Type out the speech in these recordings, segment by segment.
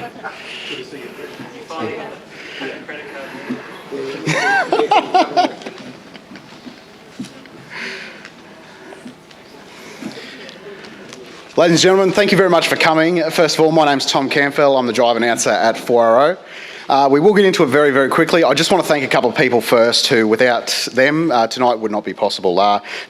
Good to see you. You finally got the credit card. Ladies and gentlemen, thank you very much for coming. First of all, my name's Tom Campbell. I'm the drive announcer at 4RO. We will get into it very, very quickly. I just want to thank a couple of people first who, without them, tonight would not be possible.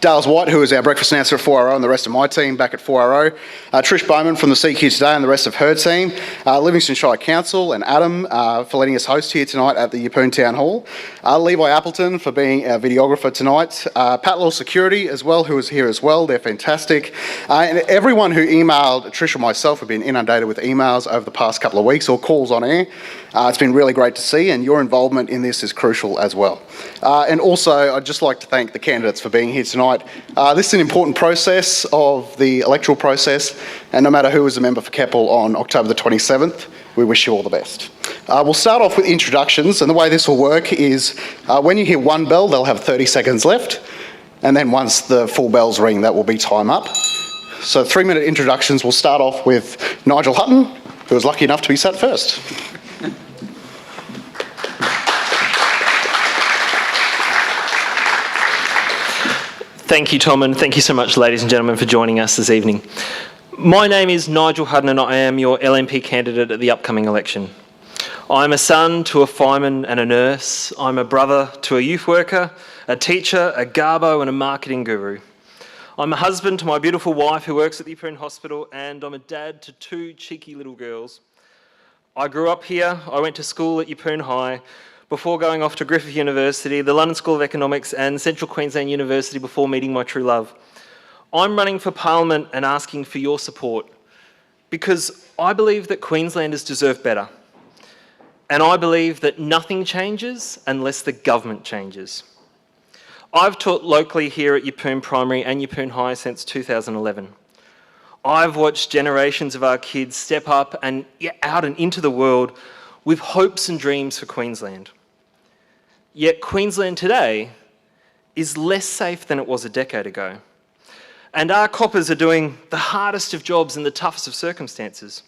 Dales White, who is our breakfast announcer at 4RO, and the rest of my team back at 4RO. Trish Bowman from the CQ Today and the rest of her team. Livingston Shire Council and Adam for letting us host here tonight at the Yeppoon Town Hall. Levi Appleton for being our videographer tonight. Pat Law Security as well, who is here as well. They're fantastic. And everyone who emailed Trish and myself have been inundated with emails over the past couple of weeks or calls on air. It's been really great to see, and your involvement in this is crucial as well. And also, I'd just like to thank the candidates for being here tonight. This is an important process of the electoral process, and no matter who is a member for Keppel on October the 27th, we wish you all the best. We'll start off with introductions, and the way this will work is when you hear one bell, they'll have 30 seconds left, and then once the full bells ring, that will be time up. So 3-minute introductions. We'll start off with Nigel Hutton, who was lucky enough to be sat first. Thank you, Tom, and thank you so much, ladies and gentlemen, for joining us this evening. My name is Nigel Hutton, and I am your LNP candidate at the upcoming election. I'm a son to a fireman and a nurse. I'm a brother to a youth worker, a teacher, a garbo, and a marketing guru. I'm a husband to my beautiful wife who works at the Yeppoon Hospital, and I'm a dad to 2 cheeky little girls. I grew up here. I went to school at Yeppoon High before going off to Griffith University, the London School of Economics, and Central Queensland University before meeting my true love. I'm running for Parliament and asking for your support because I believe that Queenslanders deserve better. And I believe that nothing changes unless the government changes. I've taught locally here at Yeppoon Primary and Yeppoon High since 2011. I've watched generations of our kids step up and out and into the world with hopes and dreams for Queensland. Yet Queensland today is less safe than it was a decade ago. And our coppers are doing the hardest of jobs in the toughest of circumstances.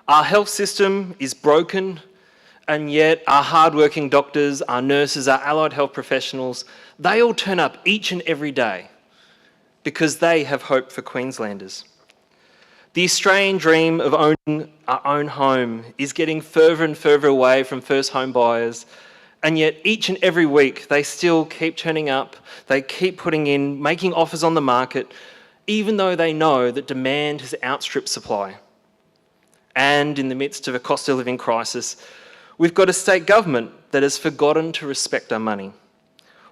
Our health system is broken, and yet our hardworking doctors, our nurses, our allied health professionals, they all turn up each and every day because they have hope for Queenslanders. The Australian dream of owning our own home is getting further and further away from first home buyers, and yet each and every week they still keep turning up, they keep putting in, making offers on the market, even though they know that demand has outstripped supply. And in the midst of a cost of living crisis, we've got a state government that has forgotten to respect our money.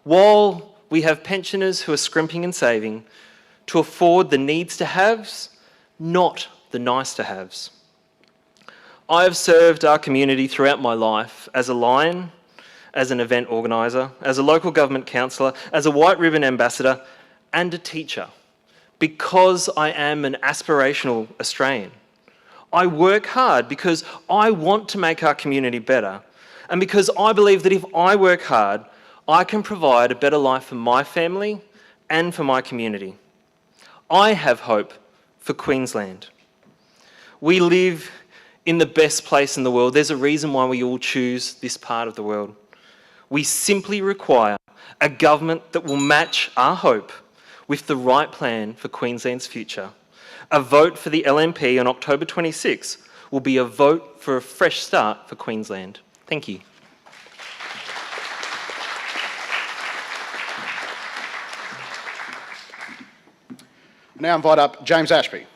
While we have pensioners who are scrimping and saving to afford the needs to haves, not the nice to haves. I have served our community throughout my life as a Lion, as an event organiser, as a local government councillor, as a white ribbon ambassador, and a teacher, because I am an aspirational Australian. I work hard because I want to make our community better, and because I believe that if I work hard, I can provide a better life for my family and for my community. I have hope for Queensland. We live in the best place in the world. There's a reason why we all choose this part of the world. We simply require a government that will match our hope with the right plan for Queensland's future. A vote for the LNP on October 26 will be a vote for a fresh start for Queensland. Thank you. I now invite up James Ashby.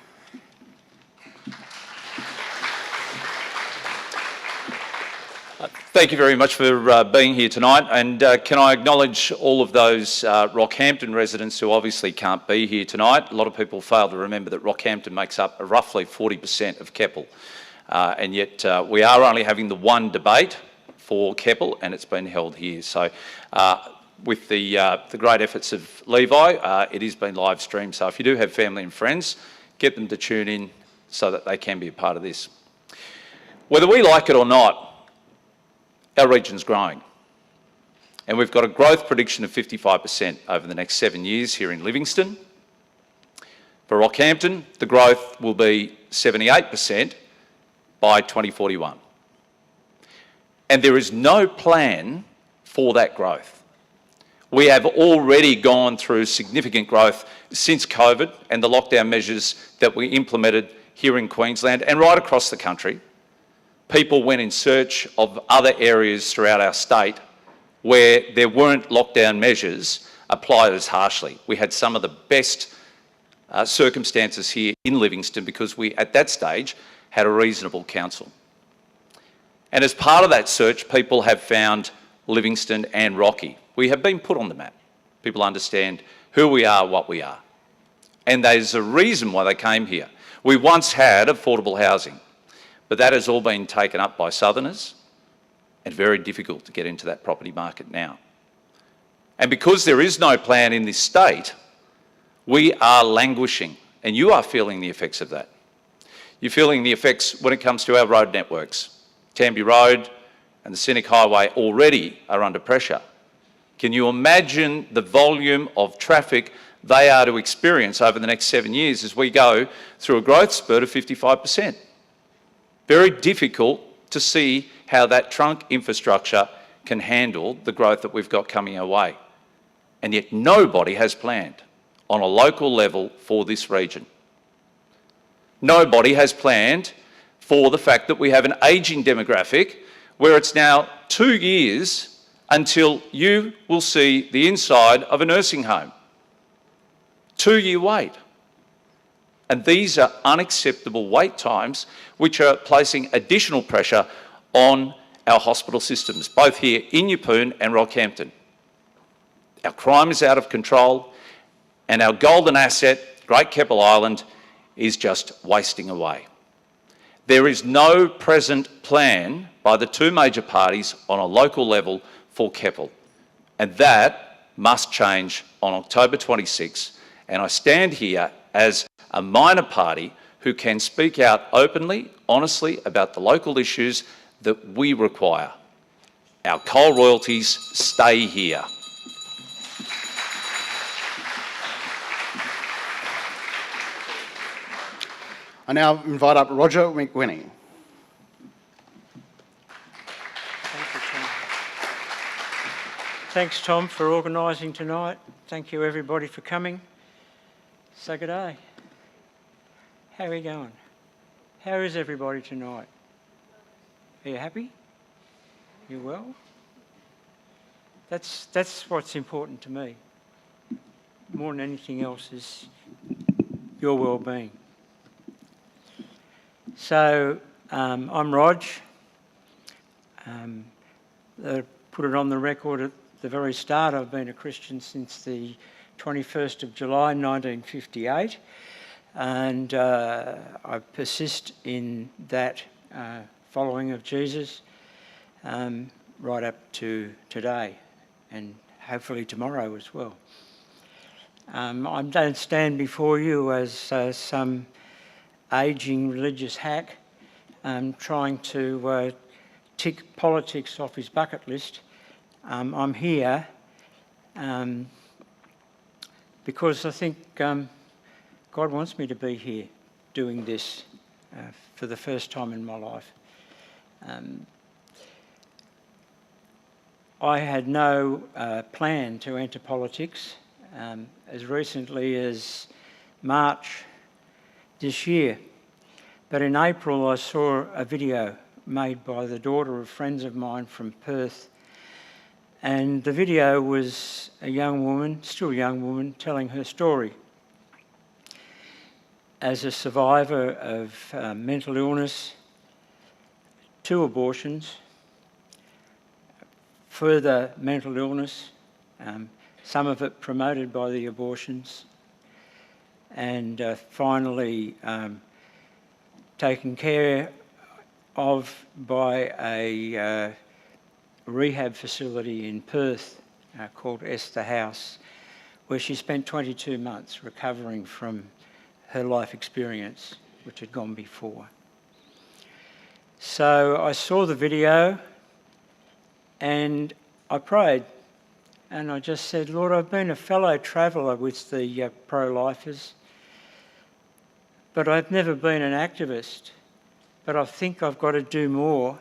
Thank you very much for being here tonight, and can I acknowledge all of those Rockhampton residents who obviously can't be here tonight. A lot of people fail to remember that Rockhampton makes up roughly 40% of Keppel, and yet we are only having the one debate for Keppel, and it's been held here. So with the great efforts of Levi, it has been live streamed, so if you do have family and friends, get them to tune in so that they can be a part of this. Whether we like it or not, our region's growing, and we've got a growth prediction of 55% over the next 7 years here in Livingston. For Rockhampton, the growth will be 78% by 2041. And there is no plan for that growth. We have already gone through significant growth since COVID and the lockdown measures that we implemented here in Queensland and right across the country. People went in search of other areas throughout our state where there weren't lockdown measures applied as harshly. We had some of the best circumstances here in Livingston because we, at that stage, had a reasonable council. And as part of that search, people have found Livingston and Rocky. We have been put on the map. People understand who we are, what we are. And there's a reason why they came here. We once had affordable housing, but that has all been taken up by Southerners and very difficult to get into that property market now. And because there is no plan in this state, we are languishing, and you are feeling the effects of that. You're feeling the effects when it comes to our road networks. Tamby Road and the Scenic Highway already are under pressure. Can you imagine the volume of traffic they are to experience over the next 7 years as we go through a growth spurt of 55%? Very difficult to see how that trunk infrastructure can handle the growth that we've got coming our way. And yet nobody has planned on a local level for this region. Nobody has planned for the fact that we have an ageing demographic where it's now 2 years until you will see the inside of a nursing home. 2-year wait. And these are unacceptable wait times which are placing additional pressure on our hospital systems, both here in Yeppoon and Rockhampton. Our crime is out of control and our golden asset, Great Keppel Island, is just wasting away. There is no present plan by the two major parties on a local level for Keppel, and that must change on October 26. And I stand here as a minor party who can speak out openly, honestly about the local issues that we require. Our coal royalties stay here. I now invite up Roger McWhinney. Thank you, Tom. Thanks, Tom, for organising tonight. Thank you, everybody, for coming. So good day. How are you going? How is everybody tonight? Are you happy? You well? That's what's important to me. More than anything else is your well-being. So, I'm Rog. Put it on the record at the very start, I've been a Christian since the 21st of July 1958, and I persist in that following of Jesus right up to today, and hopefully tomorrow as well. I don't stand before you as some ageing religious hack trying to tick politics off his bucket list. I'm here because I think God wants me to be here doing this for the first time in my life. I had no plan to enter politics as recently as March this year. But in April I saw a video made by the daughter of friends of mine from Perth, and the video was a young woman, still a young woman, telling her story as a survivor of mental illness, 2 abortions, further mental illness, some of it promoted by the abortions, and finally taken care of by a rehab facility in Perth called Esther House, where she spent 22 months recovering from her life experience, which had gone before. So I saw the video and I prayed, and I just said, Lord, I've been a fellow traveller with the pro-lifers, but I've never been an activist. but I think I've got to do more,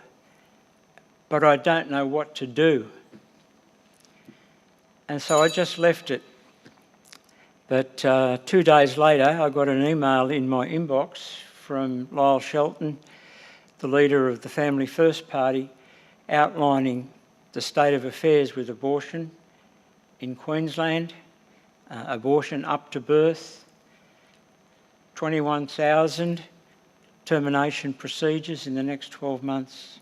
but I don't know what to do. And so I just left it. But 2 days later, I got an email in my inbox from Lyle Shelton, the leader of the Family First Party, outlining the state of affairs with abortion in Queensland, abortion up to birth, 21,000 termination procedures in the next 12 months,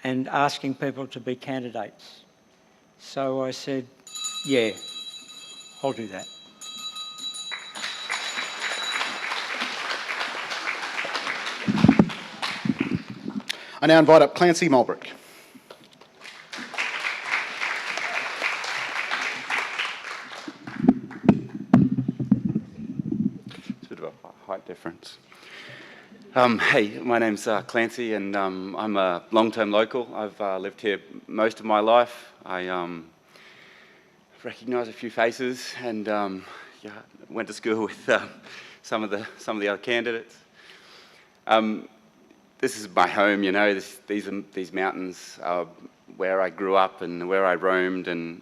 and asking people to be candidates. So I said, yeah, I'll do that. I now invite up Clancy Mulbrick. It's a bit of a height difference. Hey, my name's Clancy, and I'm a long-term local. I've lived here most of my life. I recognise a few faces, and yeah, went to school with some of the other candidates. This is my home, you know. These mountains are where I grew up and where I roamed, and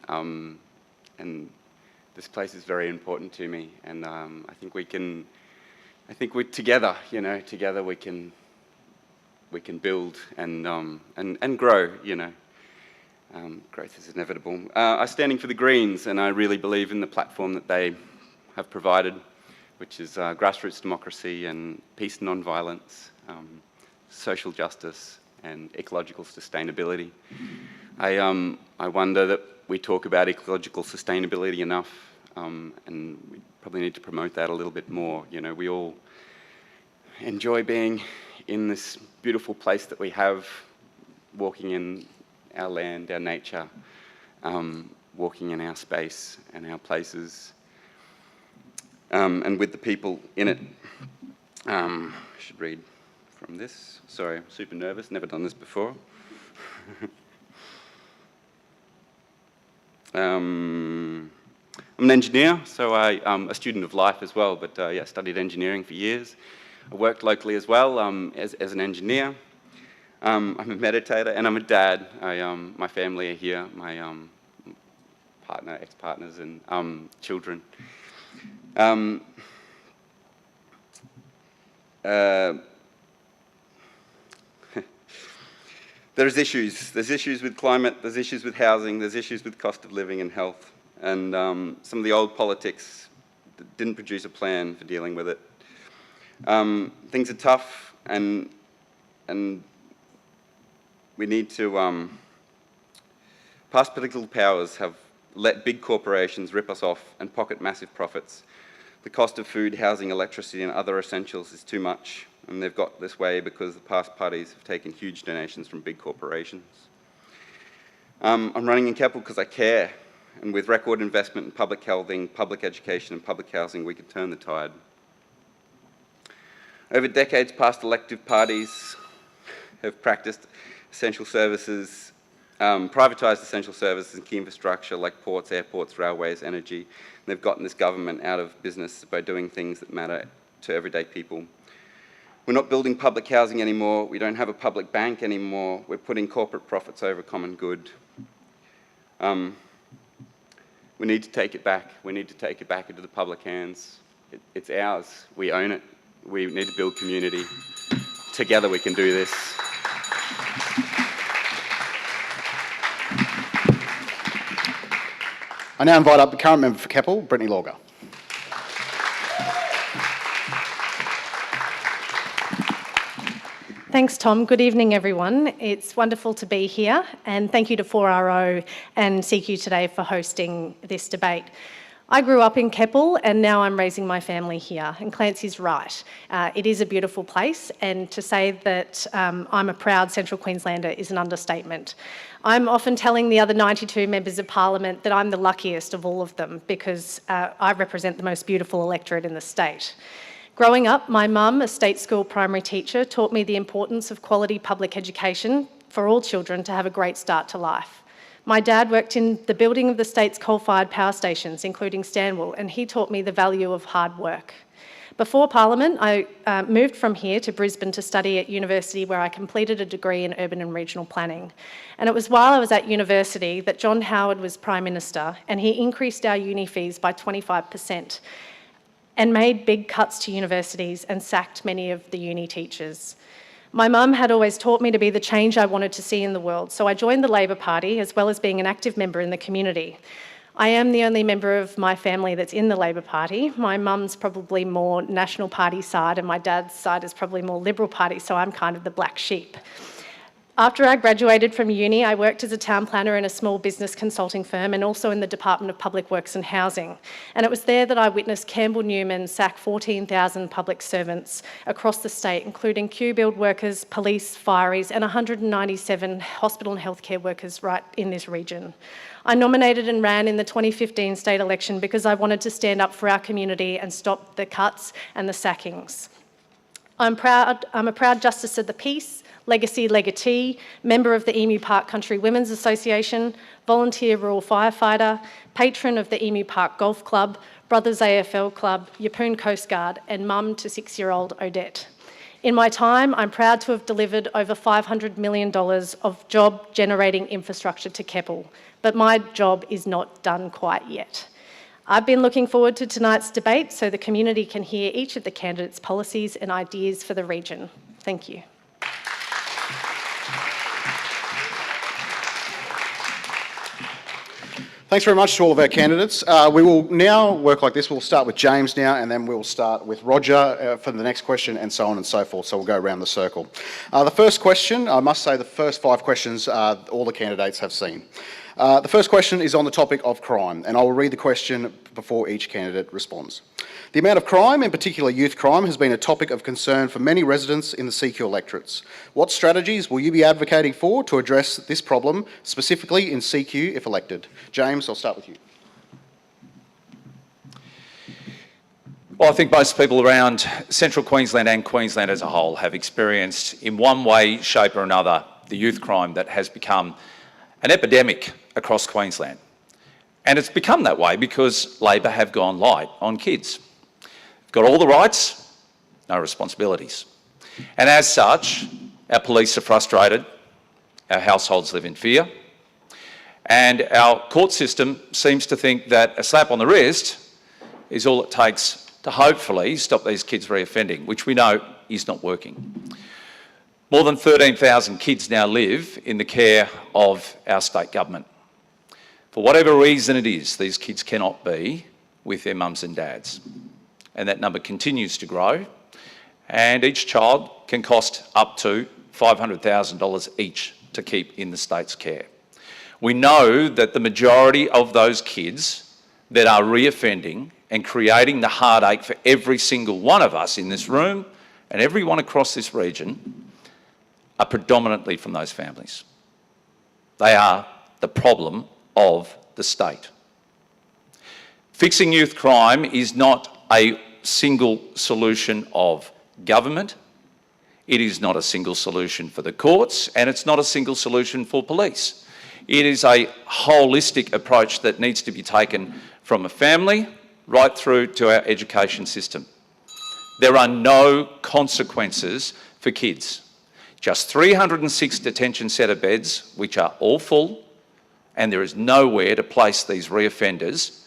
this place is very important to me. And I think we're together, you know. Together we can build and grow, you know. Growth is inevitable. I'm standing for the Greens, and I really believe in the platform that they have provided, which is grassroots democracy and peace and non-violence. Social justice and ecological sustainability. I wonder that we talk about ecological sustainability enough, and we probably need to promote that a little bit more. You know, we all enjoy being in this beautiful place that we have, walking in our land, our nature, walking in our space and our places, and with the people in it. I should read from this. Sorry, I'm super nervous, never done this before. I'm an engineer, so I'm a student of life as well, but yeah, studied engineering for years. I worked locally as well as an engineer. I'm a meditator, and I'm a dad. My family are here, my partner, ex-partners, and children. There's issues with climate, there's issues with housing, there's issues with cost of living and health, and some of the old politics didn't produce a plan for dealing with it. Things are tough, and we need to, past political powers have let big corporations rip us off and pocket massive profits. The cost of food, housing, electricity and other essentials is too much, and they've got this way because the past parties have taken huge donations from big corporations. I'm running in Keppel because I care, and with record investment in public housing, public education and public housing, we could turn the tide. Over decades, past elective parties have practiced essential services, privatised essential services and key infrastructure like ports, airports, railways, energy. And they've gotten this government out of business by doing things that matter to everyday people. We're not building public housing anymore. We don't have a public bank anymore. We're putting corporate profits over common good. We need to take it back. We need to take it back into the public hands. It's ours. We own it. We need to build community. Together we can do this. I now invite up the current member for Keppel, Brittany Lorger. Thanks, Tom. Good evening, everyone. It's wonderful to be here, and thank you to 4RO and CQ Today for hosting this debate. I grew up in Keppel, and now I'm raising my family here, and Clancy's right. It is a beautiful place, and to say that I'm a proud Central Queenslander is an understatement. I'm often telling the other 92 members of Parliament that I'm the luckiest of all of them because I represent the most beautiful electorate in the state. Growing up, my mum, a state school primary teacher, taught me the importance of quality public education for all children to have a great start to life. My dad worked in the building of the state's coal-fired power stations, including Stanwell, and he taught me the value of hard work. Before Parliament, I moved from here to Brisbane to study at university, where I completed a degree in urban and regional planning. And it was while I was at university that John Howard was Prime Minister, and he increased our uni fees by 25% and made big cuts to universities and sacked many of the uni teachers. My mum had always taught me to be the change I wanted to see in the world, so I joined the Labor Party as well as being an active member in the community. I am the only member of my family that's in the Labor Party. My mum's probably more National Party side and my dad's side is probably more Liberal Party, so I'm kind of the black sheep. After I graduated from uni, I worked as a town planner in a small business consulting firm and also in the Department of Public Works and Housing. And it was there that I witnessed Campbell Newman sack 14,000 public servants across the state, including QBuild workers, police, fireys, and 197 hospital and healthcare workers right in this region. I nominated and ran in the 2015 state election because I wanted to stand up for our community and stop the cuts and the sackings. I'm a proud Justice of the Peace, Legacy Legatee, member of the Emu Park Country Women's Association, volunteer rural firefighter, patron of the Emu Park Golf Club, Brothers AFL Club, Yeppoon Coast Guard, and mum to 6-year-old Odette. In my time, I'm proud to have delivered over $500 million of job-generating infrastructure to Keppel, but my job is not done quite yet. I've been looking forward to tonight's debate so the community can hear each of the candidates' policies and ideas for the region. Thank you. Thanks very much to all of our candidates. We will now work like this. We'll start with James now, and then we'll start with Roger for the next question, and so on and so forth. So we'll go around the circle. The first question, I must say the first 5 questions all the candidates have seen. The first question is on the topic of crime, and I will read the question before each candidate responds. The amount of crime, in particular youth crime, has been a topic of concern for many residents in the CQ electorates. What strategies will you be advocating for to address this problem, specifically in CQ if elected? James, I'll start with you. Well, I think most people around central Queensland and Queensland as a whole have experienced in one way, shape or another the youth crime that has become an epidemic across Queensland. And it's become that way because Labor have gone light on kids. Got all the rights, no responsibilities. And as such, our police are frustrated, our households live in fear, and our court system seems to think that a slap on the wrist is all it takes to hopefully stop these kids reoffending, which we know is not working. More than 13,000 kids now live in the care of our state government. For whatever reason it is, these kids cannot be with their mums and dads. And that number continues to grow, and each child can cost up to $500,000 each to keep in the state's care. We know that the majority of those kids that are reoffending and creating the heartache for every single one of us in this room and everyone across this region are predominantly from those families. They are the problem of the state. Fixing youth crime is not a single solution of government. It is not a single solution for the courts, and it's not a single solution for police. It is a holistic approach that needs to be taken from a family right through to our education system. There are no consequences for kids. Just 306 detention centre beds, which are all full, and there is nowhere to place these reoffenders.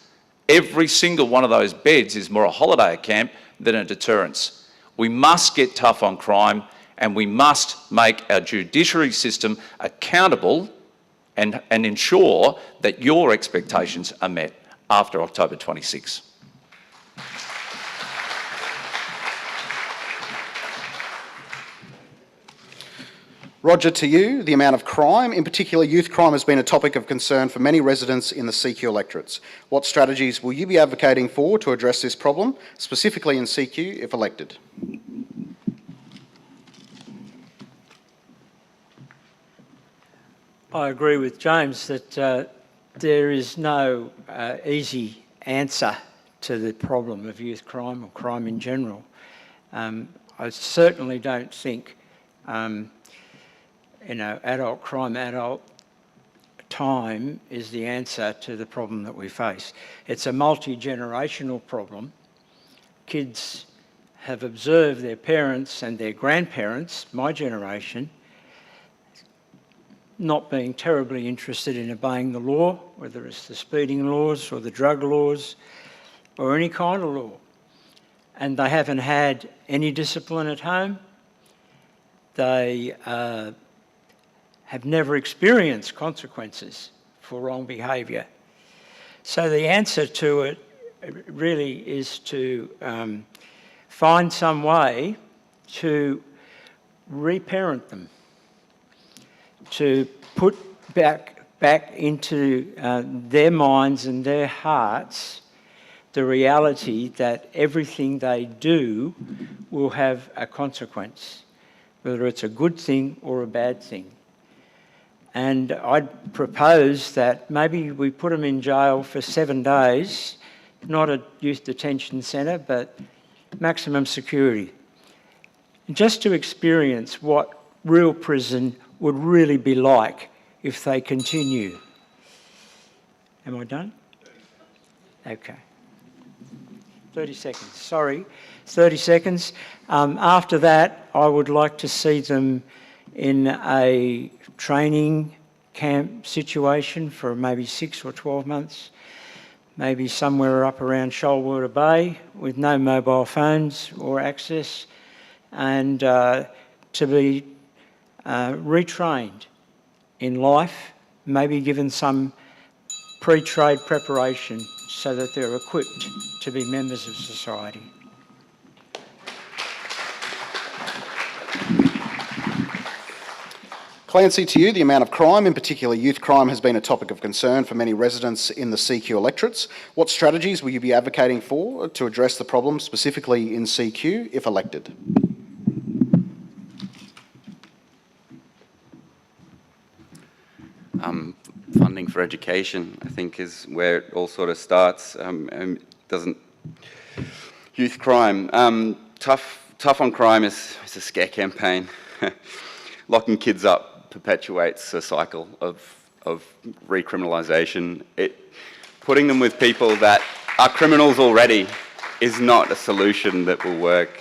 Every single one of those beds is more a holiday camp than a deterrence. We must get tough on crime, and we must make our judiciary system accountable and ensure that your expectations are met after October 26. Roger, to you, the amount of crime, in particular youth crime, has been a topic of concern for many residents in the CQ electorates. What strategies will you be advocating for to address this problem, specifically in CQ if elected? I agree with James that there is no easy answer to the problem of youth crime or crime in general. I certainly don't think adult crime, adult time is the answer to the problem that we face. It's a multi-generational problem. Kids have observed their parents and their grandparents, my generation, not being terribly interested in obeying the law, whether it's the speeding laws or the drug laws or any kind of law. And they haven't had any discipline at home. They have never experienced consequences for wrong behaviour. So the answer to it really is to find some way to reparent them, to put back into their minds and their hearts the reality that everything they do will have a consequence, whether it's a good thing or a bad thing. And I'd propose that maybe we put them in jail for 7 days, not a youth detention centre, but maximum security, just to experience what real prison would really be like if they continue. Am I done? Okay. 30 seconds, sorry. 30 seconds. After that, I would like to see them in a training camp situation for maybe 6 or 12 months, maybe somewhere up around Shoalwater Bay with no mobile phones or access, and to be retrained in life, maybe given some pre-trade preparation so that they're equipped to be members of society. Clancy, to you, the amount of crime, in particular youth crime, has been a topic of concern for many residents in the CQ electorates. What strategies will you be advocating for to address the problem, specifically in CQ, if elected? Funding for education, I think, is where it all sort of starts. Youth crime. Tough on crime is a scare campaign. Locking kids up perpetuates a cycle of recriminalisation. Putting them with people that are criminals already is not a solution that will work.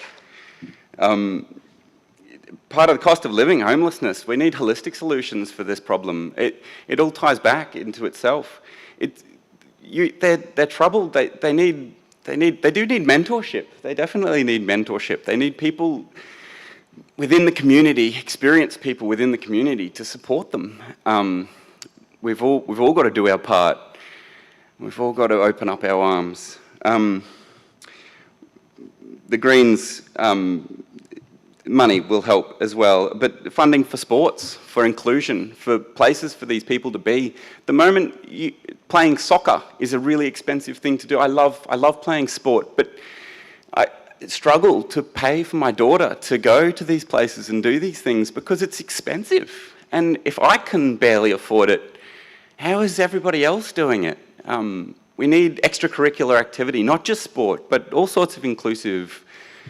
Part of the cost of living, homelessness, we need holistic solutions for this problem. It all ties back into itself. They're troubled. They do need mentorship. They definitely need mentorship. They need people within the community, experienced people within the community to support them. We've all got to do our part. We've all got to open up our arms. The Greens money will help as well, but funding for sports, for inclusion, for places for these people to be. The moment playing soccer is a really expensive thing to do. I love playing sport, but I struggle to pay for my daughter to go to these places and do these things because it's expensive. And if I can barely afford it, how is everybody else doing it? We need extracurricular activity, not just sport, but all sorts of inclusive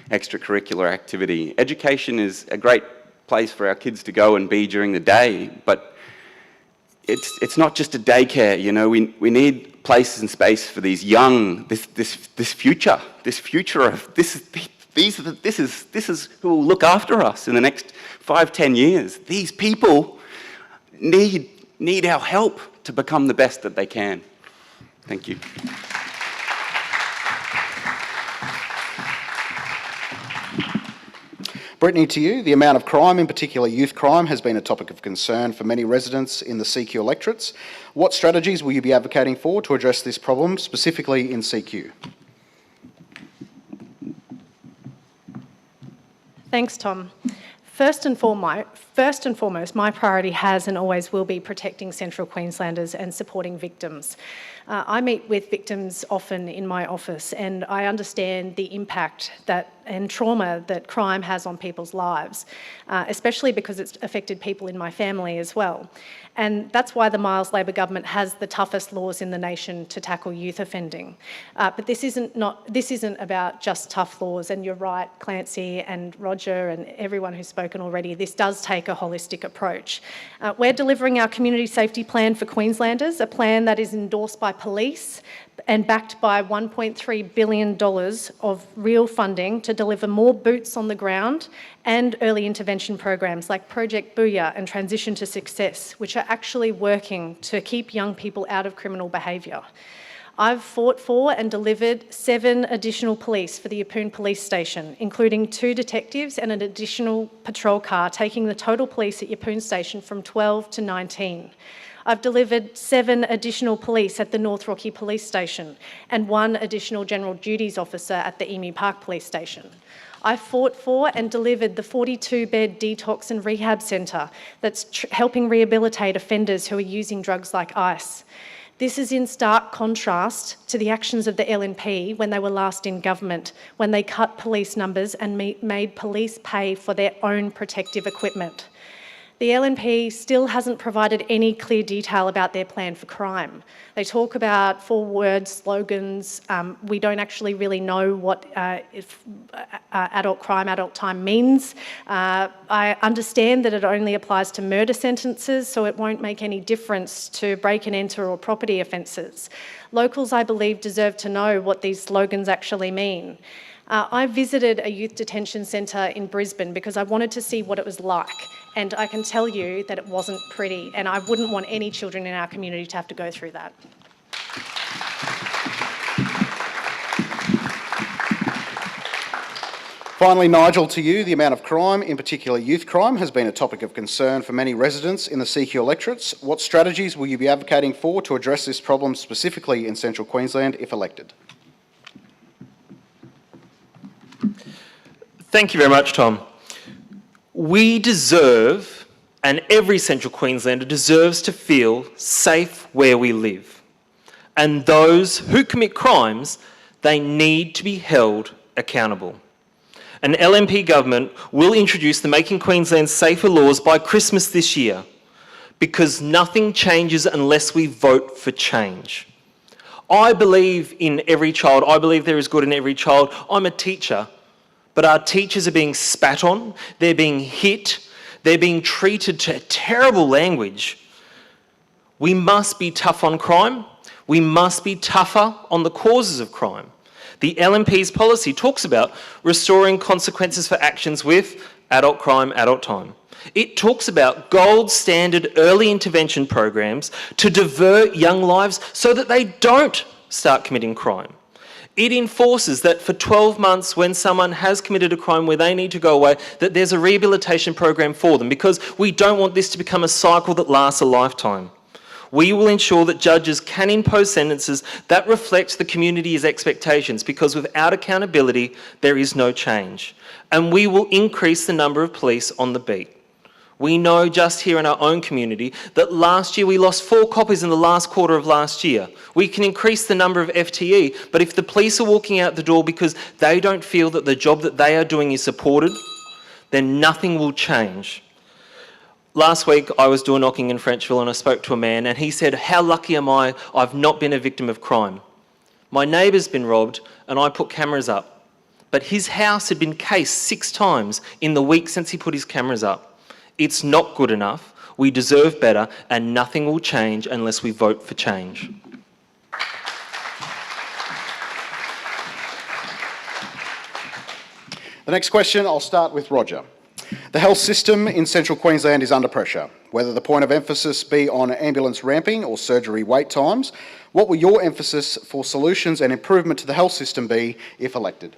extracurricular activity. Education is a great place for our kids to go and be during the day, but it's not just a daycare. You know, we need places and space for these young, this future of this is who will look after us in the next 5-10 years. These people need our help to become the best that they can. Thank you. Brittany, to you, the amount of crime, in particular youth crime, has been a topic of concern for many residents in the CQ electorates. What strategies will you be advocating for to address this problem, specifically in CQ? Thanks, Tom. First and foremost, my priority has and always will be protecting Central Queenslanders and supporting victims. I meet with victims often in my office, and I understand the impact and trauma that crime has on people's lives, especially because it's affected people in my family as well. And that's why the Miles Labor government has the toughest laws in the nation to tackle youth offending. But this isn't about just tough laws, and you're right, Clancy and Roger and everyone who's spoken already, this does take a holistic approach. We're delivering our community safety plan for Queenslanders, a plan that is endorsed by police and backed by $1.3 billion of real funding to to deliver more boots on the ground and early intervention programs like Project Booyah and Transition to Success, which are actually working to keep young people out of criminal behaviour. I've fought for and delivered 7 additional police for the Appleton Police Station, including 2 detectives and an additional patrol car, taking the total police at Appleton Station from 12 to 19. I've delivered 7 additional police at the North Rocky Police Station and 1 additional General Duties Officer at the Emu Park Police Station. I fought for and delivered the 42-bed detox and rehab centre that's helping rehabilitate offenders who are using drugs like ice. This is in stark contrast to the actions of the LNP when they were last in government, when they cut police numbers and made police pay for their own protective equipment. The LNP still hasn't provided any clear detail about their plan for crime. They talk about 4-word slogans. We don't actually really know what adult crime, adult time means. I understand that it only applies to murder sentences, so it won't make any difference to break and enter or property offences. Locals, I believe, deserve to know what these slogans actually mean. I visited a youth detention centre in Brisbane because I wanted to see what it was like, and I can tell you that it wasn't pretty, and I wouldn't want any children in our community to have to go through that. Finally, Nigel, to you, the amount of crime, in particular youth crime, has been a topic of concern for many residents in the CQ electorates. What strategies will you be advocating for to address this problem specifically in Central Queensland if elected? Thank you very much, Tom. We deserve, and every Central Queenslander deserves to feel safe where we live. And those who commit crimes, they need to be held accountable. An LNP government will introduce the Making Queensland Safer laws by Christmas this year, because nothing changes unless we vote for change. I believe in every child. I believe there is good in every child. I'm a teacher. But our teachers are being spat on, they're being hit, they're being treated to terrible language. We must be tough on crime. We must be tougher on the causes of crime. The LNP's policy talks about restoring consequences for actions with adult crime, adult time. It talks about gold standard early intervention programs to divert young lives so that they don't start committing crime. It enforces that for 12 months when someone has committed a crime where they need to go away, that there's a rehabilitation program for them, because we don't want this to become a cycle that lasts a lifetime. We will ensure that judges can impose sentences that reflect the community's expectations, because without accountability, there is no change. And we will increase the number of police on the beat. We know just here in our own community that last year we lost 4 coppers in the last quarter of last year. We can increase the number of FTE, but if the police are walking out the door because they don't feel that the job that they are doing is supported, then nothing will change. Last week I was door knocking in Frenchville and I spoke to a man and he said, "How lucky am I, I've not been a victim of crime. My neighbour's been robbed and I put cameras up. But his house had been cased 6 times in the week since he put his cameras up. It's not good enough. We deserve better, and nothing will change unless we vote for change." The next question, I'll start with Roger. The health system in Central Queensland is under pressure. Whether the point of emphasis be on ambulance ramping or surgery wait times, what will your emphasis for solutions and improvement to the health system be if elected?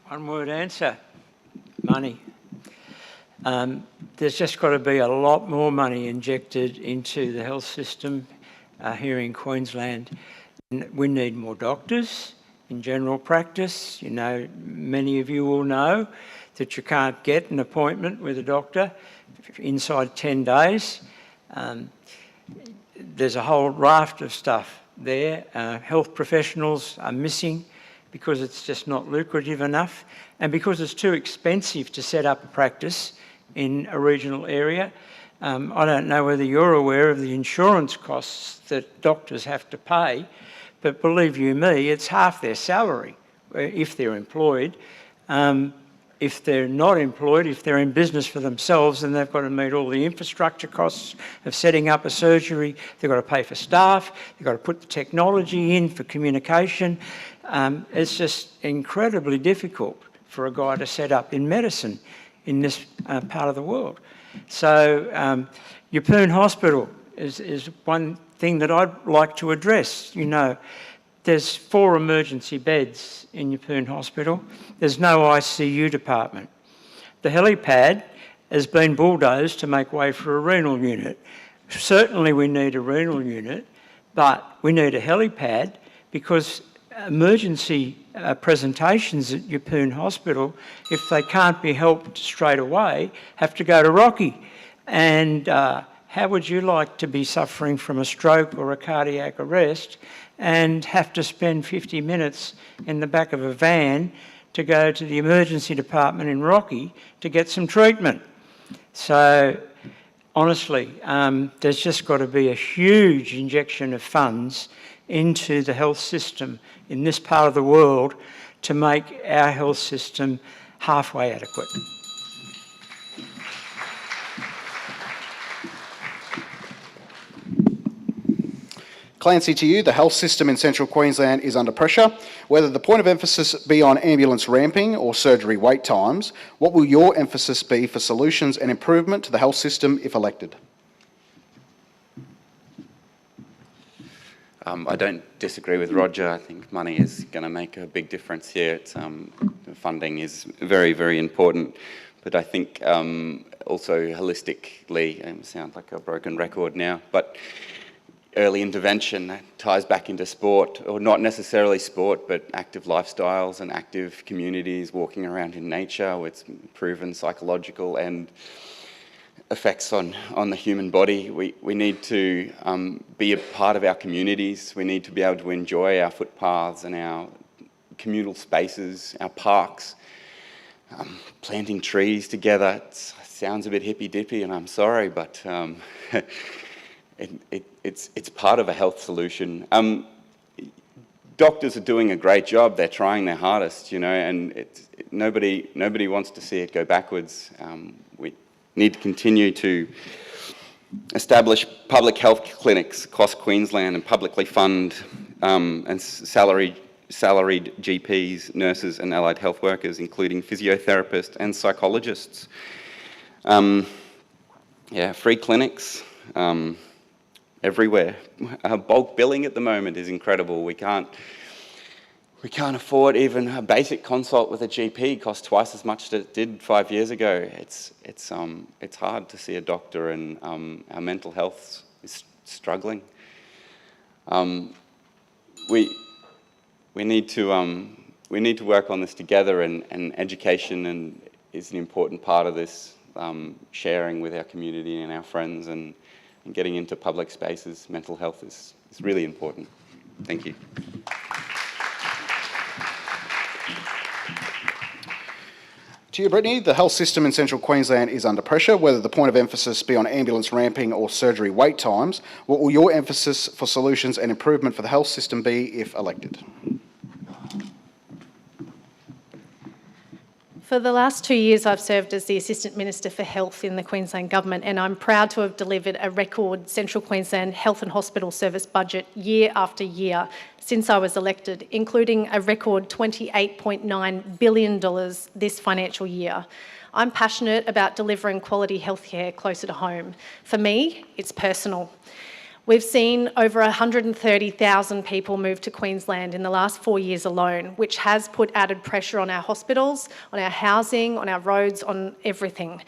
One-word answer: money. There's just got to be a lot more money injected into the health system here in Queensland. We need more doctors in general practice. You know, many of you will know that you can't get an appointment with a doctor inside 10 days. There's a whole raft of stuff there. Health professionals are missing because it's just not lucrative enough and because it's too expensive to set up a practice in a regional area. I don't know whether you're aware of the insurance costs that doctors have to pay, but believe you me, it's half their salary if they're employed. if they're not employed, if they're in business for themselves, then they've got to meet all the infrastructure costs of setting up a surgery. They've got to pay for staff. They've got to put the technology in for communication. It's just incredibly difficult for a guy to set up in medicine in this part of the world. So Yeppoon Hospital is one thing that I'd like to address. You know, there's 4 emergency beds in Yeppoon Hospital. There's no ICU department. The helipad has been bulldozed to make way for a renal unit. Certainly we need a renal unit, but we need a helipad because emergency presentations at Yeppoon Hospital, if they can't be helped straight away, have to go to Rocky. And how would you like to be suffering from a stroke or a cardiac arrest and have to spend 50 minutes in the back of a van to go to the emergency department in Rocky to get some treatment? So honestly, there's just got to be a huge injection of funds into the health system in this part of the world to make our health system halfway adequate. Clancy, to you, the health system in central Queensland is under pressure. Whether the point of emphasis be on ambulance ramping or surgery wait times, what will your emphasis be for solutions and improvement to the health system if elected? I don't disagree with Roger. I think money is going to make a big difference here. Funding is very, very important. But I think also holistically, it sounds like a broken record now, but early intervention that ties back into sport, or not necessarily sport, but active lifestyles and active communities, walking around in nature with proven psychological and effects on the human body. We need to be a part of our communities. We need to be able to enjoy our footpaths and our communal spaces, our parks. Planting trees together, it sounds a bit hippy-dippy, and I'm sorry, but it's part of a health solution. Doctors are doing a great job. They're trying their hardest, you know, and nobody wants to see it go backwards. We need to continue to establish public health clinics across Queensland and publicly fund and salaried GPs, nurses and allied health workers, including physiotherapists and psychologists. Free clinics everywhere. Bulk billing at the moment is incredible. We can't afford even a basic consult with a GP. It costs twice as much as it did 5 years ago. It's hard to see a doctor, and our mental health is struggling. We need to work on this together, and education is an important part of this. Sharing with our community and our friends, and getting into public spaces. Mental health is really important. Thank you. To you, Brittany, the health system in central Queensland is under pressure. Whether the point of emphasis be on ambulance ramping or surgery wait times, what will your emphasis for solutions and improvement for the health system be if elected? For the last 2 years, I've served as the Assistant Minister for Health in the Queensland Government, and I'm proud to have delivered a record Central Queensland Health and Hospital Service budget year after year since I was elected, including a record $28.9 billion this financial year. I'm passionate about delivering quality healthcare closer to home. For me, it's personal. We've seen over 130,000 people move to Queensland in the last 4 years alone, which has put added pressure on our hospitals, on our housing, on our roads, on everything.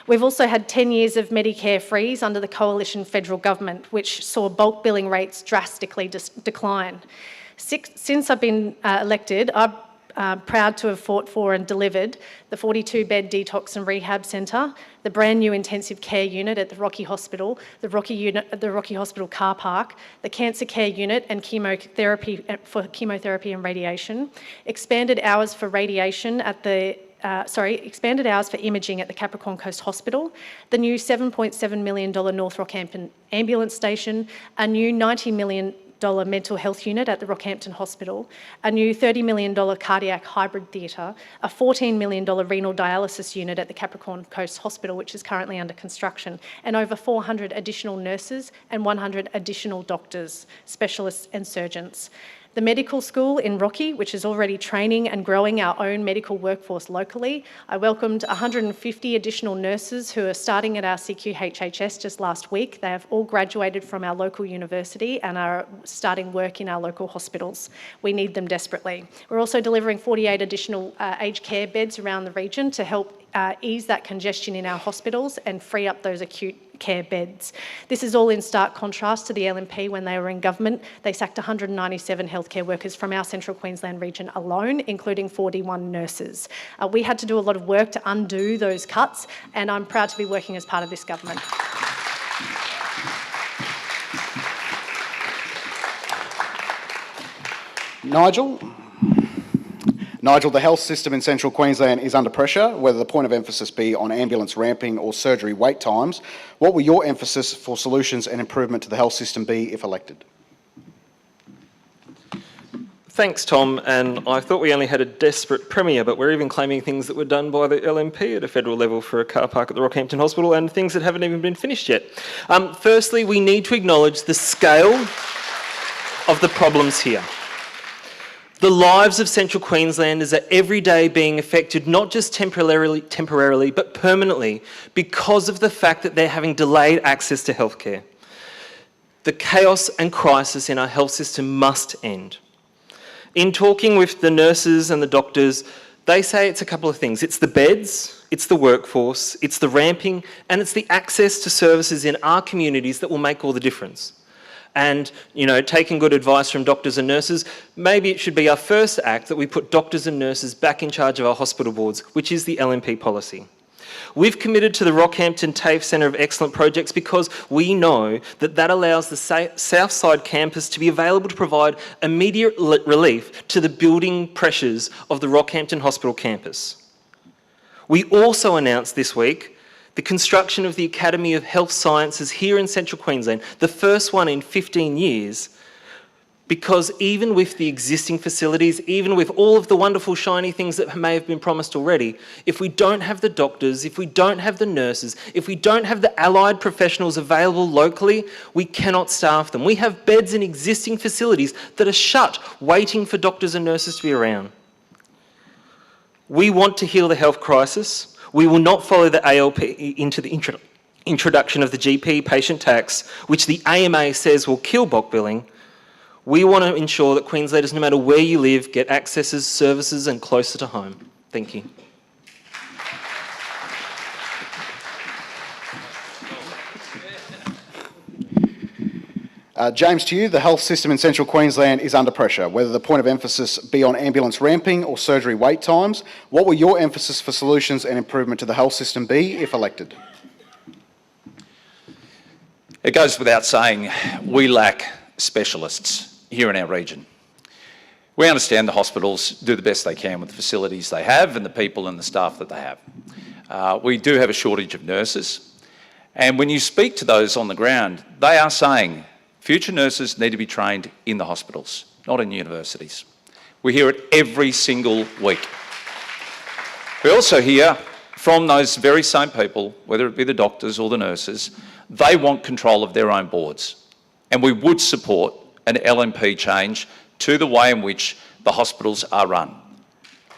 We've also had 10 years of Medicare freeze under the coalition federal government, which saw bulk billing rates drastically decline. Since I've been elected, I'm proud to have fought for and delivered the 42-bed detox and rehab centre, the brand new intensive care unit at the Rocky Hospital, the Rocky Hospital car park, the cancer care unit and chemotherapy and radiation, expanded hours for radiation at the expanded hours for imaging at the Capricorn Coast Hospital, the new $7.7 million North Rockhampton ambulance station, a new $90 million mental health unit at the Rockhampton Hospital, a new $30 million cardiac hybrid theatre, a $14 million renal dialysis unit at the Capricorn Coast Hospital, which is currently under construction, and over 400 additional nurses and 100 additional doctors, specialists and surgeons. The medical school in Rocky, which is already training and growing our own medical workforce locally. I welcomed 150 additional nurses who are starting at our CQHHS just last week. They have all graduated from our local university and are starting work in our local hospitals. We need them desperately. We're also delivering 48 additional aged care beds around the region to help ease that congestion in our hospitals and free up those acute care beds. This is all in stark contrast to the LNP when they were in government. They sacked 197 healthcare workers from our Central Queensland region alone, including 41 nurses. We had to do a lot of work to undo those cuts, and I'm proud to be working as part of this government. Nigel, the health system in Central Queensland is under pressure, whether the point of emphasis be on ambulance ramping or surgery wait times. What will your emphasis for solutions and improvement to the health system be if elected? Thanks, Tom, and I thought we only had a desperate premier, but we're even claiming things that were done by the LNP at a federal level for a car park at the Rockhampton Hospital and things that haven't even been finished yet. Firstly, we need to acknowledge the scale of the problems here. The lives of Central Queenslanders are every day being affected not just temporarily, but permanently because of the fact that they're having delayed access to healthcare. The chaos and crisis in our health system must end. In talking with the nurses and the doctors, they say it's a couple of things. It's the beds, it's the workforce, it's the ramping, and it's the access to services in our communities that will make all the difference. And, you know, taking good advice from doctors and nurses, maybe it should be our first act that we put doctors and nurses back in charge of our hospital boards, which is the LNP policy. We've committed to the Rockhampton TAFE Centre of Excellence projects because we know that that allows the Southside campus to be available to provide immediate relief to the building pressures of the Rockhampton Hospital campus. We also announced this week the construction of the Academy of Health Sciences here in Central Queensland, the first one in 15 years, because even with the existing facilities, even with all of the wonderful shiny things that may have been promised already, if we don't have the doctors, if we don't have the nurses, if we don't have the allied professionals available locally, we cannot staff them. We have beds in existing facilities that are shut, waiting for doctors and nurses to be around. We want to heal the health crisis. We will not follow the ALP into the introduction of the GP patient tax, which the AMA says will kill bulk billing. We want to ensure that Queenslanders, no matter where you live, get accesses, services and closer to home. Thank you. James, to you, the health system in Central Queensland is under pressure, whether the point of emphasis be on ambulance ramping or surgery wait times. What will your emphasis for solutions and improvement to the health system be if elected? It goes without saying, we lack specialists here in our region. We understand the hospitals do the best they can with the facilities they have and the people and the staff that they have. We do have a shortage of nurses, and when you speak to those on the ground, they are saying future nurses need to be trained in the hospitals, not in universities. We hear it every single week. We also hear from those very same people, whether it be the doctors or the nurses, they want control of their own boards. And we would support an LNP change to the way in which the hospitals are run.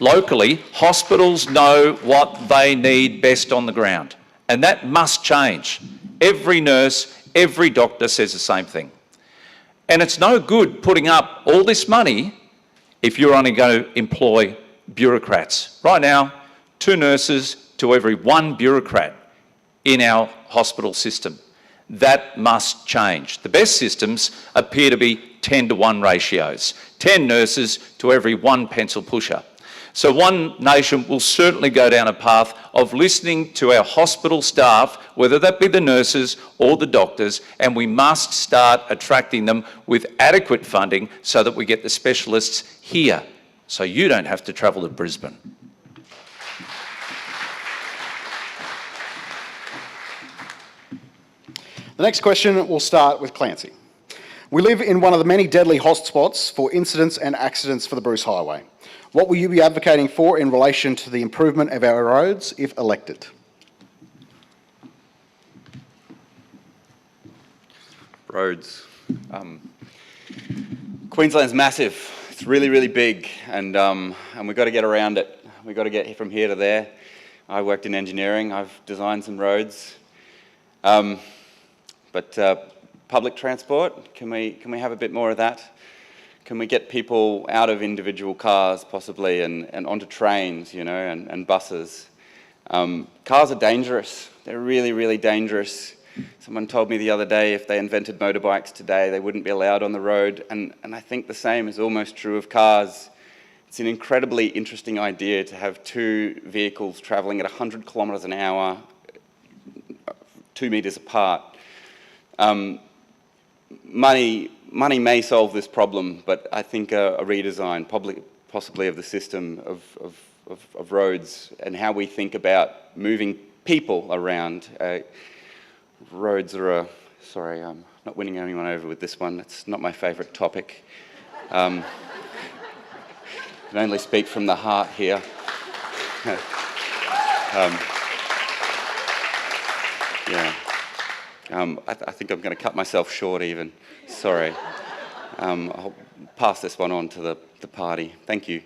Locally, hospitals know what they need best on the ground, and that must change. Every nurse, every doctor says the same thing. And it's no good putting up all this money if you're only going to employ bureaucrats. Right now, 2 nurses to every 1 bureaucrat in our hospital system. That must change. The best systems appear to be 10-to-1 ratios, 10 nurses to every 1 pencil pusher. So One Nation will certainly go down a path of listening to our hospital staff, whether that be the nurses or the doctors, and we must start attracting them with adequate funding so that we get the specialists here, so you don't have to travel to Brisbane. The next question will start with Clancy. We live in one of the many deadly hotspots for incidents and accidents for the Bruce Highway. What will you be advocating for in relation to the improvement of our roads if elected? Roads. Queensland's massive. It's really, really big, and we've got to get around it. We've got to get from here to there. I worked in engineering. I've designed some roads. But public transport, can we have a bit more of that? Can we get people out of individual cars, possibly, and onto trains, you know, and buses? Cars are dangerous. They're really, really dangerous. Someone told me the other day if they invented motorbikes today, they wouldn't be allowed on the road. And I think the same is almost true of cars. It's an incredibly interesting idea to have two vehicles travelling at 100 kilometres an hour, 2 metres apart. Money may solve this problem, but I think a redesign, possibly of the system of roads and how we think about moving people around. Roads are sorry, I'm not winning anyone over with this one. It's not my favourite topic. I can only speak from the heart here. I think I'm going to cut myself short even. Sorry. I'll pass this one on to the party. Thank you.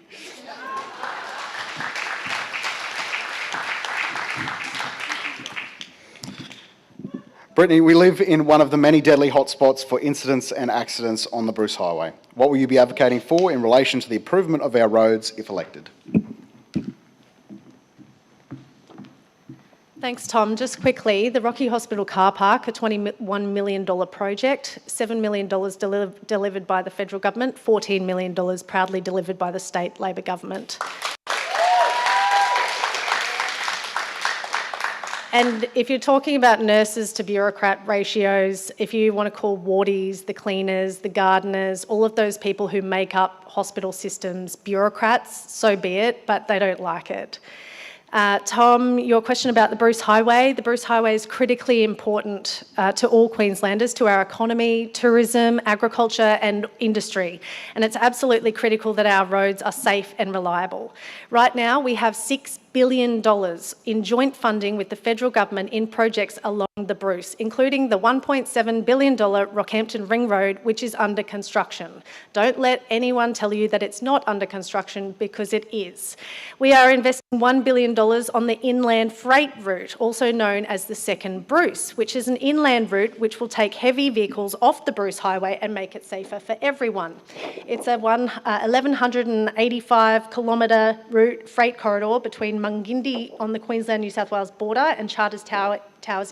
Brittany, we live in one of the many deadly hotspots for incidents and accidents on the Bruce Highway. What will you be advocating for in relation to the improvement of our roads if elected? Thanks, Tom. Just quickly, the Rocky Hospital car park, a $21 million project, $7 million delivered by the federal government, $14 million proudly delivered by the state Labor government. And if you're talking about nurses to bureaucrat ratios, if you want to call wardies, the cleaners, the gardeners, all of those people who make up hospital systems bureaucrats, so be it, but they don't like it. Tom, your question about the Bruce Highway. The Bruce Highway is critically important to all Queenslanders, to our economy, tourism, agriculture and industry. And it's absolutely critical that our roads are safe and reliable. Right now, we have $6 billion in joint funding with the federal government in projects along the Bruce, including the $1.7 billion Rockhampton Ring Road, which is under construction. Don't let anyone tell you that it's not under construction, because it is. We are investing $1 billion on the inland freight route, also known as the Second Bruce, which is an inland route which will take heavy vehicles off the Bruce Highway and make it safer for everyone. It's a 1,185 kilometre route freight corridor between Mungindi on the Queensland-New South Wales border and Charters Towers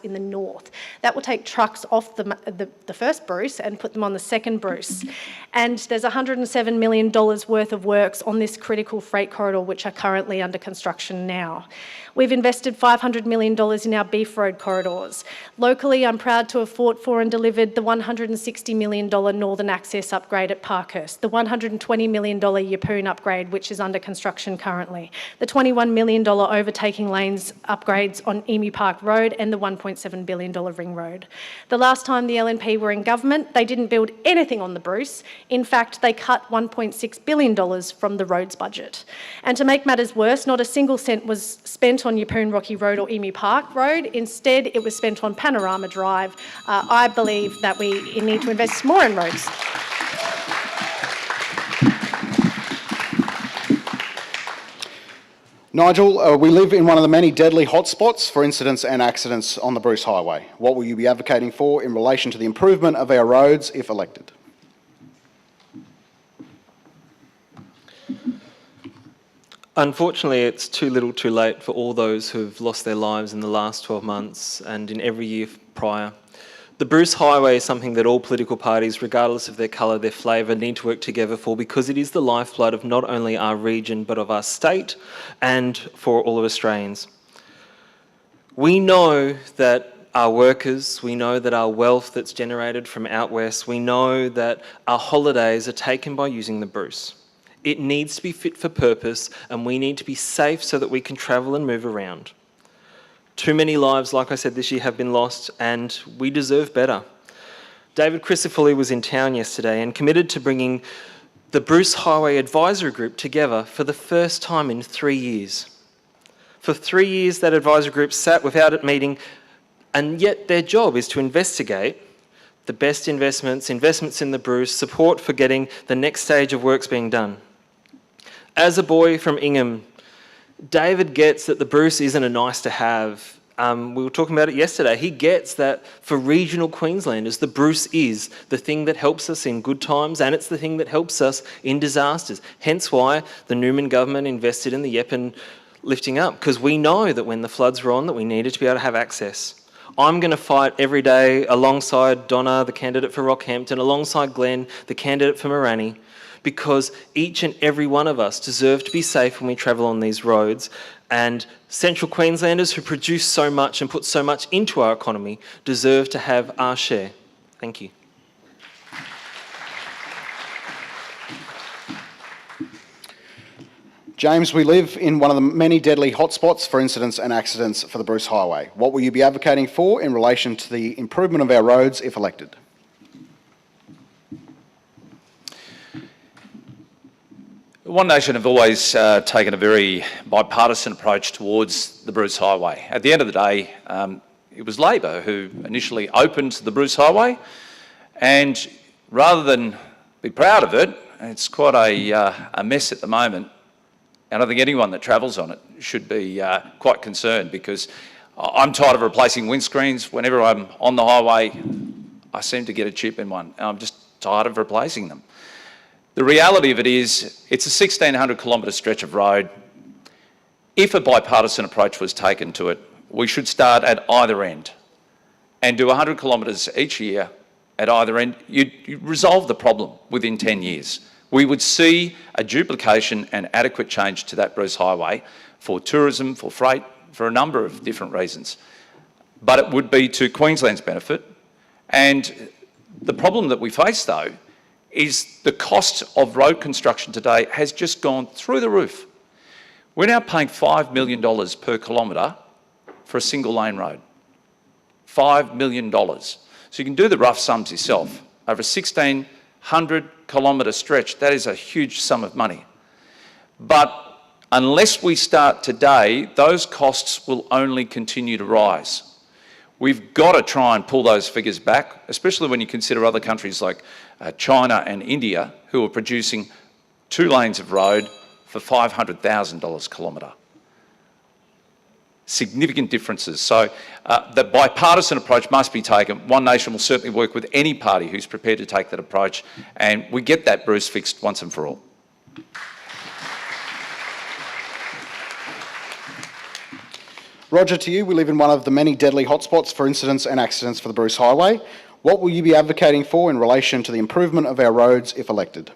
in the north. That will take trucks off the first Bruce and put them on the second Bruce. And there's $107 million worth of works on this critical freight corridor, which are currently under construction now. We've invested $500 million in our beef road corridors. Locally, I'm proud to have fought for and delivered the $160 million Northern Access upgrade at Parkhurst, the $120 million Yeppoon upgrade, which is under construction currently, the $21 million overtaking lanes upgrades on Emu Park Road, and the $1.7 billion Ring Road. The last time the LNP were in government, they didn't build anything on the Bruce. In fact, they cut $1.6 billion from the roads budget. And to make matters worse, not a single cent was spent on Yeppoon Rocky Road or Emu Park Road. Instead, it was spent on Panorama Drive. I believe that we need to invest more in roads. Nigel, we live in one of the many deadly hotspots for incidents and accidents on the Bruce Highway. What will you be advocating for in relation to the improvement of our roads if elected? Unfortunately, it's too little too late for all those who've lost their lives in the last 12 months and in every year prior. The Bruce Highway is something that all political parties, regardless of their colour, their flavour, need to work together for, because it is the lifeblood of not only our region but of our state and for all of Australians. We know that our workers, we know that our wealth that's generated from out west, we know that our holidays are taken by using the Bruce. It needs to be fit for purpose, and we need to be safe so that we can travel and move around. Too many lives, like I said, this year have been lost, and we deserve better. David Crisafulli was in town yesterday and committed to bringing the Bruce Highway Advisory Group together for the first time in 3 years. For 3 years, that advisory group sat without it meeting, and yet their job is to investigate the best investments in the Bruce, support for getting the next stage of works being done. As a boy from Ingham, David gets that the Bruce isn't a nice to have. We were talking about it yesterday. He gets that for regional Queenslanders, the Bruce is the thing that helps us in good times, and it's the thing that helps us in disasters. Hence why the Newman government invested in the Yeppen lifting up, because we know that when the floods were on, that we needed to be able to have access. I'm going to fight every day alongside Donna, the candidate for Rockhampton, alongside Glenn, the candidate for Morani, because each and every one of us deserve to be safe when we travel on these roads. And Central Queenslanders who produce so much and put so much into our economy deserve to have our share. Thank you. James, we live in one of the many deadly hotspots for incidents and accidents for the Bruce Highway. What will you be advocating for in relation to the improvement of our roads if elected? One Nation have always taken a very bipartisan approach towards the Bruce Highway. At the end of the day, it was Labor who initially opened the Bruce Highway, and rather than be proud of it, it's quite a mess at the moment. And I think anyone that travels on it should be quite concerned, because I'm tired of replacing windscreens. Whenever I'm on the highway, I seem to get a chip in one. I'm just tired of replacing them. The reality of it is, it's a 1,600 kilometre stretch of road. If a bipartisan approach was taken to it, we should start at either end and do 100 kilometres each year at either end. You'd resolve the problem within 10 years. We would see a duplication and adequate change to that Bruce Highway for tourism, for freight, for a number of different reasons. But it would be to Queensland's benefit. And the problem that we face, though, is the cost of road construction today has just gone through the roof. We're now paying $5 million per kilometre for a single lane road. $5 million. So you can do the rough sums yourself. Over a 1,600 kilometre stretch, that is a huge sum of money. But unless we start today, those costs will only continue to rise. We've got to try and pull those figures back, especially when you consider other countries like China and India, who are producing 2 lanes of road for $500,000 a kilometre. Significant differences. So the bipartisan approach must be taken. One Nation will certainly work with any party who's prepared to take that approach, and we get that Bruce fixed once and for all. Roger, to you, we live in one of the many deadly hotspots for incidents and accidents for the Bruce Highway. What will you be advocating for in relation to the improvement of our roads if elected?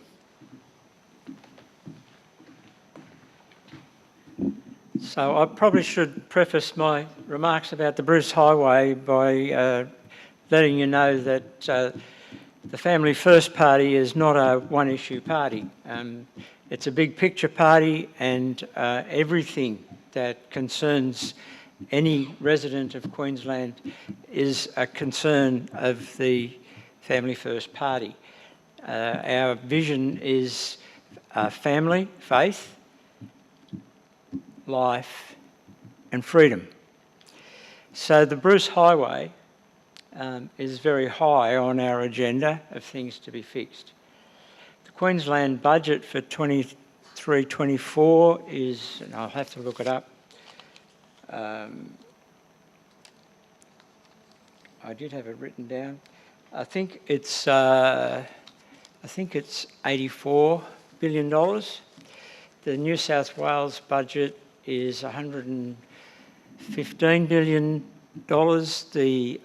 So I probably should preface my remarks about the Bruce Highway by letting you know that the Family First Party is not a one-issue party. It's a big picture party, and everything that concerns any resident of Queensland is a concern of the Family First Party. Our vision is family, faith, life and freedom. So the Bruce Highway is very high on our agenda of things to be fixed. The Queensland budget for 23-24 is, and I'll have to look it up, I did have it written down. I think it's $84 billion. The New South Wales budget is $115 billion. The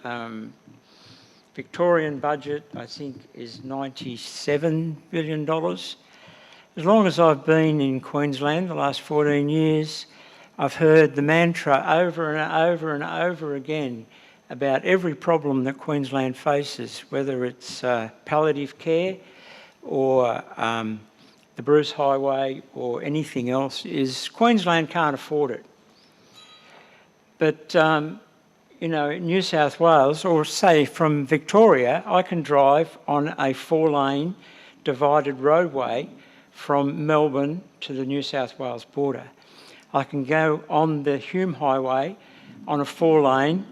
Victorian budget, I think, is $97 billion. As long as I've been in Queensland, the last 14 years, I've heard the mantra over and over and over again about every problem that Queensland faces, whether it's palliative care or the Bruce Highway or anything else, is Queensland can't afford it. But you know, in New South Wales, or say from Victoria, I can drive on a 4-lane divided roadway from Melbourne to the New South Wales border. I can go on the Hume Highway on a 4-lane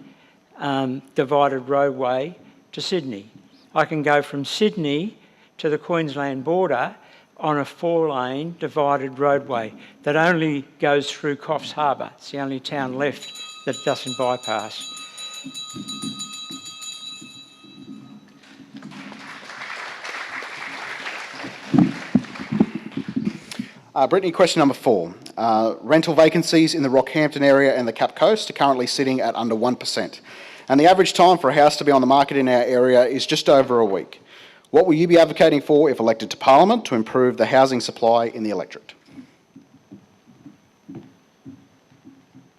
divided roadway to Sydney. I can go from Sydney to the Queensland border on a 4-lane divided roadway that only goes through Coffs Harbour. It's the only town left that doesn't bypass. Brittany, question number 4. Rental vacancies in the Rockhampton area and the Cape Coast are currently sitting at under 1%. And the average time for a house to be on the market in our area is just over a week. What will you be advocating for if elected to Parliament to improve the housing supply in the electorate?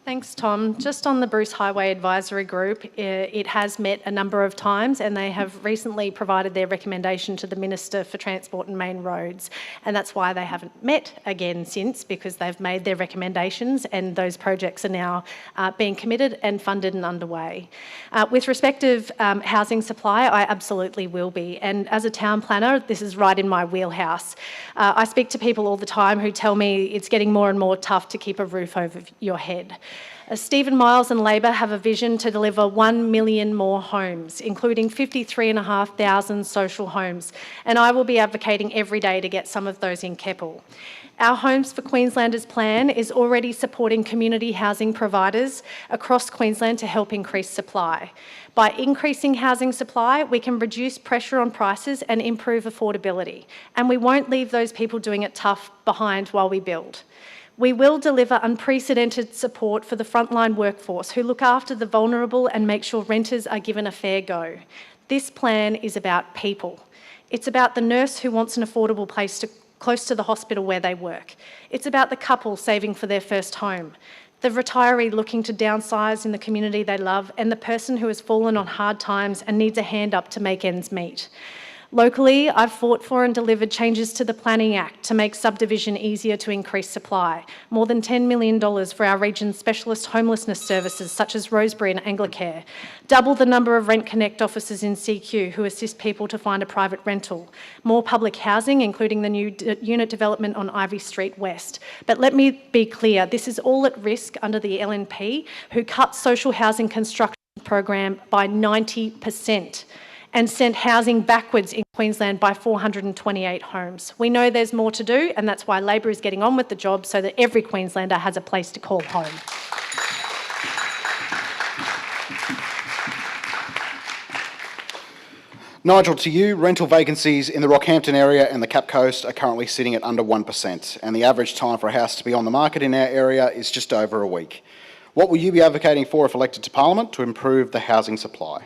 Thanks, Tom. Just on the Bruce Highway Advisory Group, it has met a number of times, and they have recently provided their recommendation to the Minister for Transport and Main Roads. And that's why they haven't met again since, because they've made their recommendations and those projects are now being committed and funded and underway. With respect of housing supply, I absolutely will be. And as a town planner, this is right in my wheelhouse. I speak to people all the time who tell me it's getting more and more tough to keep a roof over your head. Stephen Miles and Labor have a vision to deliver 1 million more homes, including 53,500 social homes, and I will be advocating every day to get some of those in Keppel. Our Homes for Queenslanders plan is already supporting community housing providers across Queensland to help increase supply. By increasing housing supply, we can reduce pressure on prices and improve affordability, and we won't leave those people doing it tough behind while we build. We will deliver unprecedented support for the frontline workforce who look after the vulnerable and make sure renters are given a fair go. This plan is about people. It's about the nurse who wants an affordable place close to the hospital where they work. It's about the couple saving for their first home, the retiree looking to downsize in the community they love, and the person who has fallen on hard times and needs a hand up to make ends meet. Locally, I've fought for and delivered changes to the Planning Act to make subdivision easier to increase supply. More than $10 million for our region's specialist homelessness services such as Rosebery and Anglicare. Double the number of Rent Connect officers in CQ who assist people to find a private rental. More public housing, including the new unit development on Ivy Street West. But let me be clear, this is all at risk under the LNP, who cut social housing construction program by 90%. And sent housing backwards in Queensland by 428 homes. We know there's more to do, and that's why Labor is getting on with the job so that every Queenslander has a place to call home. Nigel, to you, rental vacancies in the Rockhampton area and the Cape Coast are currently sitting at under 1%, and the average time for a house to be on the market in our area is just over a week. What will you be advocating for if elected to Parliament to improve the housing supply?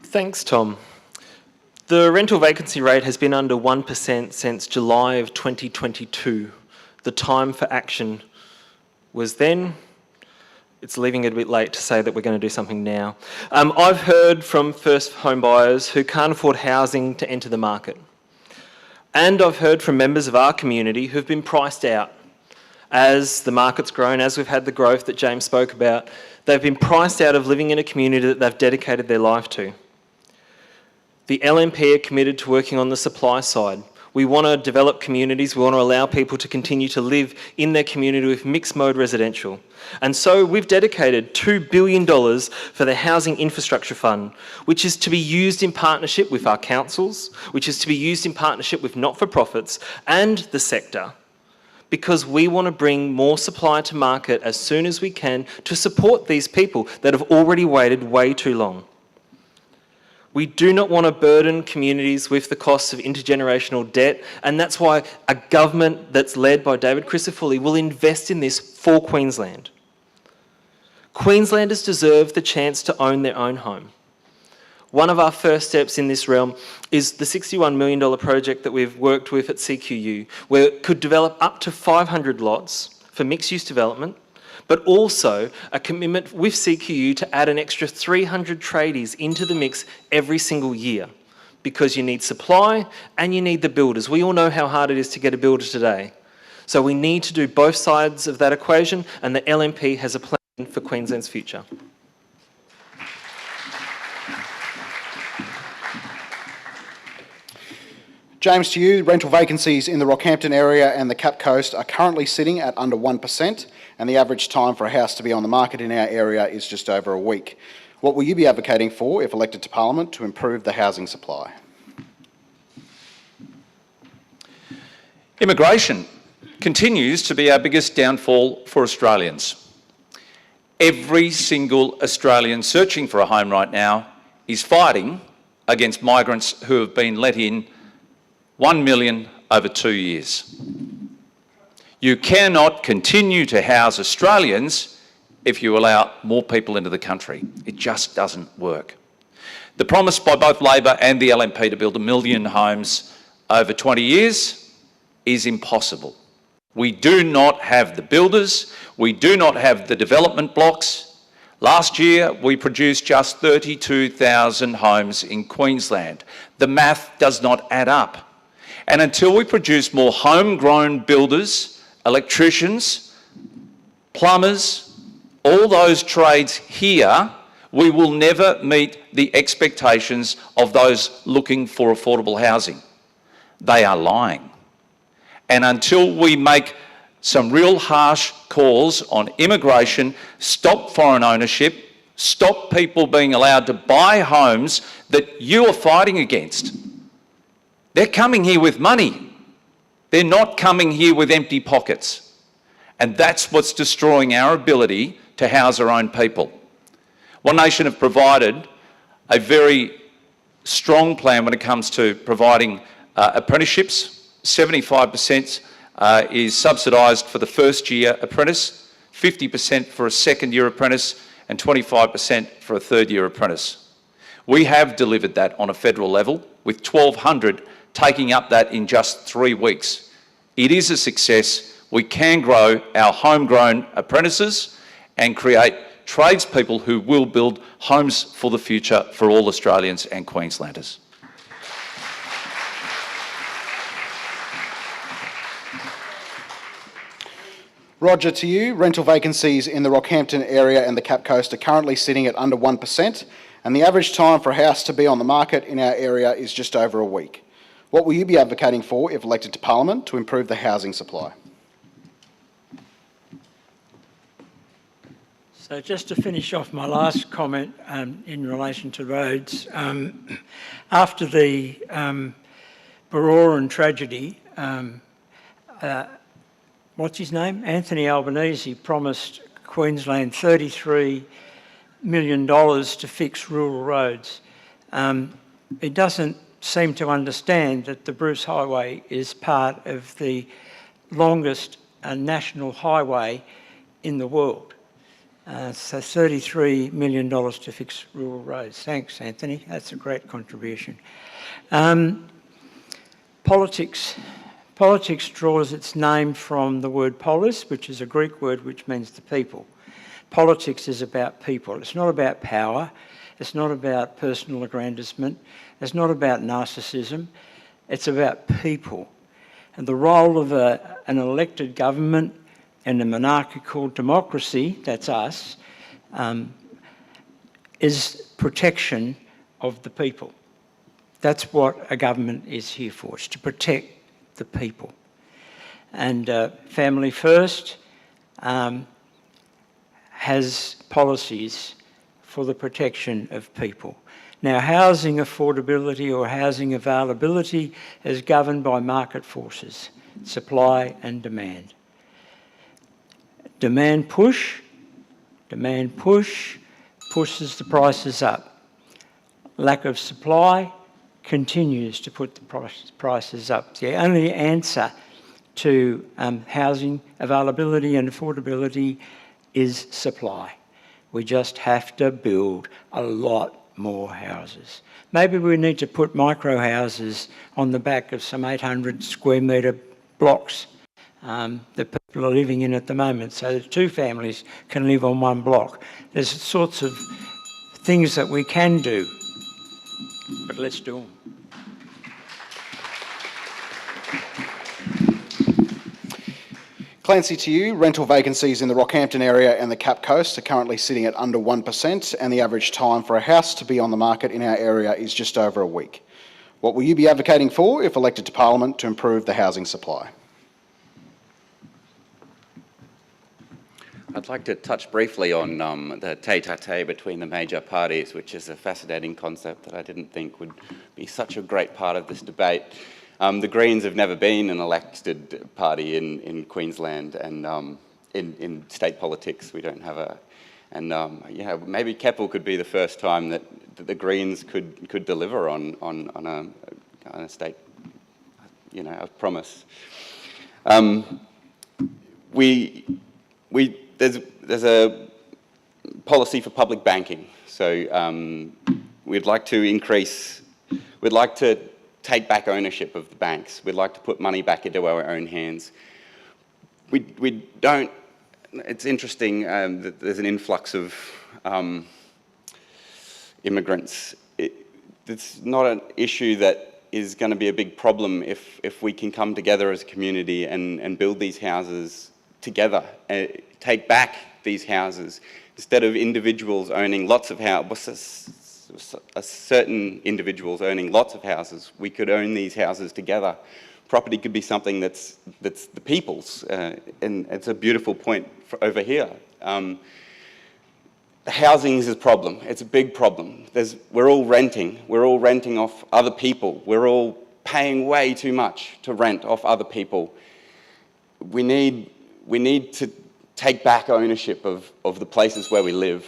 Thanks, Tom. The rental vacancy rate has been under 1% since July of 2022. The time for action was then. It's leaving it a bit late to say that we're going to do something now. I've heard from first home buyers who can't afford housing to enter the market. And I've heard from members of our community who've been priced out. As the market's grown, as we've had the growth that James spoke about, they've been priced out of living in a community that they've dedicated their life to. The LNP are committed to working on the supply side. We want to develop communities, we want to allow people to continue to live in their community with mixed mode residential. And so we've dedicated $2 billion for the Housing Infrastructure Fund, which is to be used in partnership with our councils, which is to be used in partnership with not-for-profits and the sector, because we want to bring more supply to market as soon as we can to support these people that have already waited way too long. We do not want to burden communities with the costs of intergenerational debt, and that's why a government that's led by David Crisafulli will invest in this for Queensland. Queenslanders deserve the chance to own their own home. One of our first steps in this realm is the $61 million project that we've worked with at CQU, where it could develop up to 500 lots for mixed-use development, but also a commitment with CQU to add an extra 300 tradies into the mix every single year, because you need supply and you need the builders. We all know how hard it is to get a builder today. So we need to do both sides of that equation, and the LNP has a plan for Queensland's future. James, to you, rental vacancies in the Rockhampton area and the Cap Coast are currently sitting at under 1%, and the average time for a house to be on the market in our area is just over a week. What will you be advocating for, if elected to Parliament, to improve the housing supply? Immigration continues to be our biggest downfall for Australians. Every single Australian searching for a home right now is fighting against migrants who have been let in 1 million over 2 years. You cannot continue to house Australians if you allow more people into the country. It just doesn't work. The promise by both Labor and the LNP to build 1 million homes over 20 years is impossible. We do not have the builders, we do not have the development blocks. Last year, we produced just 32,000 homes in Queensland. The math does not add up. And until we produce more homegrown builders, electricians, plumbers, all those trades here, we will never meet the expectations of those looking for affordable housing. They are lying. And until we make some real harsh calls on immigration, stop foreign ownership, stop people being allowed to buy homes that you are fighting against. They're coming here with money. They're not coming here with empty pockets. And that's what's destroying our ability to house our own people. One Nation have provided a very strong plan when it comes to providing apprenticeships. 75% is subsidised for the first year apprentice, 50% for a second year apprentice, and 25% for a third year apprentice. We have delivered that on a federal level, with 1,200 taking up that in just 3 weeks. It is a success. We can grow our homegrown apprentices and create tradespeople who will build homes for the future for all Australians and Queenslanders. Roger, to you, rental vacancies in the Rockhampton area and the Cap Coast are currently sitting at under 1%, and the average time for a house to be on the market in our area is just over a week. What will you be advocating for, if elected to Parliament, to improve the housing supply? So just to finish off my last comment in relation to roads, after the Baroran tragedy, what's his name? Anthony Albanese promised Queensland $33 million to fix rural roads. It doesn't seem to understand that the Bruce Highway is part of the longest national highway in the world. So $33 million to fix rural roads. Thanks, Anthony. That's a great contribution. Politics. Politics draws its name from the word polis, which is a Greek word which means the people. Politics is about people. It's not about power. It's not about personal aggrandisement. It's not about narcissism. It's about people. And the role of an elected government in a monarchical democracy, that's us, is protection of the people. That's what a government is here for. It's to protect the people. And Family First has policies for the protection of people. Now, housing affordability or housing availability is governed by market forces, supply and demand. Demand push pushes the prices up. Lack of supply continues to put the prices up. The only answer to housing availability and affordability is supply. We just have to build a lot more houses. Maybe we need to put micro houses on the back of some 800 square metre blocks that people are living in at the moment, so that 2 families can live on 1 block. There's sorts of things that we can do, but let's do them. Clancy, to you, rental vacancies in the Rockhampton area and the Cap Coast are currently sitting at under 1%, and the average time for a house to be on the market in our area is just over a week. What will you be advocating for if elected to Parliament to improve the housing supply? I'd like to touch briefly on the tete-a-tete between the major parties, which is a fascinating concept that I didn't think would be such a great part of this debate. The Greens have never been an elected party in Queensland, and in state politics we don't have a... And maybe Keppel could be the first time that the Greens could deliver on a state, a promise. There's a policy for public banking, so we'd like to take back ownership of the banks. We'd like to put money back into our own hands. We don't. It's interesting that there's an influx of immigrants. It's not an issue that is going to be a big problem if we can come together as a community and build these houses together, take back these houses, instead of individuals owning lots of houses, certain individuals owning lots of houses. We could own these houses together. Property could be something that's the people's, and it's a beautiful point over here. Housing is a problem. It's a big problem. We're all renting. We're all renting off other people. We're all paying way too much to rent off other people. We need to take back ownership of the places where we live.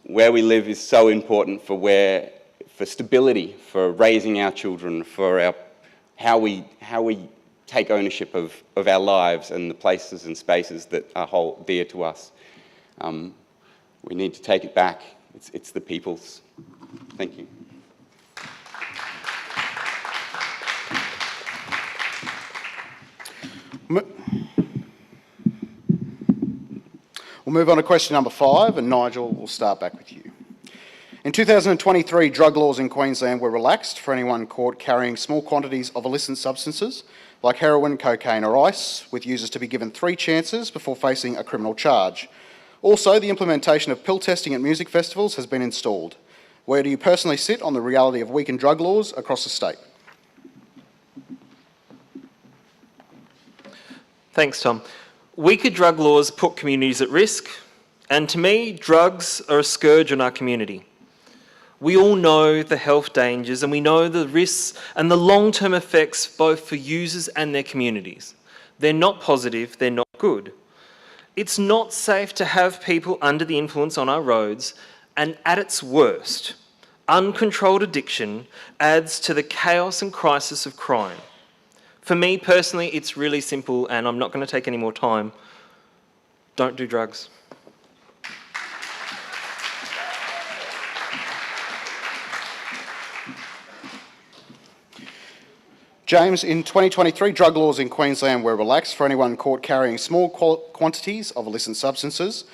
Where we live is so important for stability, for raising our children, for how we take ownership of our lives and the places and spaces that are dear to us. We need to take it back. It's the people's. Thank you. We'll move on to question number 5, and Nigel, we'll start back with you. In 2023, drug laws in Queensland were relaxed for anyone caught carrying small quantities of illicit substances like heroin, cocaine or ice, with users to be given 3 chances before facing a criminal charge. Also, the implementation of pill testing at music festivals has been installed. Where do you personally sit on the reality of weakened drug laws across the state? Thanks, Tom. Weaker drug laws put communities at risk, and to me, drugs are a scourge on our community. We all know the health dangers, and we know the risks and the long-term effects both for users and their communities. They're not positive, they're not good. It's not safe to have people under the influence on our roads, and at its worst, uncontrolled addiction adds to the chaos and crisis of crime. For me personally, it's really simple, and I'm not going to take any more time. Don't do drugs. James, in 2023, drug laws in Queensland were relaxed for anyone caught carrying small quantities of illicit substances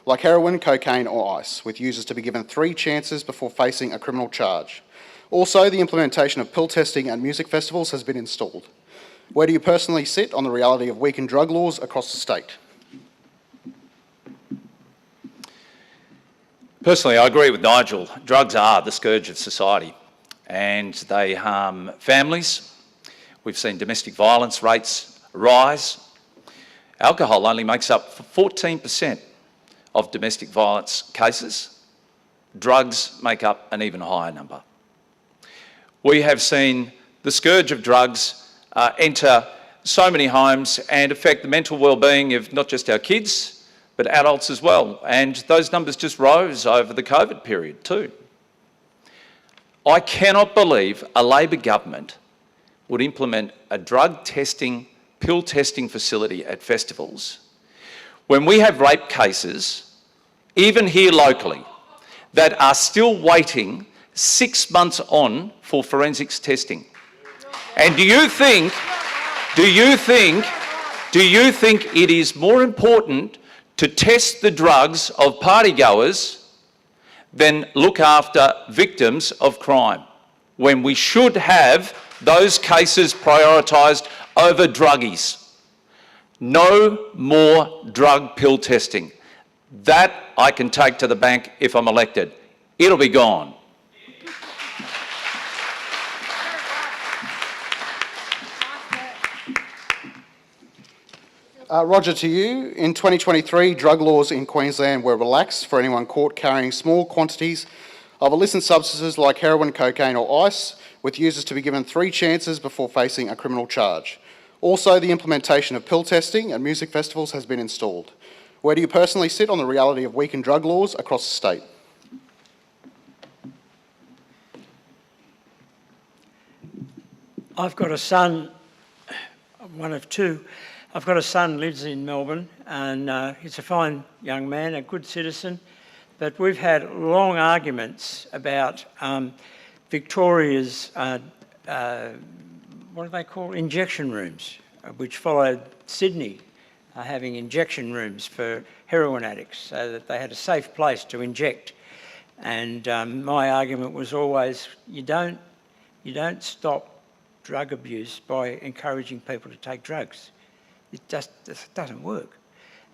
like heroin, cocaine or ice, with users to be given 3 chances before facing a criminal charge. Also, the implementation of pill testing at music festivals has been installed. Where do you personally sit on the reality of weakened drug laws across the state? Personally, I agree with Nigel. Drugs are the scourge of society, and they harm families. We've seen domestic violence rates rise. Alcohol only makes up 14% of domestic violence cases. Drugs make up an even higher number. We have seen the scourge of drugs enter so many homes and affect the mental well-being of not just our kids, but adults as well. And those numbers just rose over the COVID period too. I cannot believe a Labor government would implement a drug testing, pill testing facility at festivals when we have rape cases, even here locally, that are still waiting 6 months on for forensics testing. And do you think it is more important to test the drugs of partygoers than look after victims of crime, when we should have those cases prioritised over druggies? No more drug pill testing. That I can take to the bank if I'm elected. It'll be gone. Roger, to you. In 2023, drug laws in Queensland were relaxed for anyone caught carrying small quantities of illicit substances like heroin, cocaine or ice, with users to be given 3 chances before facing a criminal charge. Also, the implementation of pill testing at music festivals has been installed. Where do you personally sit on the reality of weakened drug laws across the state? I've got a son, one of two. I've got a son lives in Melbourne, and he's a fine young man, a good citizen. But we've had long arguments about Victoria's, what do they call, injection rooms, which followed Sydney having injection rooms for heroin addicts, so that they had a safe place to inject. And my argument was always, you don't stop drug abuse by encouraging people to take drugs. It just doesn't work.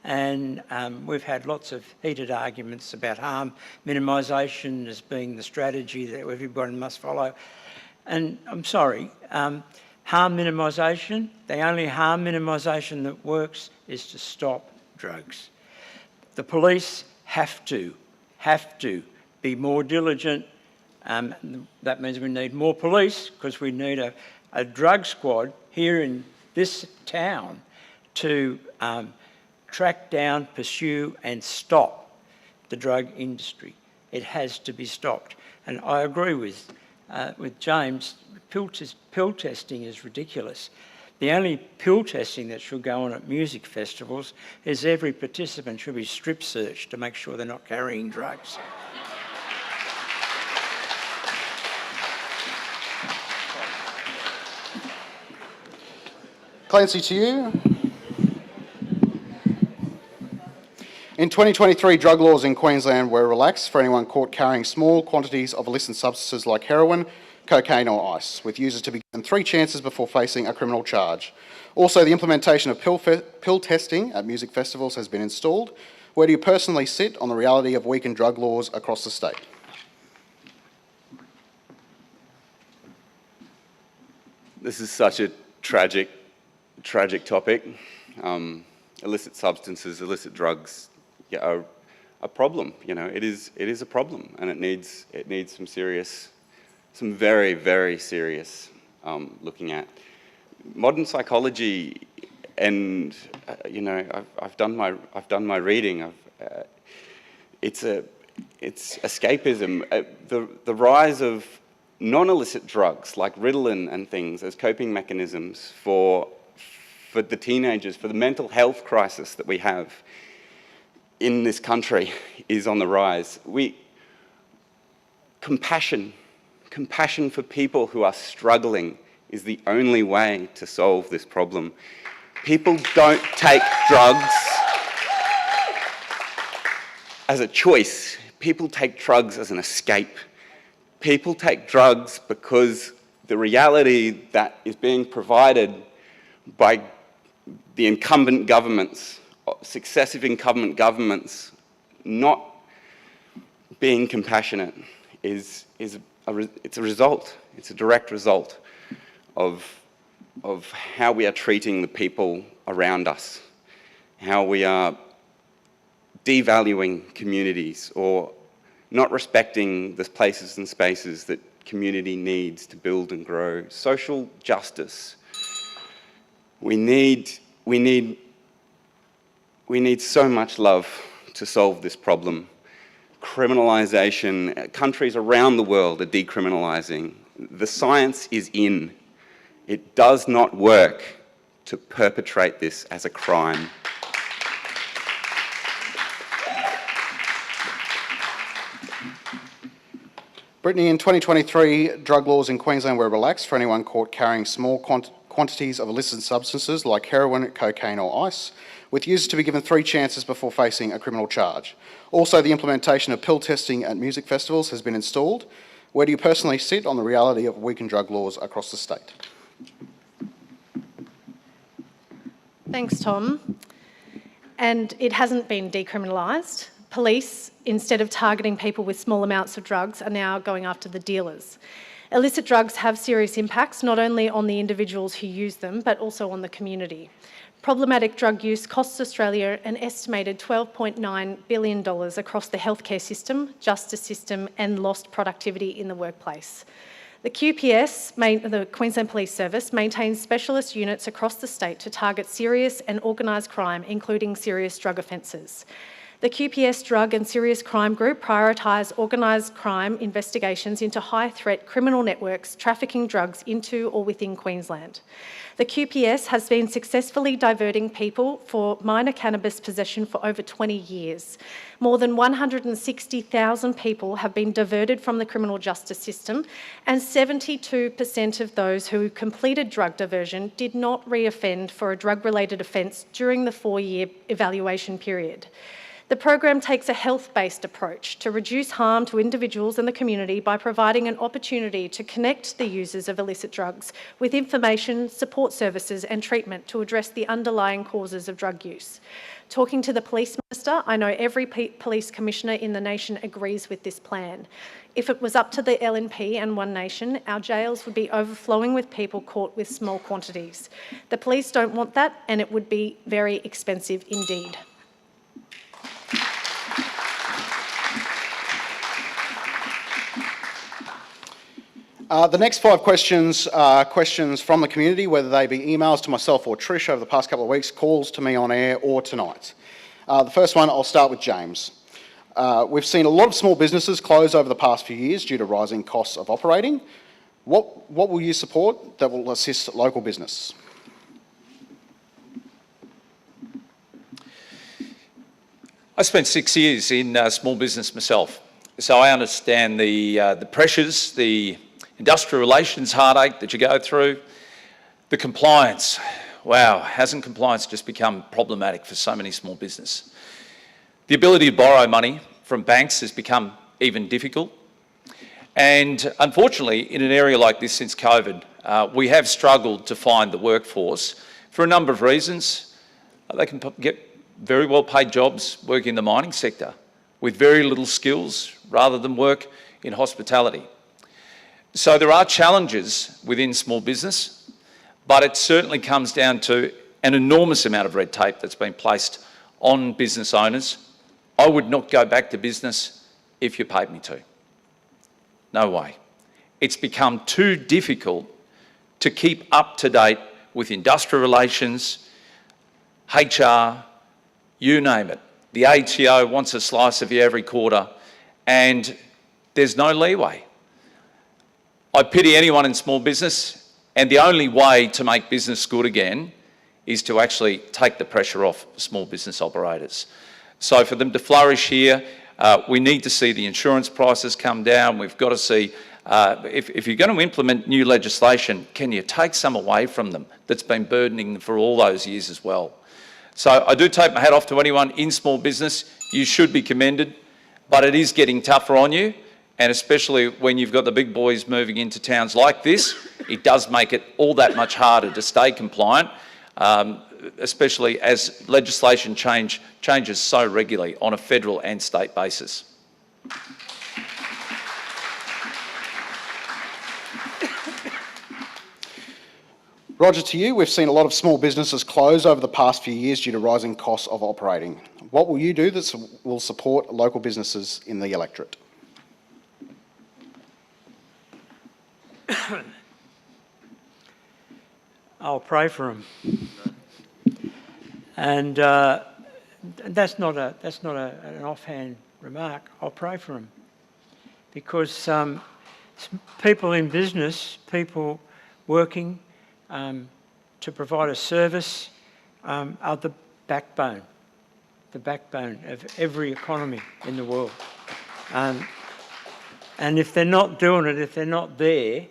And we've had lots of heated arguments about harm minimisation as being the strategy that everybody must follow. And I'm sorry, harm minimisation, the only harm minimisation that works is to stop drugs. The police have to be more diligent. That means we need more police, because we need a drug squad here in this town to track down, pursue and stop the drug industry. It has to be stopped. And I agree with James, pill testing is ridiculous. The only pill testing that should go on at music festivals is every participant should be strip searched to make sure they're not carrying drugs. Clancy, to you. In 2023, drug laws in Queensland were relaxed for anyone caught carrying small quantities of illicit substances like heroin, cocaine or ice, with users to be given 3 chances before facing a criminal charge. Also, the implementation of pill testing at music festivals has been installed. Where do you personally sit on the reality of weakened drug laws across the state? This is such a tragic topic. Illicit substances, illicit drugs are a problem. You know, it is a problem, and it needs some very, very serious looking at. Modern psychology, and you know, I've done my reading. It's escapism. The rise of non-illicit drugs like Ritalin and things as coping mechanisms for the teenagers, for the mental health crisis that we have in this country is on the rise. Compassion for people who are struggling is the only way to solve this problem. People don't take drugs as a choice. People take drugs as an escape. People take drugs because the reality that is being provided by the incumbent governments, successive incumbent governments, not being compassionate it's a result. It's a direct result of how we are treating the people around us, how we are devaluing communities or not respecting the places and spaces that community needs to build and grow. Social justice. We need so much love to solve this problem. Criminalisation, countries around the world are decriminalising. The science is in. It does not work to perpetrate this as a crime. Brittany, in 2023, drug laws in Queensland were relaxed for anyone caught carrying small quantities of illicit substances like heroin, cocaine or ice, with users to be given 3 chances before facing a criminal charge. Also, the implementation of pill testing at music festivals has been installed. Where do you personally sit on the reality of weakened drug laws across the state? Thanks, Tom. And it hasn't been decriminalised. Police, instead of targeting people with small amounts of drugs, are now going after the dealers. Illicit drugs have serious impacts, not only on the individuals who use them, but also on the community. Problematic drug use costs Australia an estimated $12.9 billion across the healthcare system, justice system, and lost productivity in the workplace. The QPS, the Queensland Police Service, maintains specialist units across the state to target serious and organised crime, including serious drug offences. The QPS Drug and Serious Crime Group prioritise organised crime investigations into high-threat criminal networks trafficking drugs into or within Queensland. The QPS has been successfully diverting people for minor cannabis possession for over 20 years. More than 160,000 people have been diverted from the criminal justice system, and 72% of those who completed drug diversion did not re-offend for a drug-related offence during the 4-year evaluation period. The program takes a health-based approach to reduce harm to individuals and the community by providing an opportunity to connect the users of illicit drugs with information, support services and treatment to address the underlying causes of drug use. Talking to the Police Minister, I know every police commissioner in the nation agrees with this plan. If it was up to the LNP and One Nation, our jails would be overflowing with people caught with small quantities. The police don't want that, and it would be very expensive indeed. The next 5 questions are questions from the community, whether they be emails to myself or Trish over the past couple of weeks, calls to me on air or tonight. The first one, I'll start with James. We've seen a lot of small businesses close over the past few years due to rising costs of operating. What will you support that will assist local business? I spent 6 years in small business myself, so I understand the pressures, the industrial relations heartache that you go through, the compliance. Wow, hasn't compliance just become problematic for so many small business? The ability to borrow money from banks has become even difficult. And unfortunately, in an area like this since COVID, we have struggled to find the workforce for a number of reasons. They can get very well paid jobs working in the mining sector with very little skills rather than work in hospitality. So there are challenges within small business, but it certainly comes down to an enormous amount of red tape that's been placed on business owners. I would not go back to business if you paid me to. No way. It's become too difficult to keep up to date with industrial relations, HR, you name it. The ATO wants a slice of you every quarter, and there's no leeway. I pity anyone in small business, and the only way to make business good again is to actually take the pressure off small business operators. So for them to flourish here, we need to see the insurance prices come down. We've got to see, if you're going to implement new legislation, can you take some away from them that's been burdening them for all those years as well? So I do take my hat off to anyone in small business. You should be commended, but it is getting tougher on you. And especially when you've got the big boys moving into towns like this, it does make it all that much harder to stay compliant, especially as legislation changes so regularly on a federal and state basis. Roger, to you, we've seen a lot of small businesses close over the past few years due to rising costs of operating. What will you do that will support local businesses in the electorate? I'll pray for them, and that's not an offhand remark. I'll pray for them because people in business, people working to provide a service, are the backbone of every economy in the world. And if they're not doing it, if they're not there,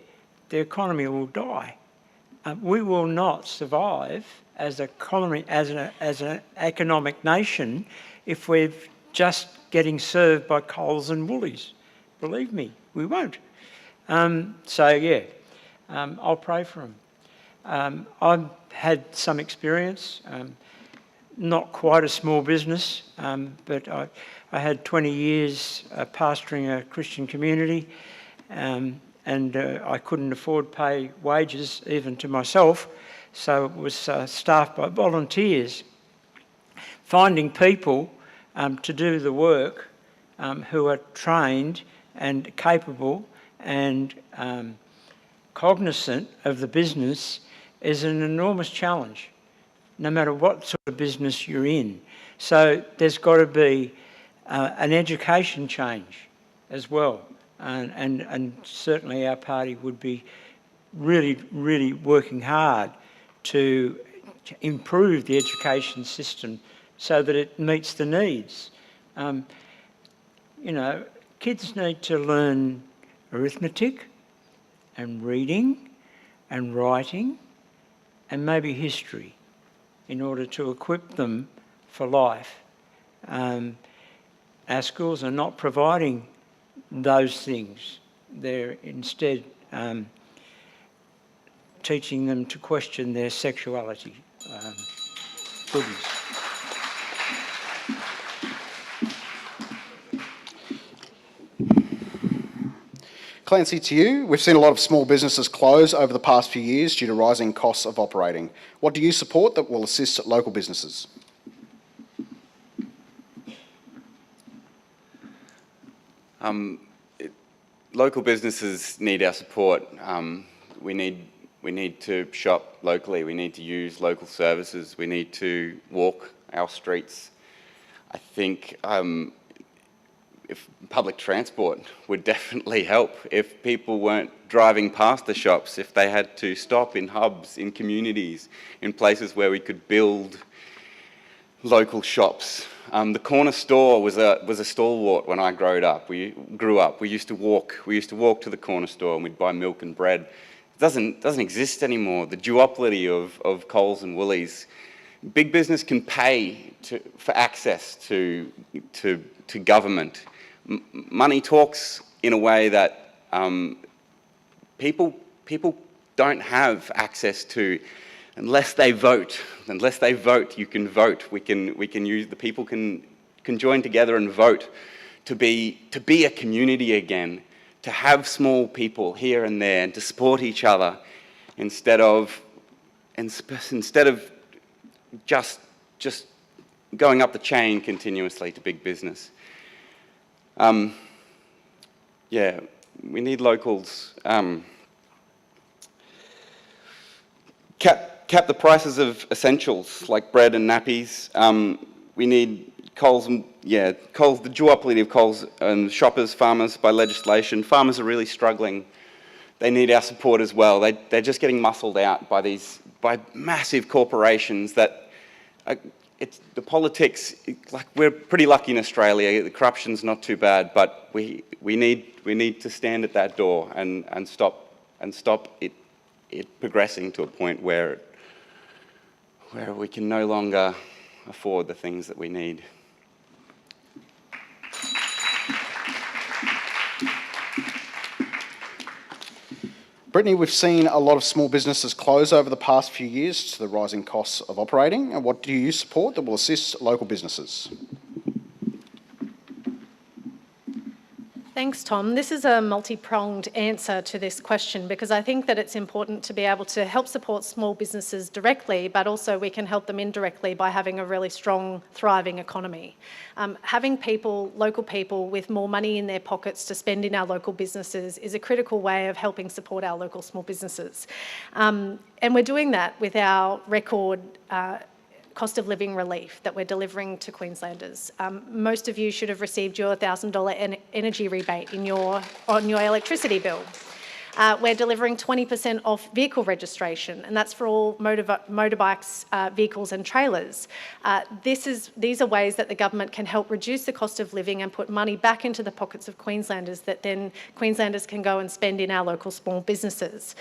the economy will die. We will not survive as an economic nation if we're just getting served by Coles and Woolies. Believe me, we won't. I'll pray for them. I've had some experience, not quite a small business, but I had 20 years pastoring a Christian community, and I couldn't afford to pay wages even to myself, so it was staffed by volunteers. Finding people to do the work who are trained and capable and cognizant of the business is an enormous challenge, no matter what sort of business you're in. So there's got to be an education change as well. And certainly our party would be really, really working hard to improve the education system so that it meets the needs. You know, kids need to learn arithmetic and reading and writing and maybe history in order to equip them for life. Our schools are not providing those things. They're instead teaching them to question their sexuality. Goodness. Clancy, to you, we've seen a lot of small businesses close over the past few years due to rising costs of operating. What do you support that will assist local businesses? Local businesses need our support. We need to shop locally. We need to use local services. We need to walk our streets. I think if public transport would definitely help. If people weren't driving past the shops, if they had to stop in hubs, in communities, in places where we could build local shops. The corner store was a stalwart when I grew up. We used to walk to the corner store and we'd buy milk and bread. It doesn't exist anymore. The duopoly of Coles and Woolies. Big business can pay for access to government. Money talks in a way that people don't have access to unless they vote. Unless they vote, you can vote. We can use, the people can join together and vote to be a community again, to have small people here and there and to support each other instead of just going up the chain continuously to big business. Yeah, we need locals. Cap the prices of essentials like bread and nappies. We need Coles, the duopoly of Coles and shoppers, farmers by legislation. Farmers are really struggling. They need our support as well. They're just getting muscled out by massive corporations that the politics, like, we're pretty lucky in Australia. The corruption's not too bad, but we need to stand at that door and stop it progressing to a point where we can no longer afford the things that we need. Brittany, we've seen a lot of small businesses close over the past few years to the rising costs of operating. And what do you support that will assist local businesses? Thanks, Tom. This is a multi-pronged answer to this question because I think that it's important to be able to help support small businesses directly, but also we can help them indirectly by having a really strong, thriving economy. Having local people with more money in their pockets to spend in our local businesses is a critical way of helping support our local small businesses. And we're doing that with our record cost of living relief that we're delivering to Queenslanders. Most of you should have received your $1,000 energy rebate on your electricity bill. We're delivering 20% off vehicle registration, and that's for all motorbikes, vehicles and trailers. These are ways that the government can help reduce the cost of living and put money back into the pockets of Queenslanders that then Queenslanders can go and spend in our local small businesses.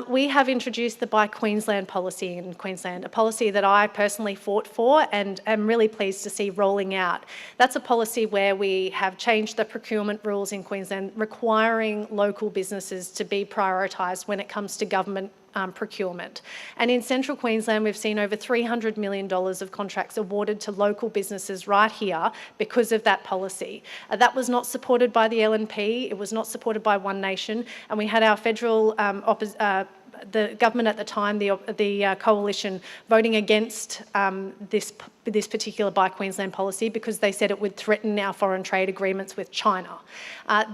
We have introduced the Buy Queensland policy in Queensland, a policy that I personally fought for and am really pleased to see rolling out. That's a policy where we have changed the procurement rules in Queensland, requiring local businesses to be prioritised when it comes to government procurement. And in Central Queensland, we've seen over $300 million of contracts awarded to local businesses right here because of that policy. That was not supported by the LNP, it was not supported by One Nation, and we had our federal the government at the time, the coalition, voting against this particular Buy Queensland policy because they said it would threaten our foreign trade agreements with China.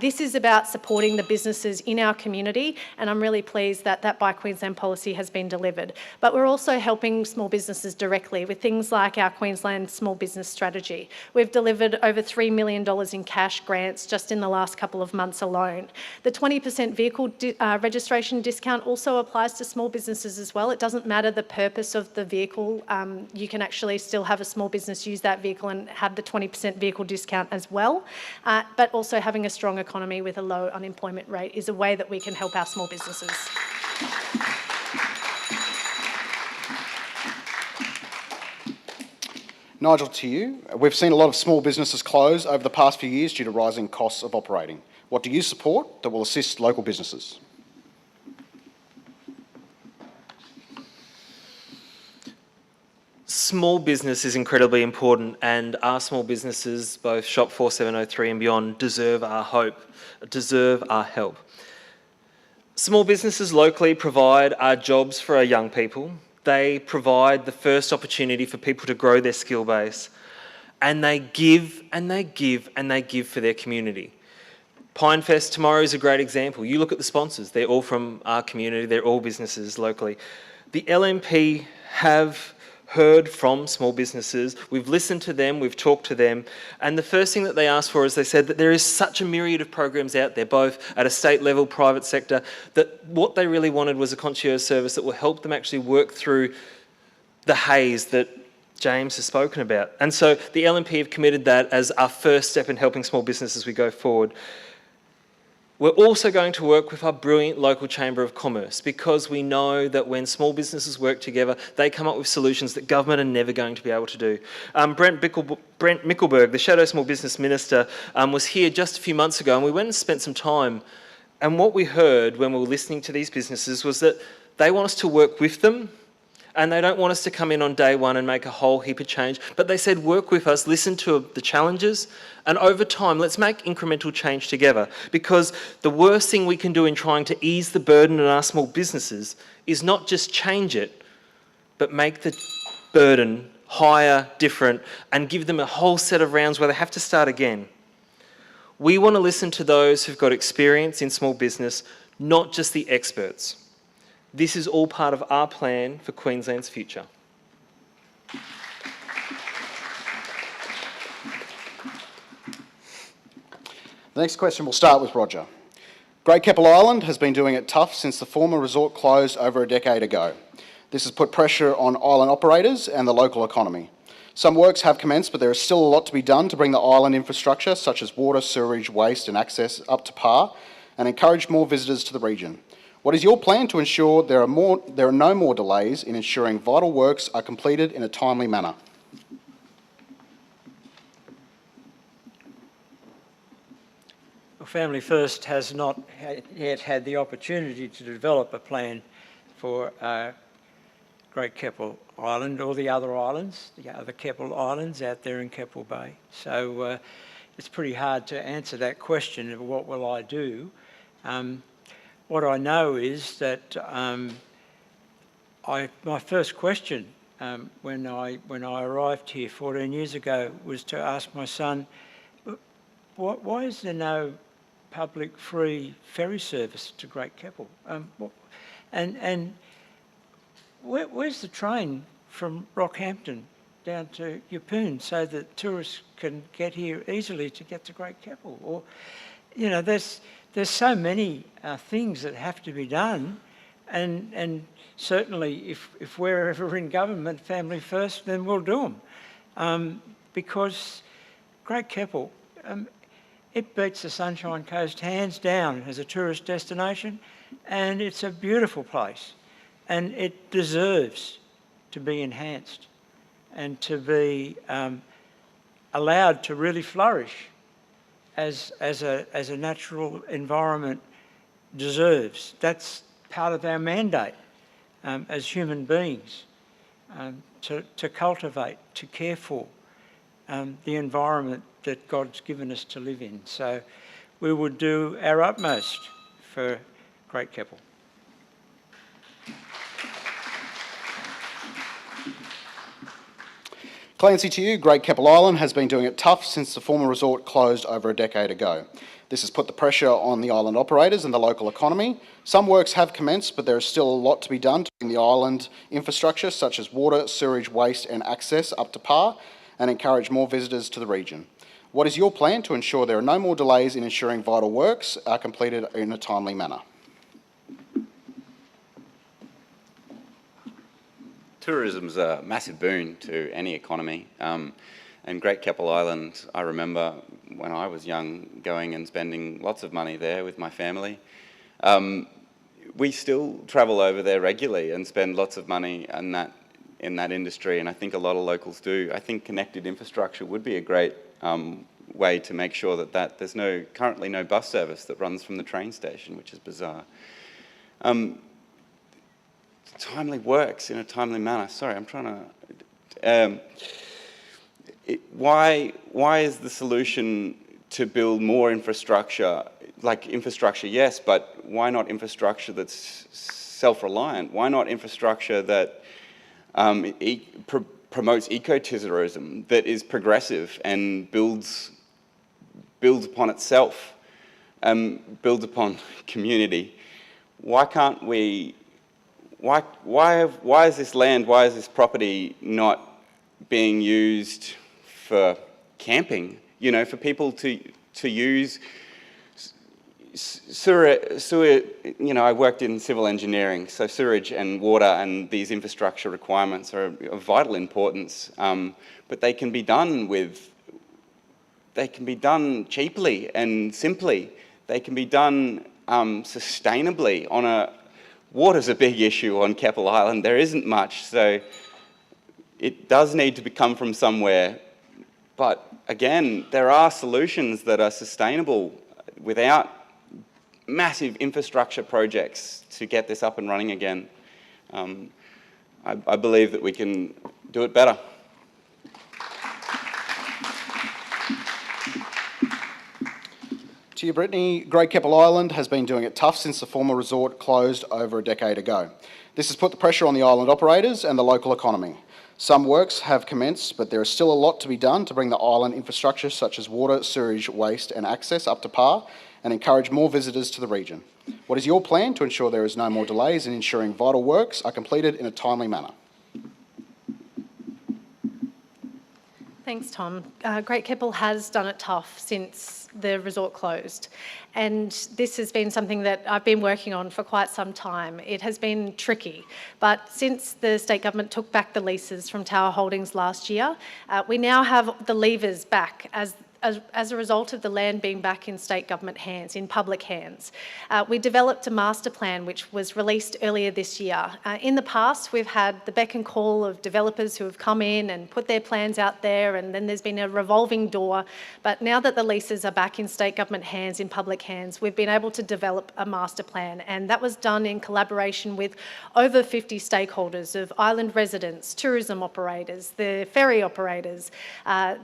This is about supporting the businesses in our community, and I'm really pleased that that Buy Queensland policy has been delivered. But we're also helping small businesses directly with things like our Queensland Small Business Strategy. We've delivered over $3 million in cash grants just in the last couple of months alone. The 20% vehicle registration discount also applies to small businesses as well. It doesn't matter the purpose of the vehicle. You can actually still have a small business use that vehicle and have the 20% vehicle discount as well. But also having a strong economy with a low unemployment rate is a way that we can help our small businesses. Nigel, to you. We've seen a lot of small businesses close over the past few years due to rising costs of operating. What do you support that will assist local businesses? Small business is incredibly important, and our small businesses, both Shop 4703 and beyond, deserve our help. Small businesses locally provide our jobs for our young people. They provide the first opportunity for people to grow their skill base, and they give and they give and they give for their community. Pinefest tomorrow is a great example. You look at the sponsors, they're all from our community, they're all businesses locally. The LNP have heard from small businesses, we've listened to them, we've talked to them, and the first thing that they asked for is they said that there is such a myriad of programs out there, both at a state level, private sector, that what they really wanted was a concierge service that will help them actually work through the haze that James has spoken about. And so the LNP have committed that as our first step in helping small business as we go forward. We're also going to work with our brilliant local Chamber of Commerce because we know that when small businesses work together, they come up with solutions that government are never going to be able to do. Brent Mickelberg, the Shadow Small Business Minister, was here just a few months ago, and we went and spent some time. And what we heard when we were listening to these businesses was that they want us to work with them, and they don't want us to come in on day one and make a whole heap of change. But they said, work with us, listen to the challenges, and over time, let's make incremental change together. Because the worst thing we can do in trying to ease the burden on our small businesses is not just change it, but make the burden higher, different, and give them a whole set of rounds where they have to start again. We want to listen to those who've got experience in small business, not just the experts. This is all part of our plan for Queensland's future. The next question will start with Roger. Great Keppel Island has been doing it tough since the former resort closed over a decade ago. This has put pressure on island operators and the local economy. Some works have commenced, but there is still a lot to be done to bring the island infrastructure, such as water, sewerage, waste and access, up to par and encourage more visitors to the region. What is your plan to ensure there are no more delays in ensuring vital works are completed in a timely manner? Well, Family First has not yet had the opportunity to develop a plan for Great Keppel Island or the other islands, the other Keppel Islands out there in Keppel Bay. So it's pretty hard to answer that question of what will I do. What I know is that my first question when I arrived here 14 years ago was to ask my son, why is there no public free ferry service to Great Keppel? And where's the train from Rockhampton down to Yeppoon so that tourists can get here easily to get to Great Keppel? Or, you know, there's so many things that have to be done, and certainly if we're ever in government, Family First, then we'll do them. Because Great Keppel, it beats the Sunshine Coast hands down as a tourist destination, and it's a beautiful place, and it deserves to be enhanced and to be allowed to really flourish as a natural environment deserves. That's part of our mandate as human beings, to cultivate, to care for the environment that God's given us to live in. So we would do our utmost for Great Keppel. Clancy, to you, Great Keppel Island has been doing it tough since the former resort closed over a decade ago. This has put the pressure on the island operators and the local economy. Some works have commenced, but there is still a lot to be done to bring the island infrastructure, such as water, sewerage, waste and access, up to par and encourage more visitors to the region. What is your plan to ensure there are no more delays in ensuring vital works are completed in a timely manner? Tourism's a massive boon to any economy, and Great Keppel Island, I remember when I was young going and spending lots of money there with my family. We still travel over there regularly and spend lots of money in that industry, and I think a lot of locals do. I think connected infrastructure would be a great way to make sure that there's currently no bus service that runs from the train station, which is bizarre. Timely works in a timely manner. Sorry, I'm trying to... why is the solution to build more infrastructure, like infrastructure, yes, but why not infrastructure that's self-reliant? Why not infrastructure that promotes ecotourism, that is progressive and builds upon itself, builds upon community? Why can't we... Why is this land, why is this property not being used for camping? You know, for people to use sewer, you know, I worked in civil engineering, so sewerage and water and these infrastructure requirements are of vital importance, but they can be done cheaply and simply. They can be done sustainably on a... Water's a big issue on Keppel Island. There isn't much, so it does need to come from somewhere. But again, there are solutions that are sustainable without massive infrastructure projects to get this up and running again. I believe that we can do it better. To you, Brittany, Great Keppel Island has been doing it tough since the former resort closed over a decade ago. This has put the pressure on the island operators and the local economy. Some works have commenced, but there is still a lot to be done to bring the island infrastructure such as water, sewerage, waste and access up to par and encourage more visitors to the region. What is your plan to ensure there is no more delays in ensuring vital works are completed in a timely manner? Thanks, Tom. Great Keppel has done it tough since the resort closed, and this has been something that I've been working on for quite some time. It has been tricky, but since the state government took back the leases from Tower Holdings last year, we now have the levers back as a result of the land being back in state government hands, in public hands. We developed a master plan which was released earlier this year. In the past, we've had the beck and call of developers who have come in and put their plans out there, and then there's been a revolving door. But now that the leases are back in state government hands, in public hands, we've been able to develop a master plan, and that was done in collaboration with over 50 stakeholders of island residents, tourism operators, the ferry operators,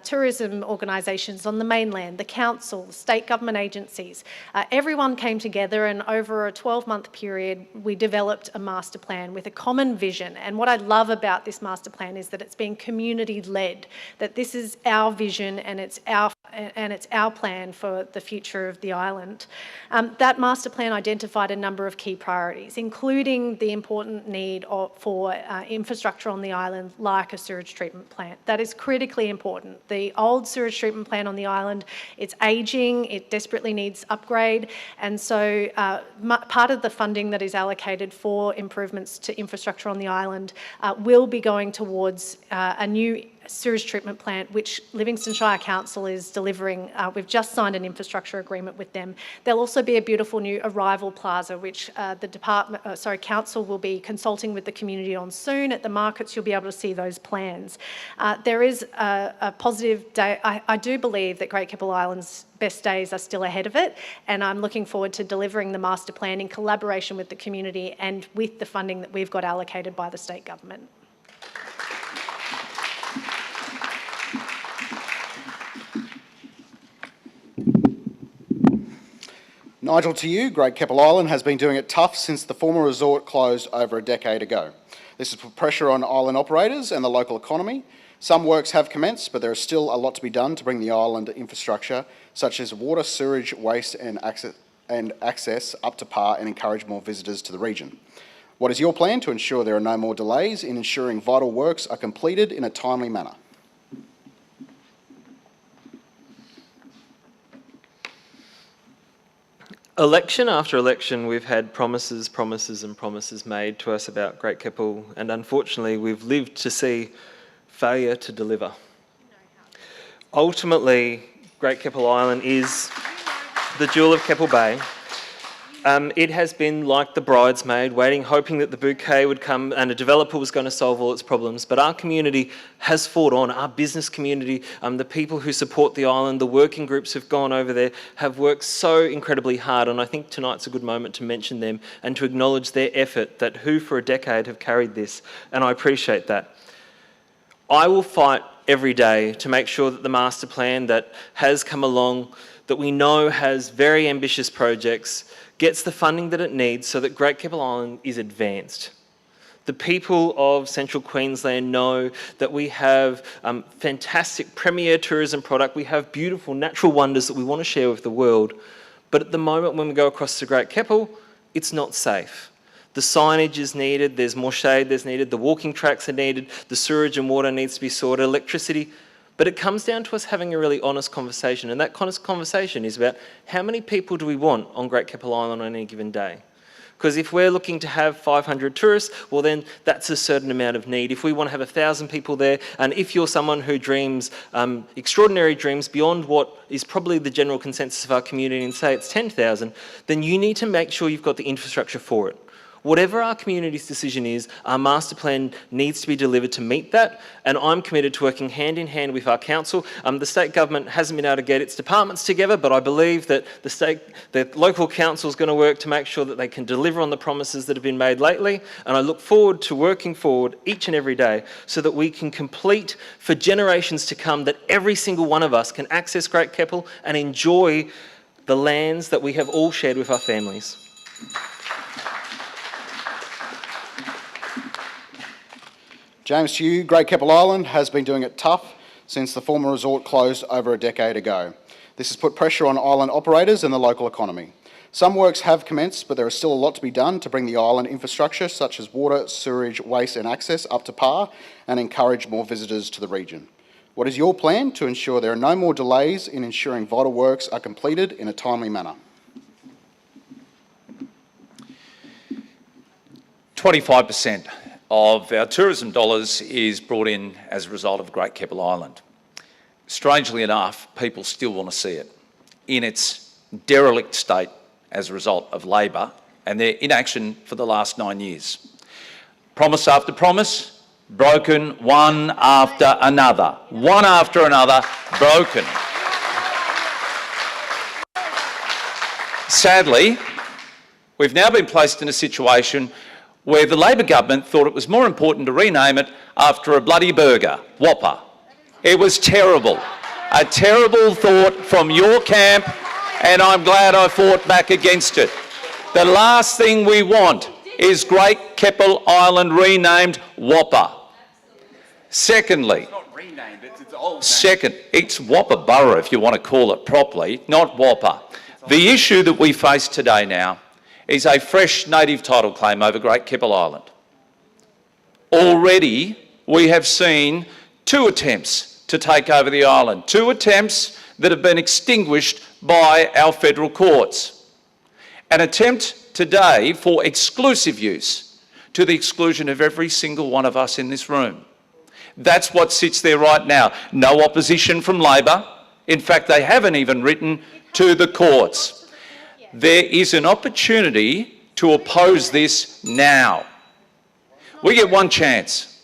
tourism organisations on the mainland, the council, state government agencies. Everyone came together, and over a 12-month period, we developed a master plan with a common vision. And what I love about this master plan is that it's been community-led, that this is our vision and it's our plan for the future of the island. That master plan identified a number of key priorities, including the important need for infrastructure on the island, like a sewage treatment plant. That is critically important. The old sewage treatment plant on the island, it's ageing, it desperately needs upgrade, and so part of the funding that is allocated for improvements to infrastructure on the island will be going towards a new sewage treatment plant, which Livingston Shire Council is delivering. We've just signed an infrastructure agreement with them. There'll also be a beautiful new arrival plaza, which the council will be consulting with the community on soon. At the markets, you'll be able to see those plans. There is a positive day. I do believe that Great Keppel Island's best days are still ahead of it, and I'm looking forward to delivering the master plan in collaboration with the community and with the funding that we've got allocated by the state government. Nigel, to you, Great Keppel Island has been doing it tough since the former resort closed over a decade ago. This has put pressure on island operators and the local economy. Some works have commenced, but there is still a lot to be done to bring the island infrastructure, such as water, sewage, waste and access up to par and encourage more visitors to the region. What is your plan to ensure there are no more delays in ensuring vital works are completed in a timely manner? Election after election, we've had promises and promises made to us about Great Keppel, and unfortunately we've lived to see failure to deliver. Ultimately, Great Keppel Island is the jewel of Keppel Bay. It has been like the bridesmaid, waiting, hoping that the bouquet would come and a developer was going to solve all its problems. But our community has fought on. Our business community, the people who support the island, the working groups who've gone over there, have worked so incredibly hard. And I think tonight's a good moment to mention them and to acknowledge their effort, that who for a decade have carried this. And I appreciate that. I will fight every day to make sure that the master plan that has come along, that we know has very ambitious projects, gets the funding that it needs so that Great Keppel Island is advanced. The people of Central Queensland know that we have fantastic premier tourism product. We have beautiful natural wonders that we want to share with the world. But at the moment when we go across to Great Keppel, it's not safe. The signage is needed, there's more shade that's needed, the walking tracks are needed, the sewage and water needs to be sorted, electricity. But it comes down to us having a really honest conversation, and that honest conversation is about how many people do we want on Great Keppel Island on any given day? Because if we're looking to have 500 tourists, well then that's a certain amount of need. If we want to have 1,000 people there, and if you're someone who dreams extraordinary dreams beyond what is probably the general consensus of our community and say it's 10,000, then you need to make sure you've got the infrastructure for it. Whatever our community's decision is, our master plan needs to be delivered to meet that, and I'm committed to working hand in hand with our council. The state government hasn't been able to get its departments together, but I believe that the local council is going to work to make sure that they can deliver on the promises that have been made lately, and I look forward to working forward each and every day so that we can complete for generations to come, that every single one of us can access Great Keppel and enjoy the lands that we have all shared with our families. James, to you, Great Keppel Island has been doing it tough since the former resort closed over a decade ago. This has put pressure on island operators and the local economy. Some works have commenced, but there is still a lot to be done to bring the island infrastructure, such as water, sewage, waste and access, up to par and encourage more visitors to the region. What is your plan to ensure there are no more delays in ensuring vital works are completed in a timely manner? 25% of our tourism dollars is brought in as a result of Great Keppel Island. Strangely enough, people still want to see it in its derelict state as a result of Labor and their inaction for the last 9 years. Promise after promise, broken one after another, broken. Sadly, we've now been placed in a situation where the Labor government thought it was more important to rename it after a bloody burger, Whopper. It was terrible. A terrible thought from your camp, and I'm glad I fought back against it. The last thing we want is Great Keppel Island renamed Whopper. Secondly, It's not renamed, it's its old name. second, it's Whopper Borough if you want to call it properly, not Whopper. The issue that we face today now is a fresh native title claim over Great Keppel Island. Already, we have seen 2 attempts to take over the island, 2 attempts that have been extinguished by our federal courts. An attempt today for exclusive use, to the exclusion of every single one of us in this room. That's what sits there right now. No opposition from Labor. In fact, they haven't even written to the courts. There is an opportunity to oppose this now. We get one chance.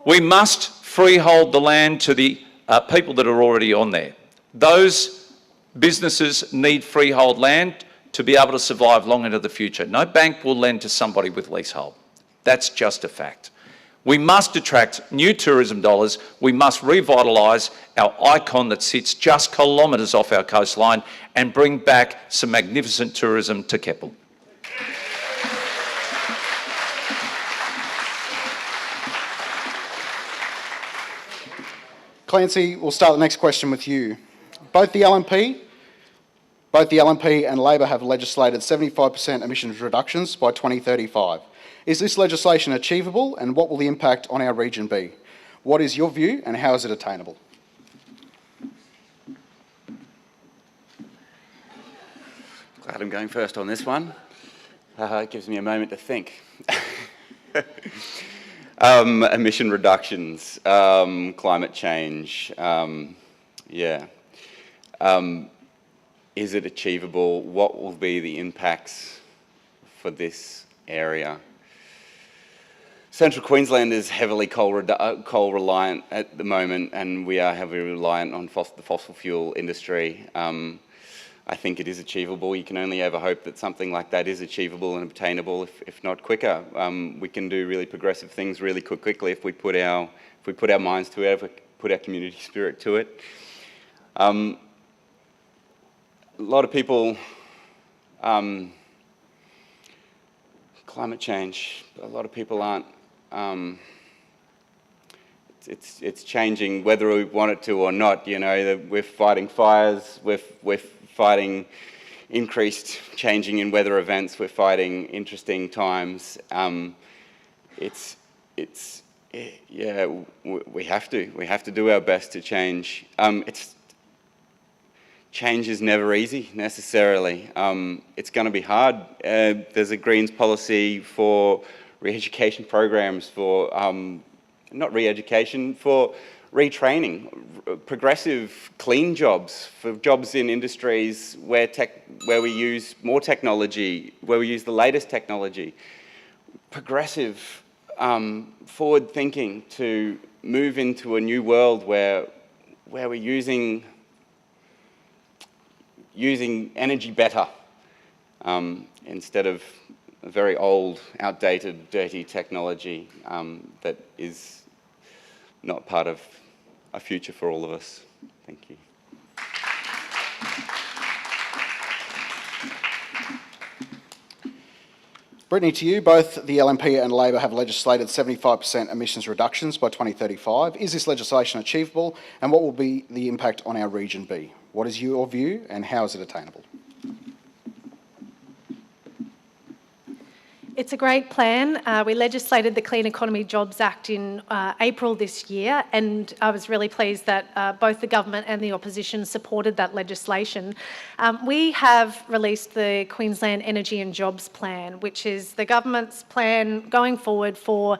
We must freehold the land to the people that are already on there. Those businesses need freehold land to be able to survive long into the future. No bank will lend to somebody with leasehold. That's just a fact. We must attract new tourism dollars. We must revitalise our icon that sits just kilometres off our coastline and bring back some magnificent tourism to Keppel. Clancy, we'll start the next question with you. Both the LNP and Labor have legislated 75% emissions reductions by 2035. Is this legislation achievable, and what will the impact on our region be? What is your view, and how is it attainable? Glad I'm going first on this one. It gives me a moment to think. Emission reductions, climate change, is it achievable? What will be the impacts for this area? Central Queensland is heavily coal reliant at the moment, and we are heavily reliant on the fossil fuel industry. I think it is achievable. You can only ever hope that something like that is achievable and obtainable, if not quicker. We can do really progressive things really quickly if we put our minds to it, if we put our community spirit to it. A lot of people, climate change, a lot of people aren't, it's changing whether we want it to or not. You know, we're fighting fires, we're fighting increased changing in weather events, we're fighting interesting times. We have to do our best to change. Change is never easy, necessarily. It's going to be hard. There's a Greens policy for re-education programs, for, not re-education, for retraining, progressive, clean jobs, for jobs in industries where we use more technology, where we use the latest technology. Progressive, forward thinking to move into a new world where we're using energy better, instead of a very old, outdated, dirty technology that is not part of a future for all of us. Thank you. Brittany, to you, both the LNP and Labor have legislated 75% emissions reductions by 2035. Is this legislation achievable, and what will be the impact on our region be? What is your view, and how is it attainable? It's a great plan. We legislated the Clean Economy Jobs Act in April this year, and I was really pleased that both the government and the opposition supported that legislation. We have released the Queensland Energy and Jobs Plan, which is the government's plan going forward for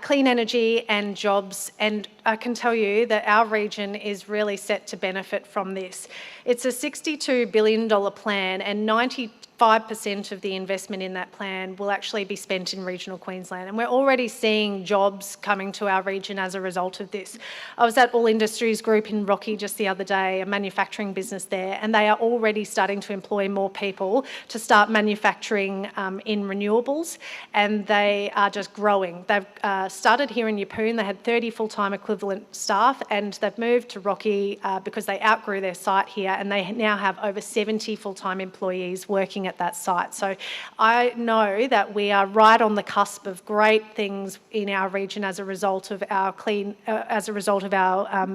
clean energy and jobs, and I can tell you that our region is really set to benefit from this. It's a $62 billion plan, and 95% of the investment in that plan will actually be spent in regional Queensland, and we're already seeing jobs coming to our region as a result of this. I was at All Industries Group in Rocky just the other day, a manufacturing business there, and they are already starting to employ more people to start manufacturing in renewables, and they are just growing. They've started here in Yeppoon. They had 30 full-time equivalent staff, and they've moved to Rocky because they outgrew their site here, and they now have over 70 full-time employees working at that site. So I know that we are right on the cusp of great things in our region as a result of our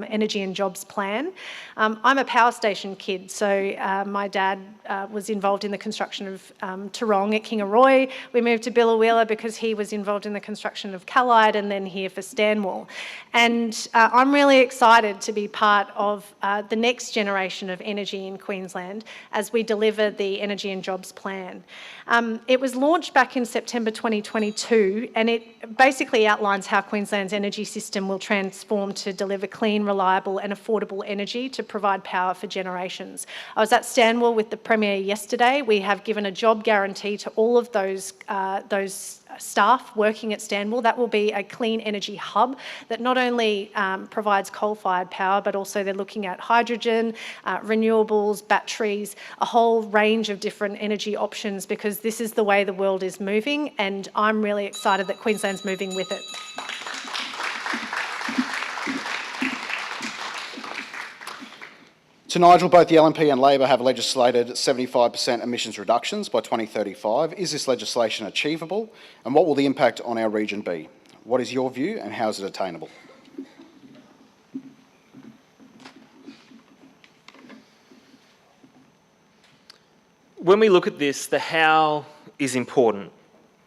energy and jobs plan. I'm a power station kid, so my dad was involved in the construction of Tarong at Kingaroy. We moved to Billawheeler because he was involved in the construction of Callide, and then here for Stanwell. And I'm really excited to be part of the next generation of energy in Queensland as we deliver the energy and jobs jobs plan. It was launched back in September 2022, and it basically outlines how Queensland's energy system will transform to deliver clean, reliable and affordable energy to provide power for generations. I was at Stanwell with the Premier yesterday. We have given a job guarantee to all of those staff working at Stanwell. That will be a clean energy hub that not only provides coal-fired power, but also they're looking at hydrogen, renewables, batteries, a whole range of different energy options, because this is the way the world is moving, and I'm really excited that Queensland's moving with it. To Nigel, both the LNP and Labor have legislated 75% emissions reductions by 2035. Is this legislation achievable, and what will the impact on our region be? What is your view, and how is it attainable? When we look at this, the how is important.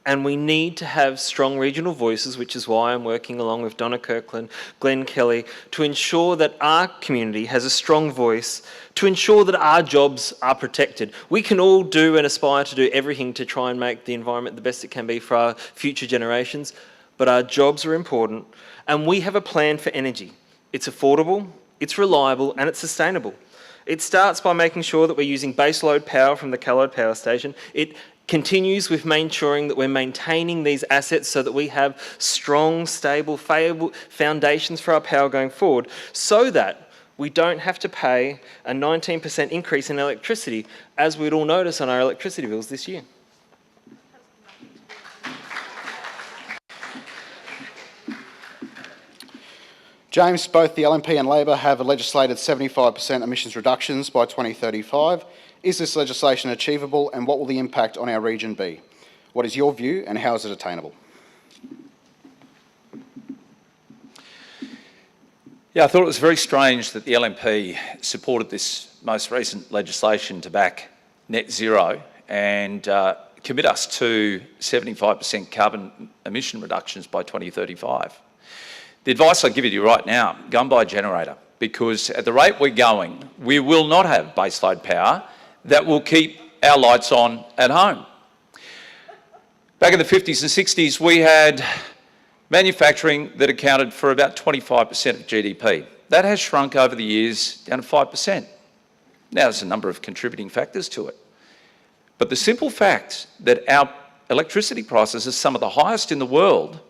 And we need to have strong regional voices, which is why I'm working along with Donna Kirkland, Glenn Kelly, to ensure that our community has a strong voice, to ensure that our jobs are protected. We can all do and aspire to do everything to try and make the environment the best it can be for our future generations, but our jobs are important, and we have a plan for energy. It's affordable, it's reliable, and it's sustainable. It starts by making sure that we're using baseload power from the Keppel power station. It continues with ensuring that we're maintaining these assets so that we have strong, stable, foundations for our power going forward, so that we don't have to pay a 19% increase in electricity, as we'd all notice on our electricity bills this year. James, both the LNP and Labor have legislated 75% emissions reductions by 2035. Is this legislation achievable, and what will the impact on our region be? What is your view, and how is it attainable? Yeah, I thought it was very strange that the LNP supported this most recent legislation to back net zero and commit us to 75% carbon emission reductions by 2035. The advice I give you right now, go and buy a generator, because at the rate we're going, we will not have baseload power that will keep our lights on at home. Back in the 50s and 60s, we had manufacturing that accounted for about 25% of GDP. That has shrunk over the years down to 5%. Now, there's a number of contributing factors to it. But the simple fact that our electricity prices are some of the highest in the world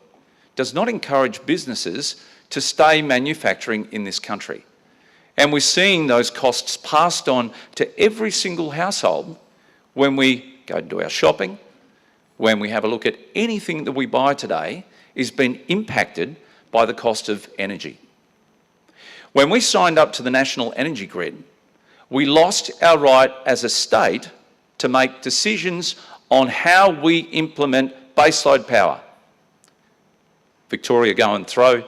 does not encourage businesses to stay manufacturing in this country. And we're seeing those costs passed on to every single household when we go and do our shopping, when we have a look at anything that we buy today is being impacted by the cost of energy. When we signed up to the National Energy Grid, we lost our right as a state to make decisions on how we implement baseload power. Victoria go and throw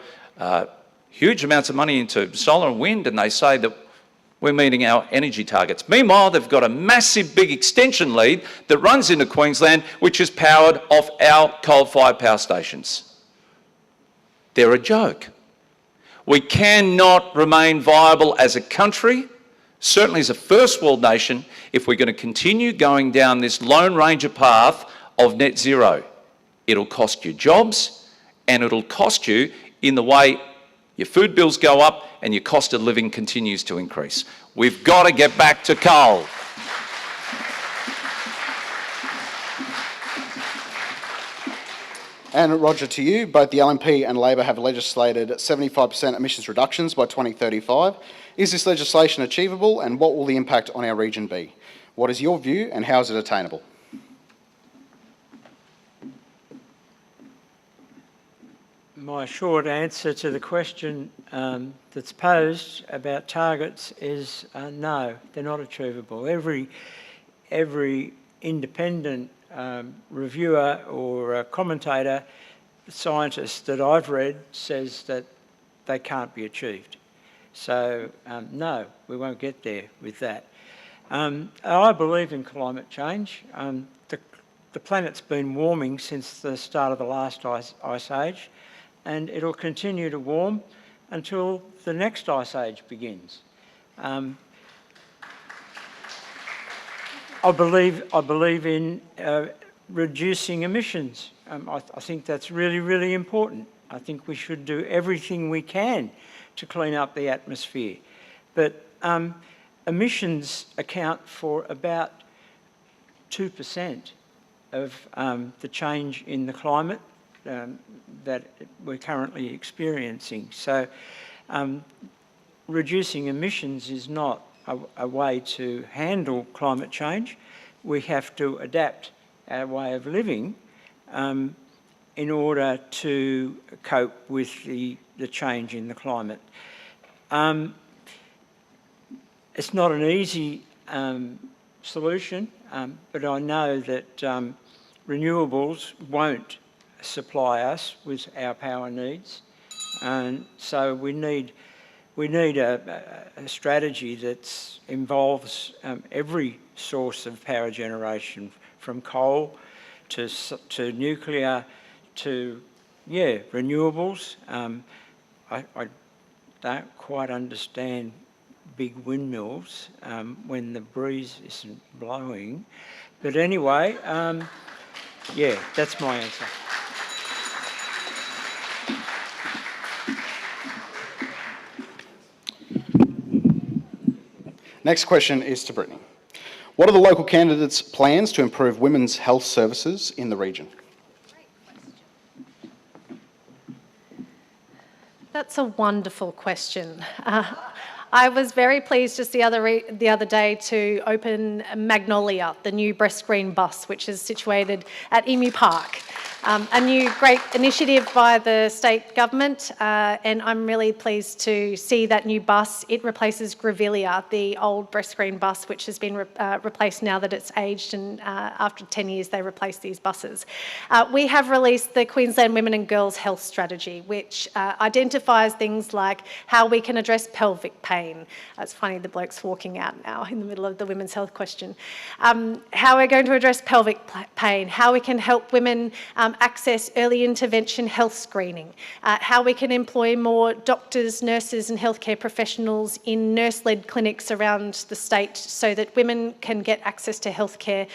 huge amounts of money into solar and wind, and they say that we're meeting our energy targets. Meanwhile, they've got a massive big extension lead that runs into Queensland, which is powered off our coal-fired power stations. They're a joke. We cannot remain viable as a country, certainly as a first world nation, if we're going to continue going down this Lone Ranger path of net zero. It'll cost you jobs, and it'll cost you in the way your food bills go up and your cost of living continues to increase. We've got to get back to coal. And Roger, to you, both the LNP and Labor have legislated 75% emissions reductions by 2035. Is this legislation achievable, and what will the impact on our region be? What is your view, and how is it attainable? My short answer to the question that's posed about targets is no, they're not achievable. Every independent reviewer or commentator, scientist that I've read says that they can't be achieved. So no, we won't get there with that. I believe in climate change. The planet's been warming since the start of the last ice age, and it'll continue to warm until the next ice age begins. I believe in reducing emissions. I think that's really, really important. I think we should do everything we can to clean up the atmosphere. But emissions account for about 2% of the change in the climate that we're currently experiencing. So reducing emissions is not a way to handle climate change. We have to adapt our way of living in order to cope with the change in the climate. It's not an easy solution, but I know that renewables won't supply us with our power needs, and so we need a strategy that involves every source of power generation, from coal to nuclear to renewables. I don't quite understand big windmills when the breeze isn't blowing, but anyway, that's my answer. Next question is to Brittany. What are the local candidates' plans to improve women's health services in the region? That's a wonderful question. I was very pleased just the other day to open Magnolia, the new breast screen bus, which is situated at Emu Park. A new great initiative by the state government, and I'm really pleased to see that new bus. It replaces Grevillea, the old breast screen bus, which has been replaced now that it's aged, and after 10 years they replace these buses. We have released the Queensland Women and Girls Health Strategy, which identifies things like how we can address pelvic pain. It's funny, the bloke's walking out now in the middle of the women's health question. How we're going to address pelvic pain, how we can help women access early intervention health screening, how we can employ more doctors, nurses and healthcare professionals in nurse-led clinics around the state so that women can get access to healthcare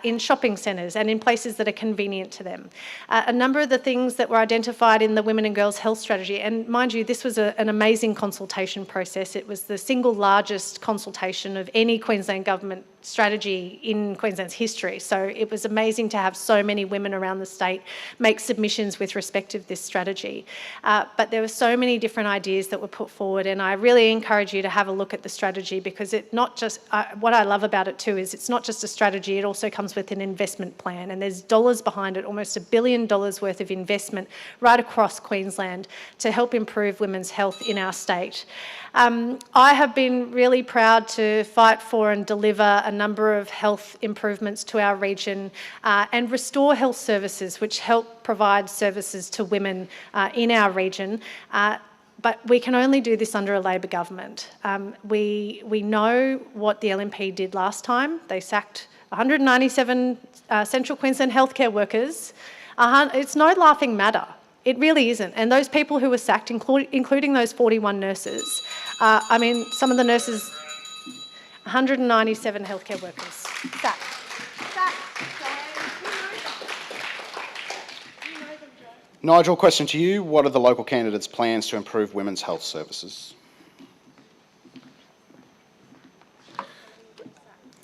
in shopping centres and in places that are convenient to them. A number of the things that were identified in the Women and Girls Health Strategy, and mind you, this was an amazing consultation process. It was the single largest consultation of any Queensland government strategy in Queensland's history. So it was amazing to have so many women around the state make submissions with respect to this strategy. But there were so many different ideas that were put forward, and I really encourage you to have a look at the strategy, because it not just, what I love about it too is it's not just a strategy, it also comes with an investment plan, and there's dollars behind it, almost $1 billion worth of investment right across Queensland to help improve women's health in our state. I have been really proud to fight for and deliver a number of health improvements to our region and restore health services which help provide services to women in our region. But we can only do this under a Labor government. We know what the LNP did last time. They sacked 197 Central Queensland healthcare workers. It's no laughing matter. It really isn't. And those people who were sacked, including those 41 nurses, some of the nurses, 197 healthcare workers sacked. Nigel, question to you. What are the local candidates' plans to improve women's health services?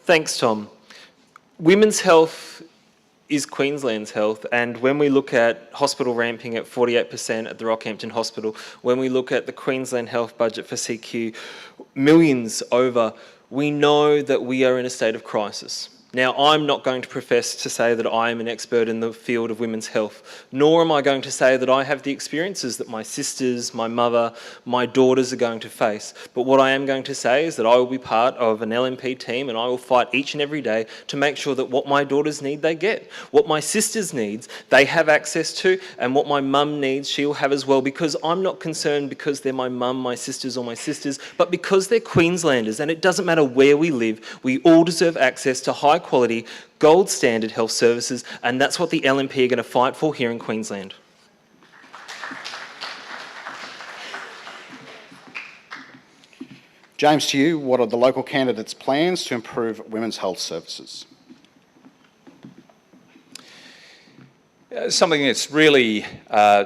Thanks, Tom. Women's health is Queensland's health, and when we look at hospital ramping at 48% at the Rockhampton Hospital, when we look at the Queensland health budget for CQ, millions over, we know that we are in a state of crisis. Now, I'm not going to profess to say that I am an expert in the field of women's health, nor am I going to say that I have the experiences that my sisters, my mother, my daughters are going to face. But what I am going to say is that I will be part of an LNP team, and I will fight each and every day to make sure that what my daughters need, they get. What my sisters needs, they have access to, and what my mum needs, she'll have as well, because I'm not concerned because they're my mum, my sisters, or my sisters, but because they're Queenslanders, and it doesn't matter where we live, we all deserve access to high quality, gold standard health services, and that's what the LNP are going to fight for here in Queensland. James, to you, what are the local candidates' plans to improve women's health services? Something that's really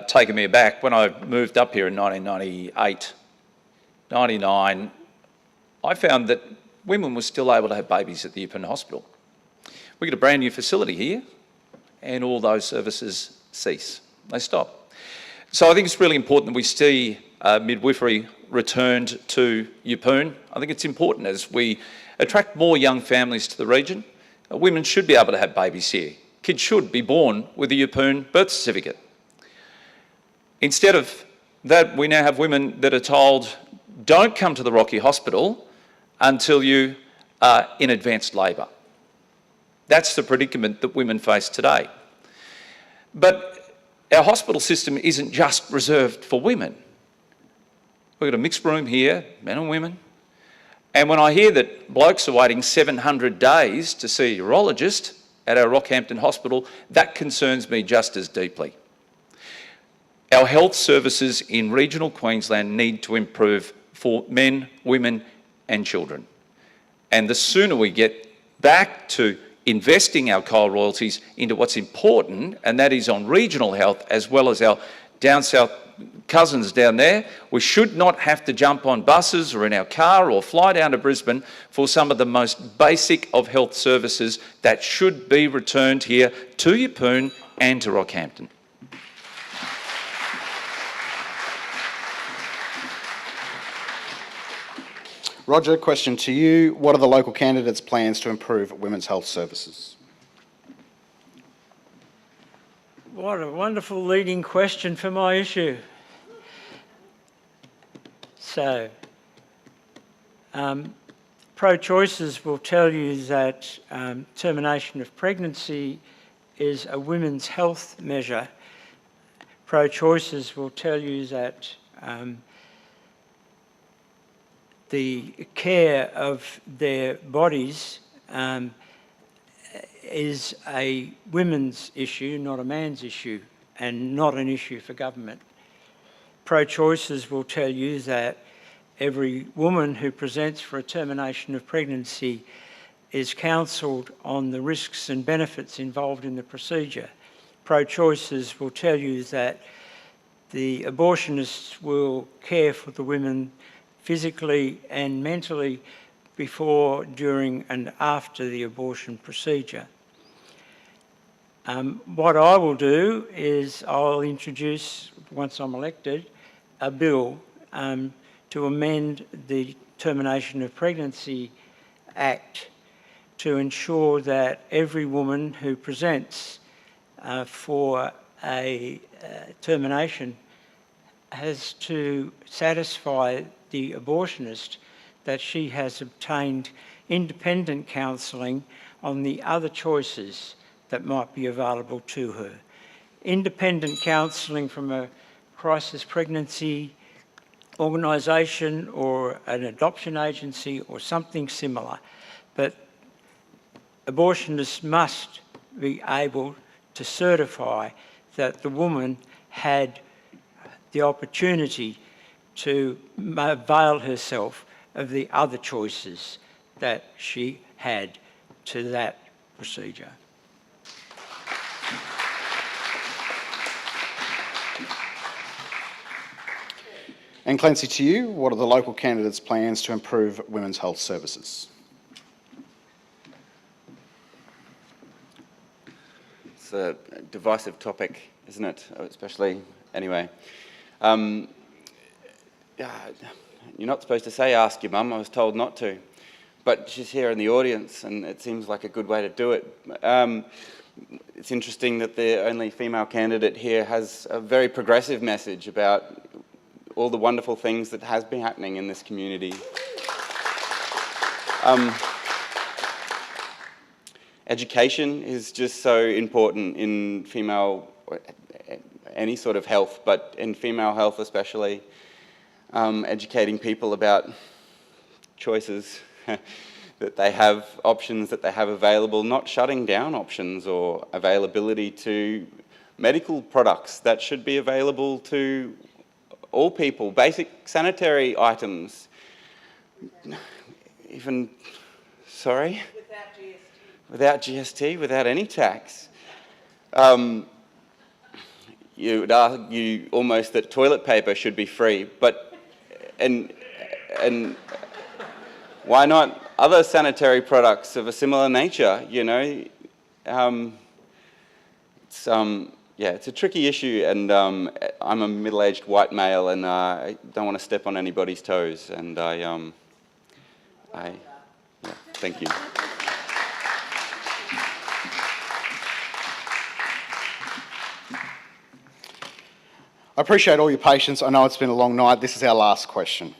taken me aback, when I moved up here in 1998, 99, I found that women were still able to have babies at the Appleton Hospital. We get a brand new facility here and all those services cease. They stop. So I think it's really important that we see midwifery returned to Yeppoon. I think it's important as we attract more young families to the region. Women should be able to have babies here. Kids should be born with a Yeppoon birth certificate. Instead of that, we now have women that are told, don't come to the Rocky Hospital until you are in advanced labour. That's the predicament that women face today. But our hospital system isn't just reserved for women. We've got a mixed room here, men and women. And when I hear that blokes are waiting 700 days to see a urologist at our Rockhampton Hospital, that concerns me just as deeply. Our health services in regional Queensland need to improve for men, women and children. And the sooner we get back to investing our coal royalties into what's important, and that is on regional health as well as our down south cousins down there, we should not have to jump on buses or in our car or fly down to Brisbane for some of the most basic of health services that should be returned here to Yeppoon and to Rockhampton. Roger, question to you. What are the local candidates' plans to improve women's health services? What a wonderful leading question for my issue. So, pro-choicers will tell you that termination of pregnancy is a women's health measure. Pro-choicers will tell you that the care of their bodies is a women's issue, not a man's issue, and not an issue for government. Pro-choicers will tell you that every woman who presents for a termination of pregnancy is counselled on the risks and benefits involved in the procedure. Pro-choicers will tell you that the abortionists will care for the women physically and mentally before, during and after the abortion procedure. What I will do is I'll introduce, once I'm elected, a bill to amend the Termination of Pregnancy Act to ensure that every woman who presents for a termination has to satisfy the abortionist that she has obtained independent counselling on the other choices that might be available to her. Independent counselling from a crisis pregnancy organisation or an adoption agency or something similar. But abortionists must be able to certify that the woman had the opportunity to avail herself of the other choices that she had to that procedure. And Clancy, to you, what are the local candidates' plans to improve women's health services? It's a divisive topic, isn't it? Especially, anyway. You're not supposed to say ask your mum, I was told not to. But she's here in the audience and it seems like a good way to do it. It's interesting that the only female candidate here has a very progressive message about all the wonderful things that has been happening in this community. Education is just so important in female, any sort of health, but in female health especially. Educating people about choices, that they have options that they have available, not shutting down options or availability to medical products that should be available to all people, basic sanitary items. Even, sorry? Without GST, without any tax. you would argue almost that toilet paper should be free, but and why not other sanitary products of a similar nature? You know, it's a tricky issue, and I'm a middle-aged white male, and I don't want to step on anybody's toes, and thank you. I appreciate all your patience. I know it's been a long night. This is our last question.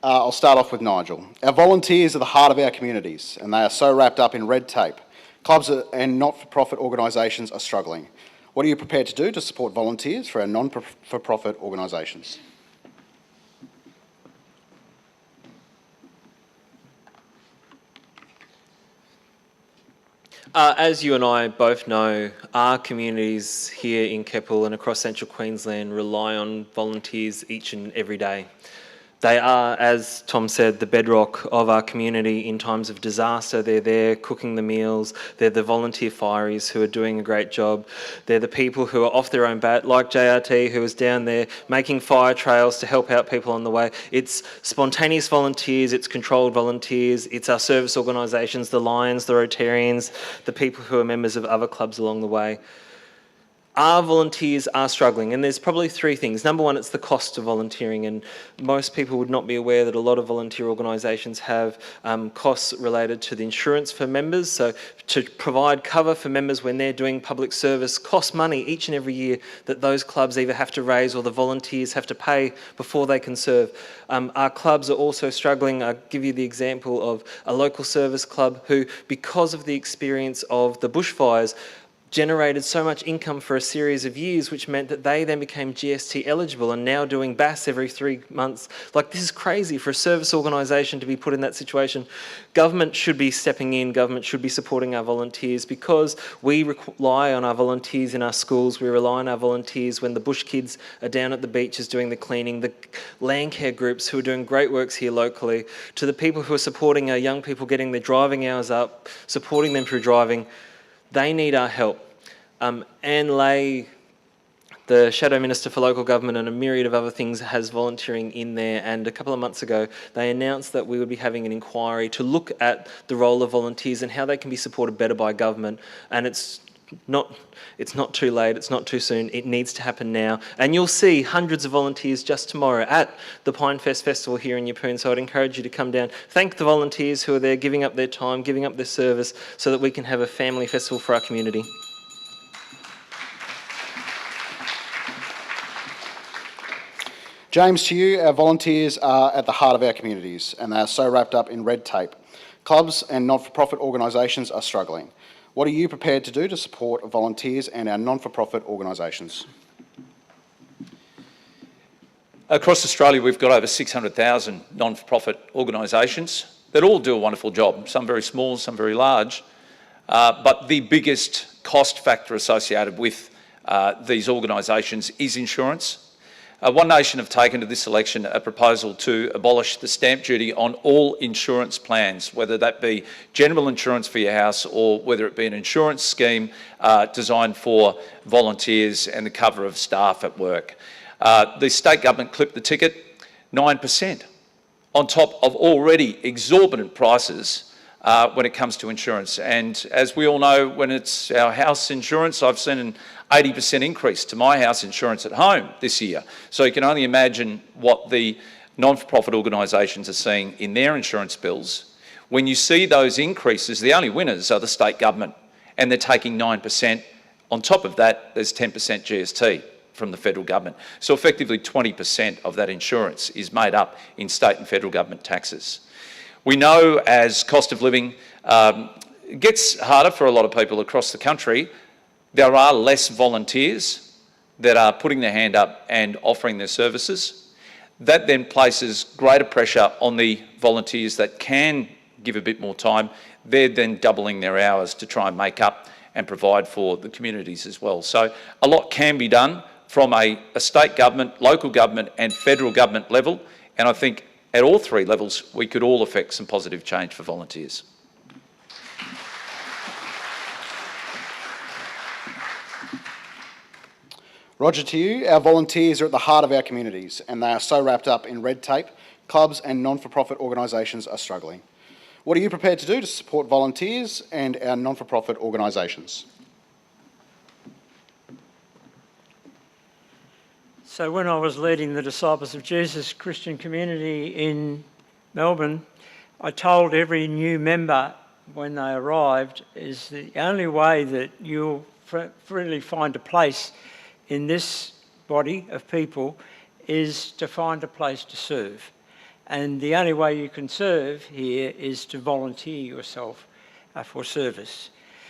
I'll start off with Nigel. Our volunteers are the heart of our communities, and they are so wrapped up in red tape. Clubs and not-for-profit organisations are struggling. What are you prepared to do to support volunteers for our non-for-profit organisations? As you and I both know, our communities here in Keppel and across central Queensland rely on volunteers each and every day. They are, as Tom said, the bedrock of our community in times of disaster. They're there cooking the meals. They're the volunteer fireys who are doing a great job. They're the people who are off their own bat, like JRT, who was down there making fire trails to help out people on the way. It's spontaneous volunteers, it's controlled volunteers, it's our service organisations, the Lions, the Rotarians, the people who are members of other clubs along the way. Our volunteers are struggling, and there's probably three things. Number one, it's the cost of volunteering, and most people would not be aware that a lot of volunteer organisations have costs related to the insurance for members. So to provide cover for members when they're doing public service costs money each and every year that those clubs either have to raise or the volunteers have to pay before they can serve. Our clubs are also struggling. I'll give you the example of a local service club who, because of the experience of the bushfires, generated so much income for a series of years, which meant that they then became GST eligible and now doing BAS every 3 months. Like, this is crazy for a service organisation to be put in that situation. Government should be stepping in, government should be supporting our volunteers, because we rely on our volunteers in our schools, we rely on our volunteers when the bush kids are down at the beaches doing the cleaning, the land care groups who are doing great works here locally, to the people who are supporting our young people getting their driving hours up, supporting them through driving. They need our help. Anne Lay, the Shadow Minister for Local Government, and a myriad of other things, has volunteering in there, and a couple of months ago they announced that we would be having an inquiry to look at the role of volunteers and how they can be supported better by government. And it's not too late, it's not too soon, it needs to happen now. And you'll see hundreds of volunteers just tomorrow at the Pine Fest Festival here in Yeppoon, so I'd encourage you to come down. Thank the volunteers who are there giving up their time, giving up their service, so that we can have a family festival for our community. James, to you, our volunteers are at the heart of our communities, and they are so wrapped up in red tape. Clubs and not-for-profit organisations are struggling. What are you prepared to do to support volunteers and our non-for-profit organisations? Across Australia, we've got over 600,000 non-for-profit organisations that all do a wonderful job, some very small, some very large. But the biggest cost factor associated with these organisations is insurance. One Nation have taken to this election a proposal to abolish the stamp duty on all insurance plans, whether that be general insurance for your house or whether it be an insurance scheme designed for volunteers and the cover of staff at work. The state government clipped the ticket 9% on top of already exorbitant prices when it comes to insurance. And as we all know, when it's our house insurance, I've seen an 80% increase to my house insurance at home this year. So you can only imagine what the non-for-profit organisations are seeing in their insurance bills. When you see those increases, the only winners are the state government, and they're taking 9%. On top of that, there's 10% GST from the federal government. So effectively 20% of that insurance is made up in state and federal government taxes. We know as cost of living gets harder for a lot of people across the country, there are less volunteers that are putting their hand up and offering their services. That then places greater pressure on the volunteers that can give a bit more time. They're then doubling their hours to try and make up and provide for the communities as well. So a lot can be done from a state government, local government and federal government level, and I think at all three levels we could all effect some positive change for volunteers. Roger to you. Our volunteers are at the heart of our communities and they are so wrapped up in red tape, clubs and non-for-profit organisations are struggling. What are you prepared to do to support volunteers and our non-for-profit organisations? So when I was leading the Disciples of Jesus Christian community in Melbourne, I told every new member when they arrived is the only way that you'll really find a place in this body of people is to find a place to serve. And the only way you can serve here is to volunteer yourself for service.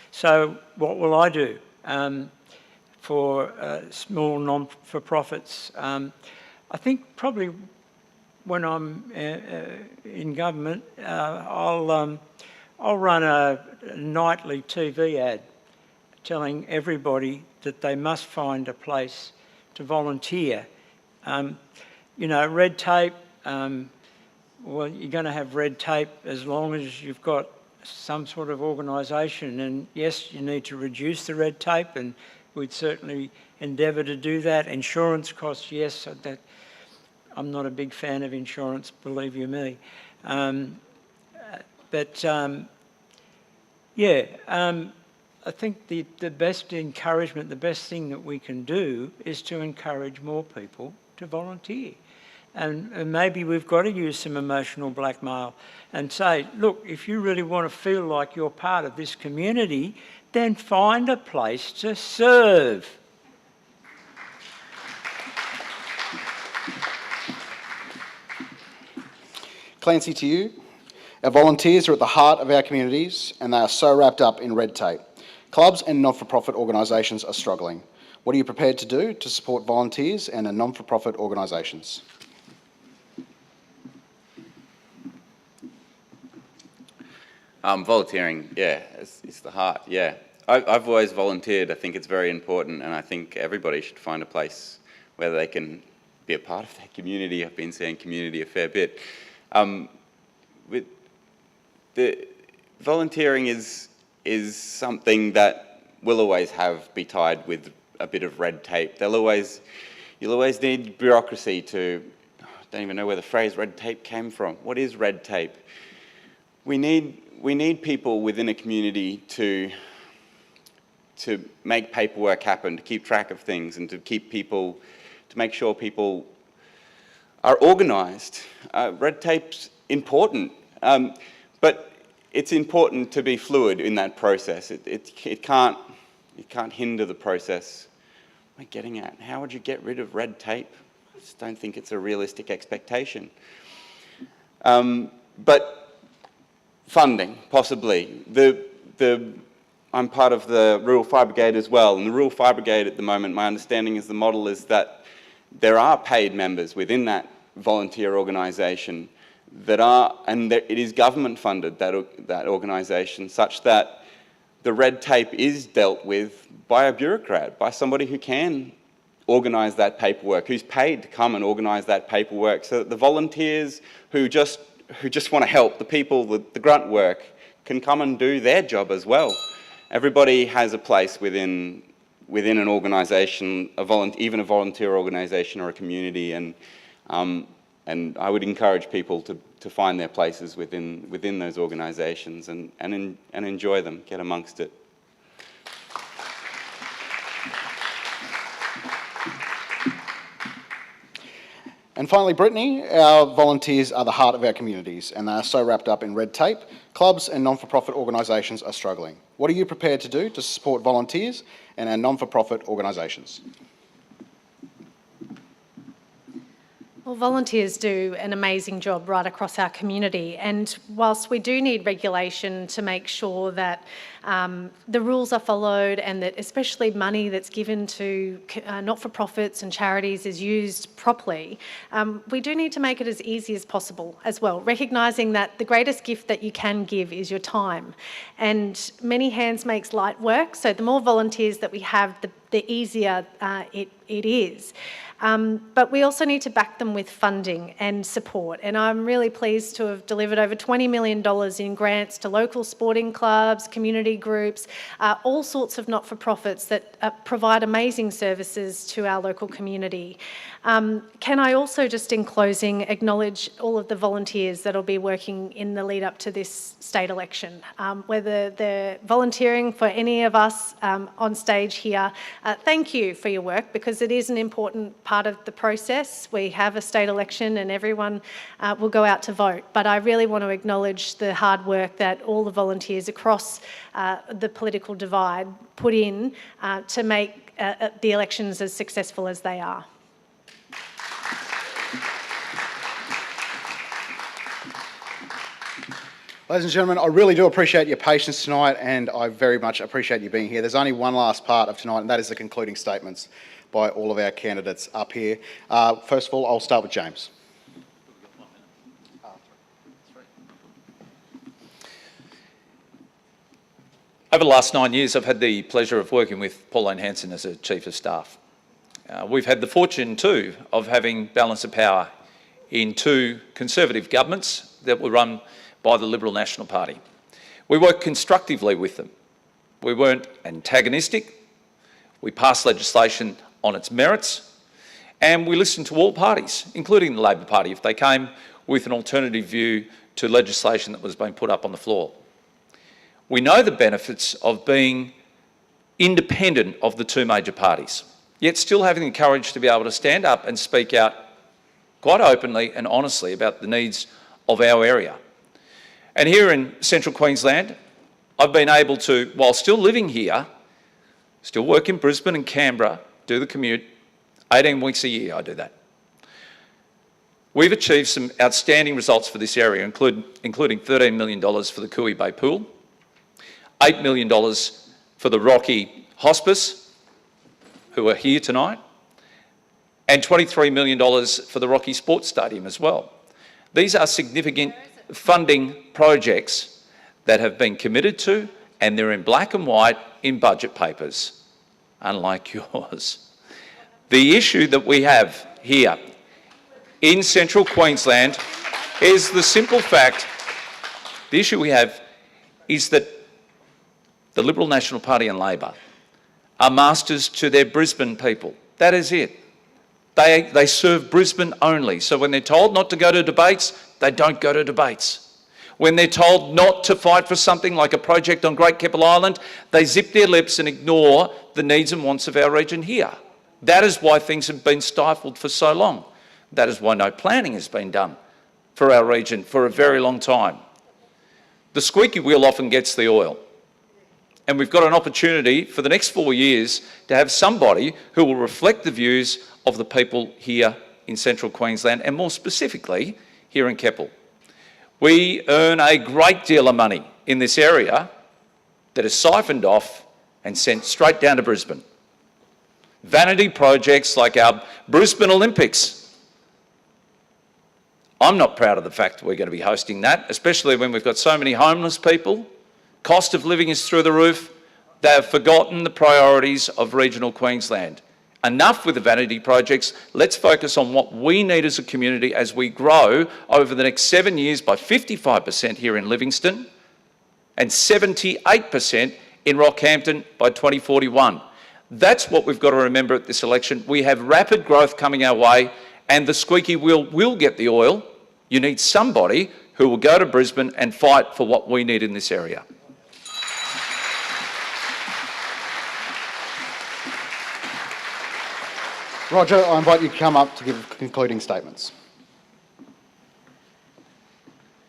So what will I do for small non-for-profits? I think probably when I'm in government, I'll run a nightly TV ad telling everybody that they must find a place to volunteer. You know, red tape, well, you're going to have red tape as long as you've got some sort of organisation. And yes, you need to reduce the red tape, and we'd certainly endeavour to do that. Insurance costs, yes, that I'm not a big fan of insurance, believe you me. I think the best encouragement, the best thing that we can do is to encourage more people to volunteer. And maybe we've got to use some emotional blackmail and say, look, if you really want to feel like you're part of this community, then find a place to serve. Clancy to you. Our volunteers are at the heart of our communities and they are so wrapped up in red tape. Clubs and non-for-profit organisations are struggling. What are you prepared to do to support volunteers and our non-for-profit organisations? Volunteering, yeah, it's the heart, yeah. I've always volunteered. I think it's very important, and I think everybody should find a place where they can be a part of their community. I've been saying community a fair bit. With the volunteering is something that will always be tied with a bit of red tape. You'll always need bureaucracy to. I don't even know where the phrase red tape came from. What is red tape? We need people within a community to make paperwork happen, to keep track of things, and to make sure people are organised. Red tape's important, but it's important to be fluid in that process. It can't hinder the process. What am I getting at? How would you get rid of red tape? I just don't think it's a realistic expectation. But funding, possibly. I'm part of the Rural Fire Brigade as well, and the Rural Fire Brigade at the moment, my understanding is the model is that there are paid members within that volunteer organisation it is government funded, that organisation, such that the red tape is dealt with by a bureaucrat, by somebody who can organise that paperwork, who's paid to come and organise that paperwork, so that the volunteers who just want to help, the people, the grunt work, can come and do their job as well. Everybody has a place within an organisation, even a volunteer organisation or a community, and I would encourage people to find their places within those organisations and enjoy them, get amongst it. And finally, Brittany, our volunteers are the heart of our communities and they are so wrapped up in red tape. Clubs and non-for-profit organisations are struggling. What are you prepared to do to support volunteers and our non-for-profit organisations? Well, volunteers do an amazing job right across our community, and whilst we do need regulation to make sure that the rules are followed and that especially money that's given to not-for-profits and charities is used properly, we do need to make it as easy as possible as well, recognising that the greatest gift that you can give is your time, and many hands makes light work, so the more volunteers that we have, the easier it is. But we also need to back them with funding and support. And I'm really pleased to have delivered over $20 million in grants to local sporting clubs, community groups, all sorts of not-for-profits that provide amazing services to our local community. Can I also, just in closing, acknowledge all of the volunteers that will be working in the lead up to this state election, whether they're volunteering for any of us on stage here. Thank you for your work, because it is an important part of the process. We have a state election and everyone will go out to vote. But I really want to acknowledge the hard work that all the volunteers across the political divide put in to make the elections as successful as they are. Ladies and gentlemen, I really do appreciate your patience tonight, and I very much appreciate you being here. There's only one last part of tonight, and that is the concluding statements by all of our candidates up here. First of all, I'll start with James. Over the last 9 years, I've had the pleasure of working with Pauline Hanson as a Chief of Staff. We've had the fortune too of having balance of power in two Conservative governments that were run by the Liberal National Party. We worked constructively with them. We weren't antagonistic. We passed legislation on its merits, and we listened to all parties, including the Labor Party, if they came with an alternative view to legislation that was being put up on the floor. We know the benefits of being independent of the two major parties, yet still having the courage to be able to stand up and speak out quite openly and honestly about the needs of our area. And here in Central Queensland, I've been able to, while still living here, still work in Brisbane and Canberra, do the commute, 18 weeks a year I do that. We've achieved some outstanding results for this area, including $13 million for the Cooey Bay Pool, $8 million for the Rocky Hospice, who are here tonight, and $23 million for the Rocky Sports Stadium as well. These are significant funding projects that have been committed to, and they're in black and white in budget papers, unlike yours. The issue that we have here in Central Queensland is the simple fact, the issue we have is that the Liberal National Party and Labor are masters to their Brisbane people. That is it. They serve Brisbane only. So when they're told not to go to debates, they don't go to debates. When they're told not to fight for something like a project on Great Keppel Island, they zip their lips and ignore the needs and wants of our region here. That is why things have been stifled for so long. That is why no planning has been done for our region for a very long time. The squeaky wheel often gets the oil. And we've got an opportunity for the next 4 years to have somebody who will reflect the views of the people here in Central Queensland, and more specifically, here in Keppel. We earn a great deal of money in this area that is siphoned off and sent straight down to Brisbane. Vanity projects like our Brisbane Olympics. I'm not proud of the fact that we're going to be hosting that, especially when we've got so many homeless people. Cost of living is through the roof. They have forgotten the priorities of regional Queensland. Enough with the vanity projects. Let's focus on what we need as a community as we grow over the next 7 years by 55% here in Livingston and 78% in Rockhampton by 2041. That's what we've got to remember at this election. We have rapid growth coming our way, and the squeaky wheel will get the oil. You need somebody who will go to Brisbane and fight for what we need in this area. Roger, I invite you to come up to give concluding statements.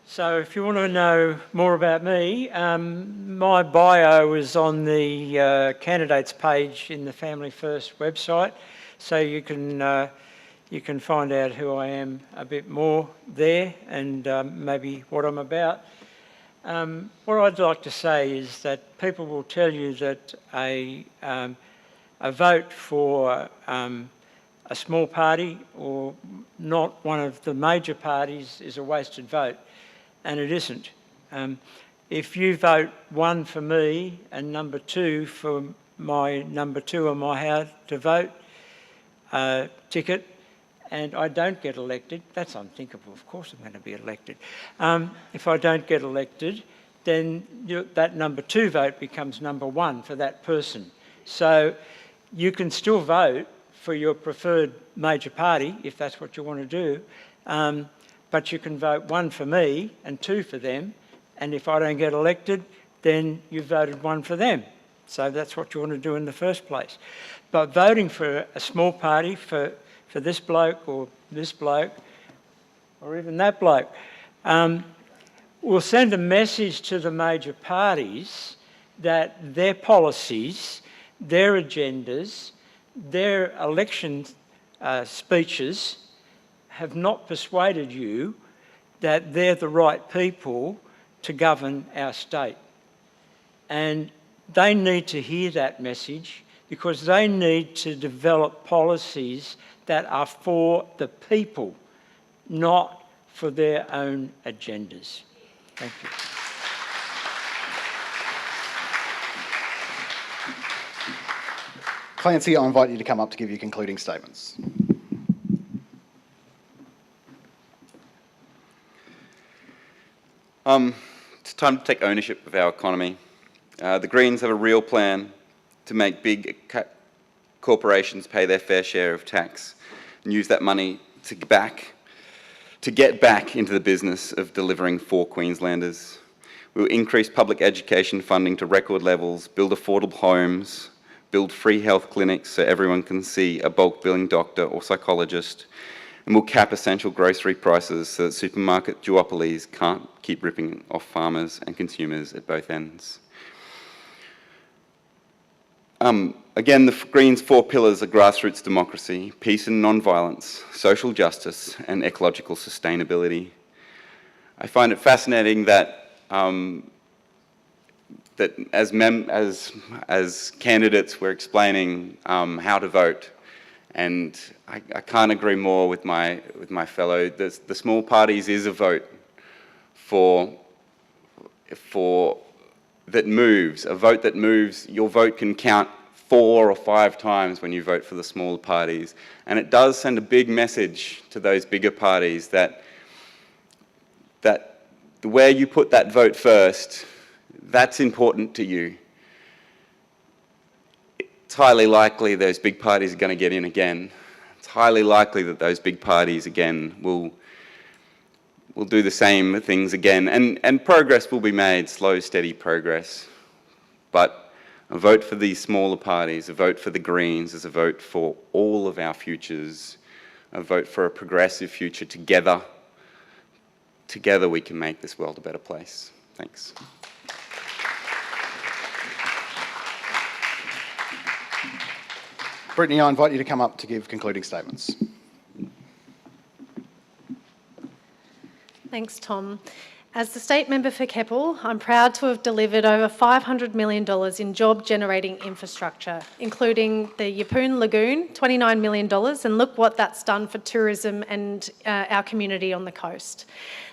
So if you want to know more about me, my bio is on the candidates page in the Family First website, so you can find out who I am a bit more there, and maybe what I'm about. What I'd like to say is that people will tell you that a vote for a small party or not one of the major parties is a wasted vote, and it isn't. If you vote 1 for me and number 2 for my number 2 on my how to vote ticket and I don't get elected, that's unthinkable, of course I'm going to be elected. If I don't get elected, then that number 2 vote becomes number 1 for that person. So you can still vote for your preferred major party, if that's what you want to do, but you can vote 1 for me and 2 for them, and if I don't get elected, then you voted 1 for them. So that's what you want to do in the first place. But voting for a small party, for this bloke or this bloke, or even that bloke, will send a message to the major parties that their policies, their agendas, their election speeches have not persuaded you that they're the right people to govern our state. And they need to hear that message because they need to develop policies that are for the people, not for their own agendas. Thank you. Clancy, I invite you to come up to give your concluding statements. It's time to take ownership of our economy. The Greens have a real plan to make big corporations pay their fair share of tax and use that money to get back into the business of delivering for Queenslanders. We'll increase public education funding to record levels, build affordable homes, build free health clinics so everyone can see a bulk billing doctor or psychologist, and we'll cap essential grocery prices so that supermarket duopolies can't keep ripping off farmers and consumers at both ends. Again, the Greens' 4 pillars are grassroots democracy, peace and non-violence, social justice, and ecological sustainability. I find it fascinating that that as candidates we're explaining how to vote, and I can't agree more with my fellow. The small parties is a vote that moves, a vote that moves. Your vote can count 4 or 5 times when you vote for the smaller parties, and it does send a big message to those bigger parties that where you put that vote first, that's important to you. It's highly likely those big parties are going to get in again. It's highly likely that those big parties again will do the same things again, and progress will be made, slow, steady progress. But a vote for these smaller parties, a vote for the Greens, is a vote for all of our futures, a vote for a progressive future together. Together we can make this world a better place. Thanks. Brittany, I invite you to come up to give concluding statements. Thanks, Tom. As the state member for Keppel, I'm proud to have delivered over $500 million in job-generating infrastructure, including the Yeppoon Lagoon, $29 million, and look what that's done for tourism and our community on the coast.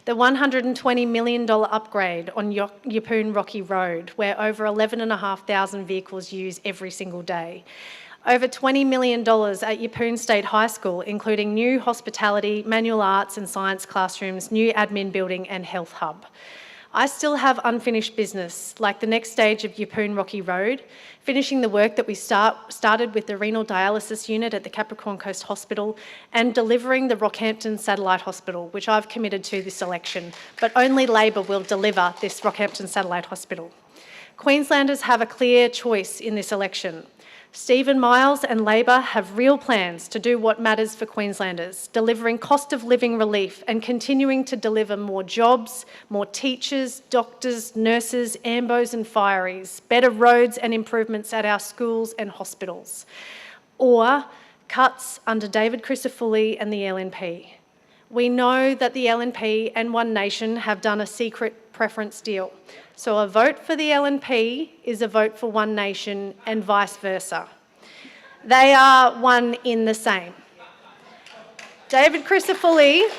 The $120 million upgrade on Yeppoon Rocky Road, where over 11,500 vehicles use every single day. Over $20 million at Yeppoon State High School, including new hospitality, manual arts and science classrooms, new admin building and health hub. I still have unfinished business, like the next stage of Yeppoon Rocky Road, finishing the work that we started with the renal dialysis unit at the Capricorn Coast Hospital, and delivering the Rockhampton Satellite Hospital, which I've committed to this election, but only Labor will deliver this Rockhampton Satellite Hospital. Queenslanders have a clear choice in this election. Stephen Miles and Labor have real plans to do what matters for Queenslanders, delivering cost of living relief and continuing to deliver more jobs, more teachers, doctors, nurses, ambos and fireys, better roads and improvements at our schools and hospitals. Or cuts under David Crisafulli and the LNP. We know that the LNP and One Nation have done a secret preference deal. So a vote for the LNP is a vote for One Nation and vice versa. They are one in the same. David Crisafulli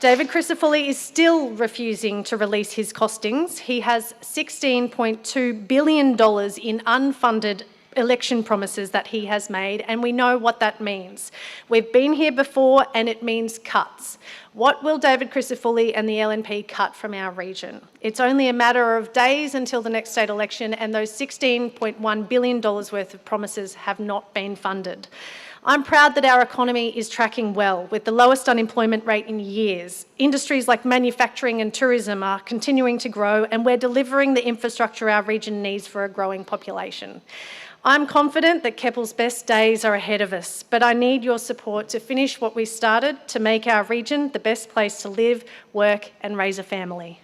David Crisafulli is still refusing to release his costings. He has $16.2 billion in unfunded election promises that he has made, and we know what that means. We've been here before, and it means cuts. What will David Crisafulli and the LNP cut from our region? It's only a matter of days until the next state election, and those $16.1 billion worth of promises have not been funded. I'm proud that our economy is tracking well, with the lowest unemployment rate in years. Industries like manufacturing and tourism are continuing to grow, and we're delivering the infrastructure our region needs for a growing population. I'm confident that Keppel's best days are ahead of us, but I need your support to finish what we started to make our region the best place to live, work, and raise a family.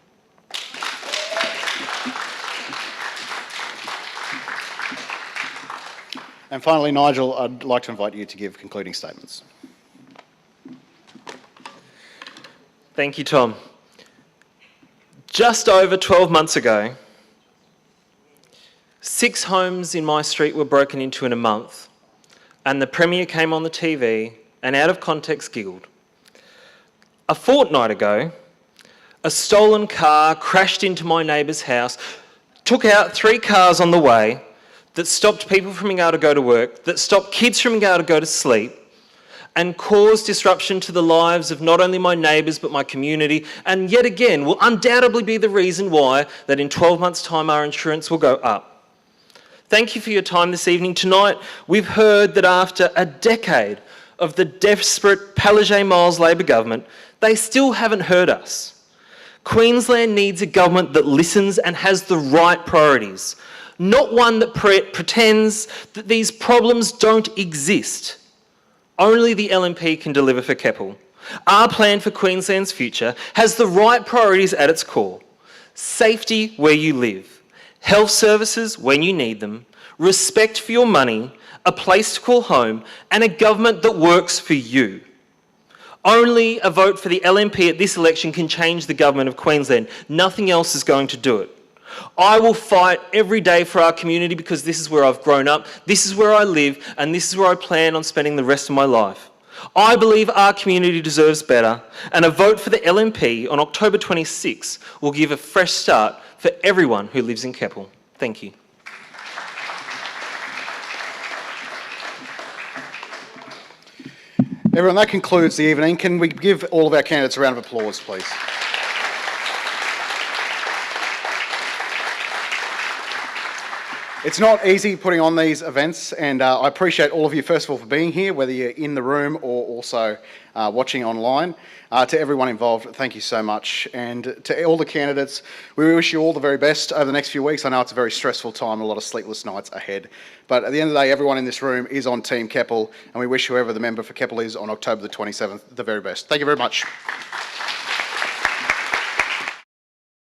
And finally, Nigel, I'd like to invite you to give concluding statements. Thank you, Tom. Just over 12 months ago, 6 homes in my street were broken into in a month, and the Premier came on the TV and out of context giggled. A fortnight ago, a stolen car crashed into my neighbour's house, took out 3 cars on the way, that stopped people from being able to go to work, that stopped kids from being able to go to sleep, and caused disruption to the lives of not only my neighbours but my community, and yet again will undoubtedly be the reason why that in 12 months' time our insurance will go up. Thank you for your time this evening. Tonight we've heard that after a decade of the desperate Palliser-Miles Labor government, they still haven't heard us. Queensland needs a government that listens and has the right priorities, not one that pretends that these problems don't exist. Only the LNP can deliver for Keppel. Our plan for Queensland's future has the right priorities at its core. Safety where you live, health services when you need them, respect for your money, a place to call home, and a government that works for you. Only a vote for the LNP at this election can change the government of Queensland. Nothing else is going to do it. I will fight every day for our community because this is where I've grown up, this is where I live, and this is where I plan on spending the rest of my life. I believe our community deserves better, and a vote for the LNP on October 26 will give a fresh start for everyone who lives in Keppel. Thank you. Everyone, that concludes the evening. Can we give all of our candidates a round of applause, please? It's not easy putting on these events, and I appreciate all of you, first of all, for being here, whether you're in the room or also watching online. To everyone involved, thank you so much. And to all the candidates, we wish you all the very best over the next few weeks. I know it's a very stressful time, a lot of sleepless nights ahead. But at the end of the day, everyone in this room is on Team Keppel, and we wish whoever the member for Keppel is on October the 27th the very best. Thank you very much.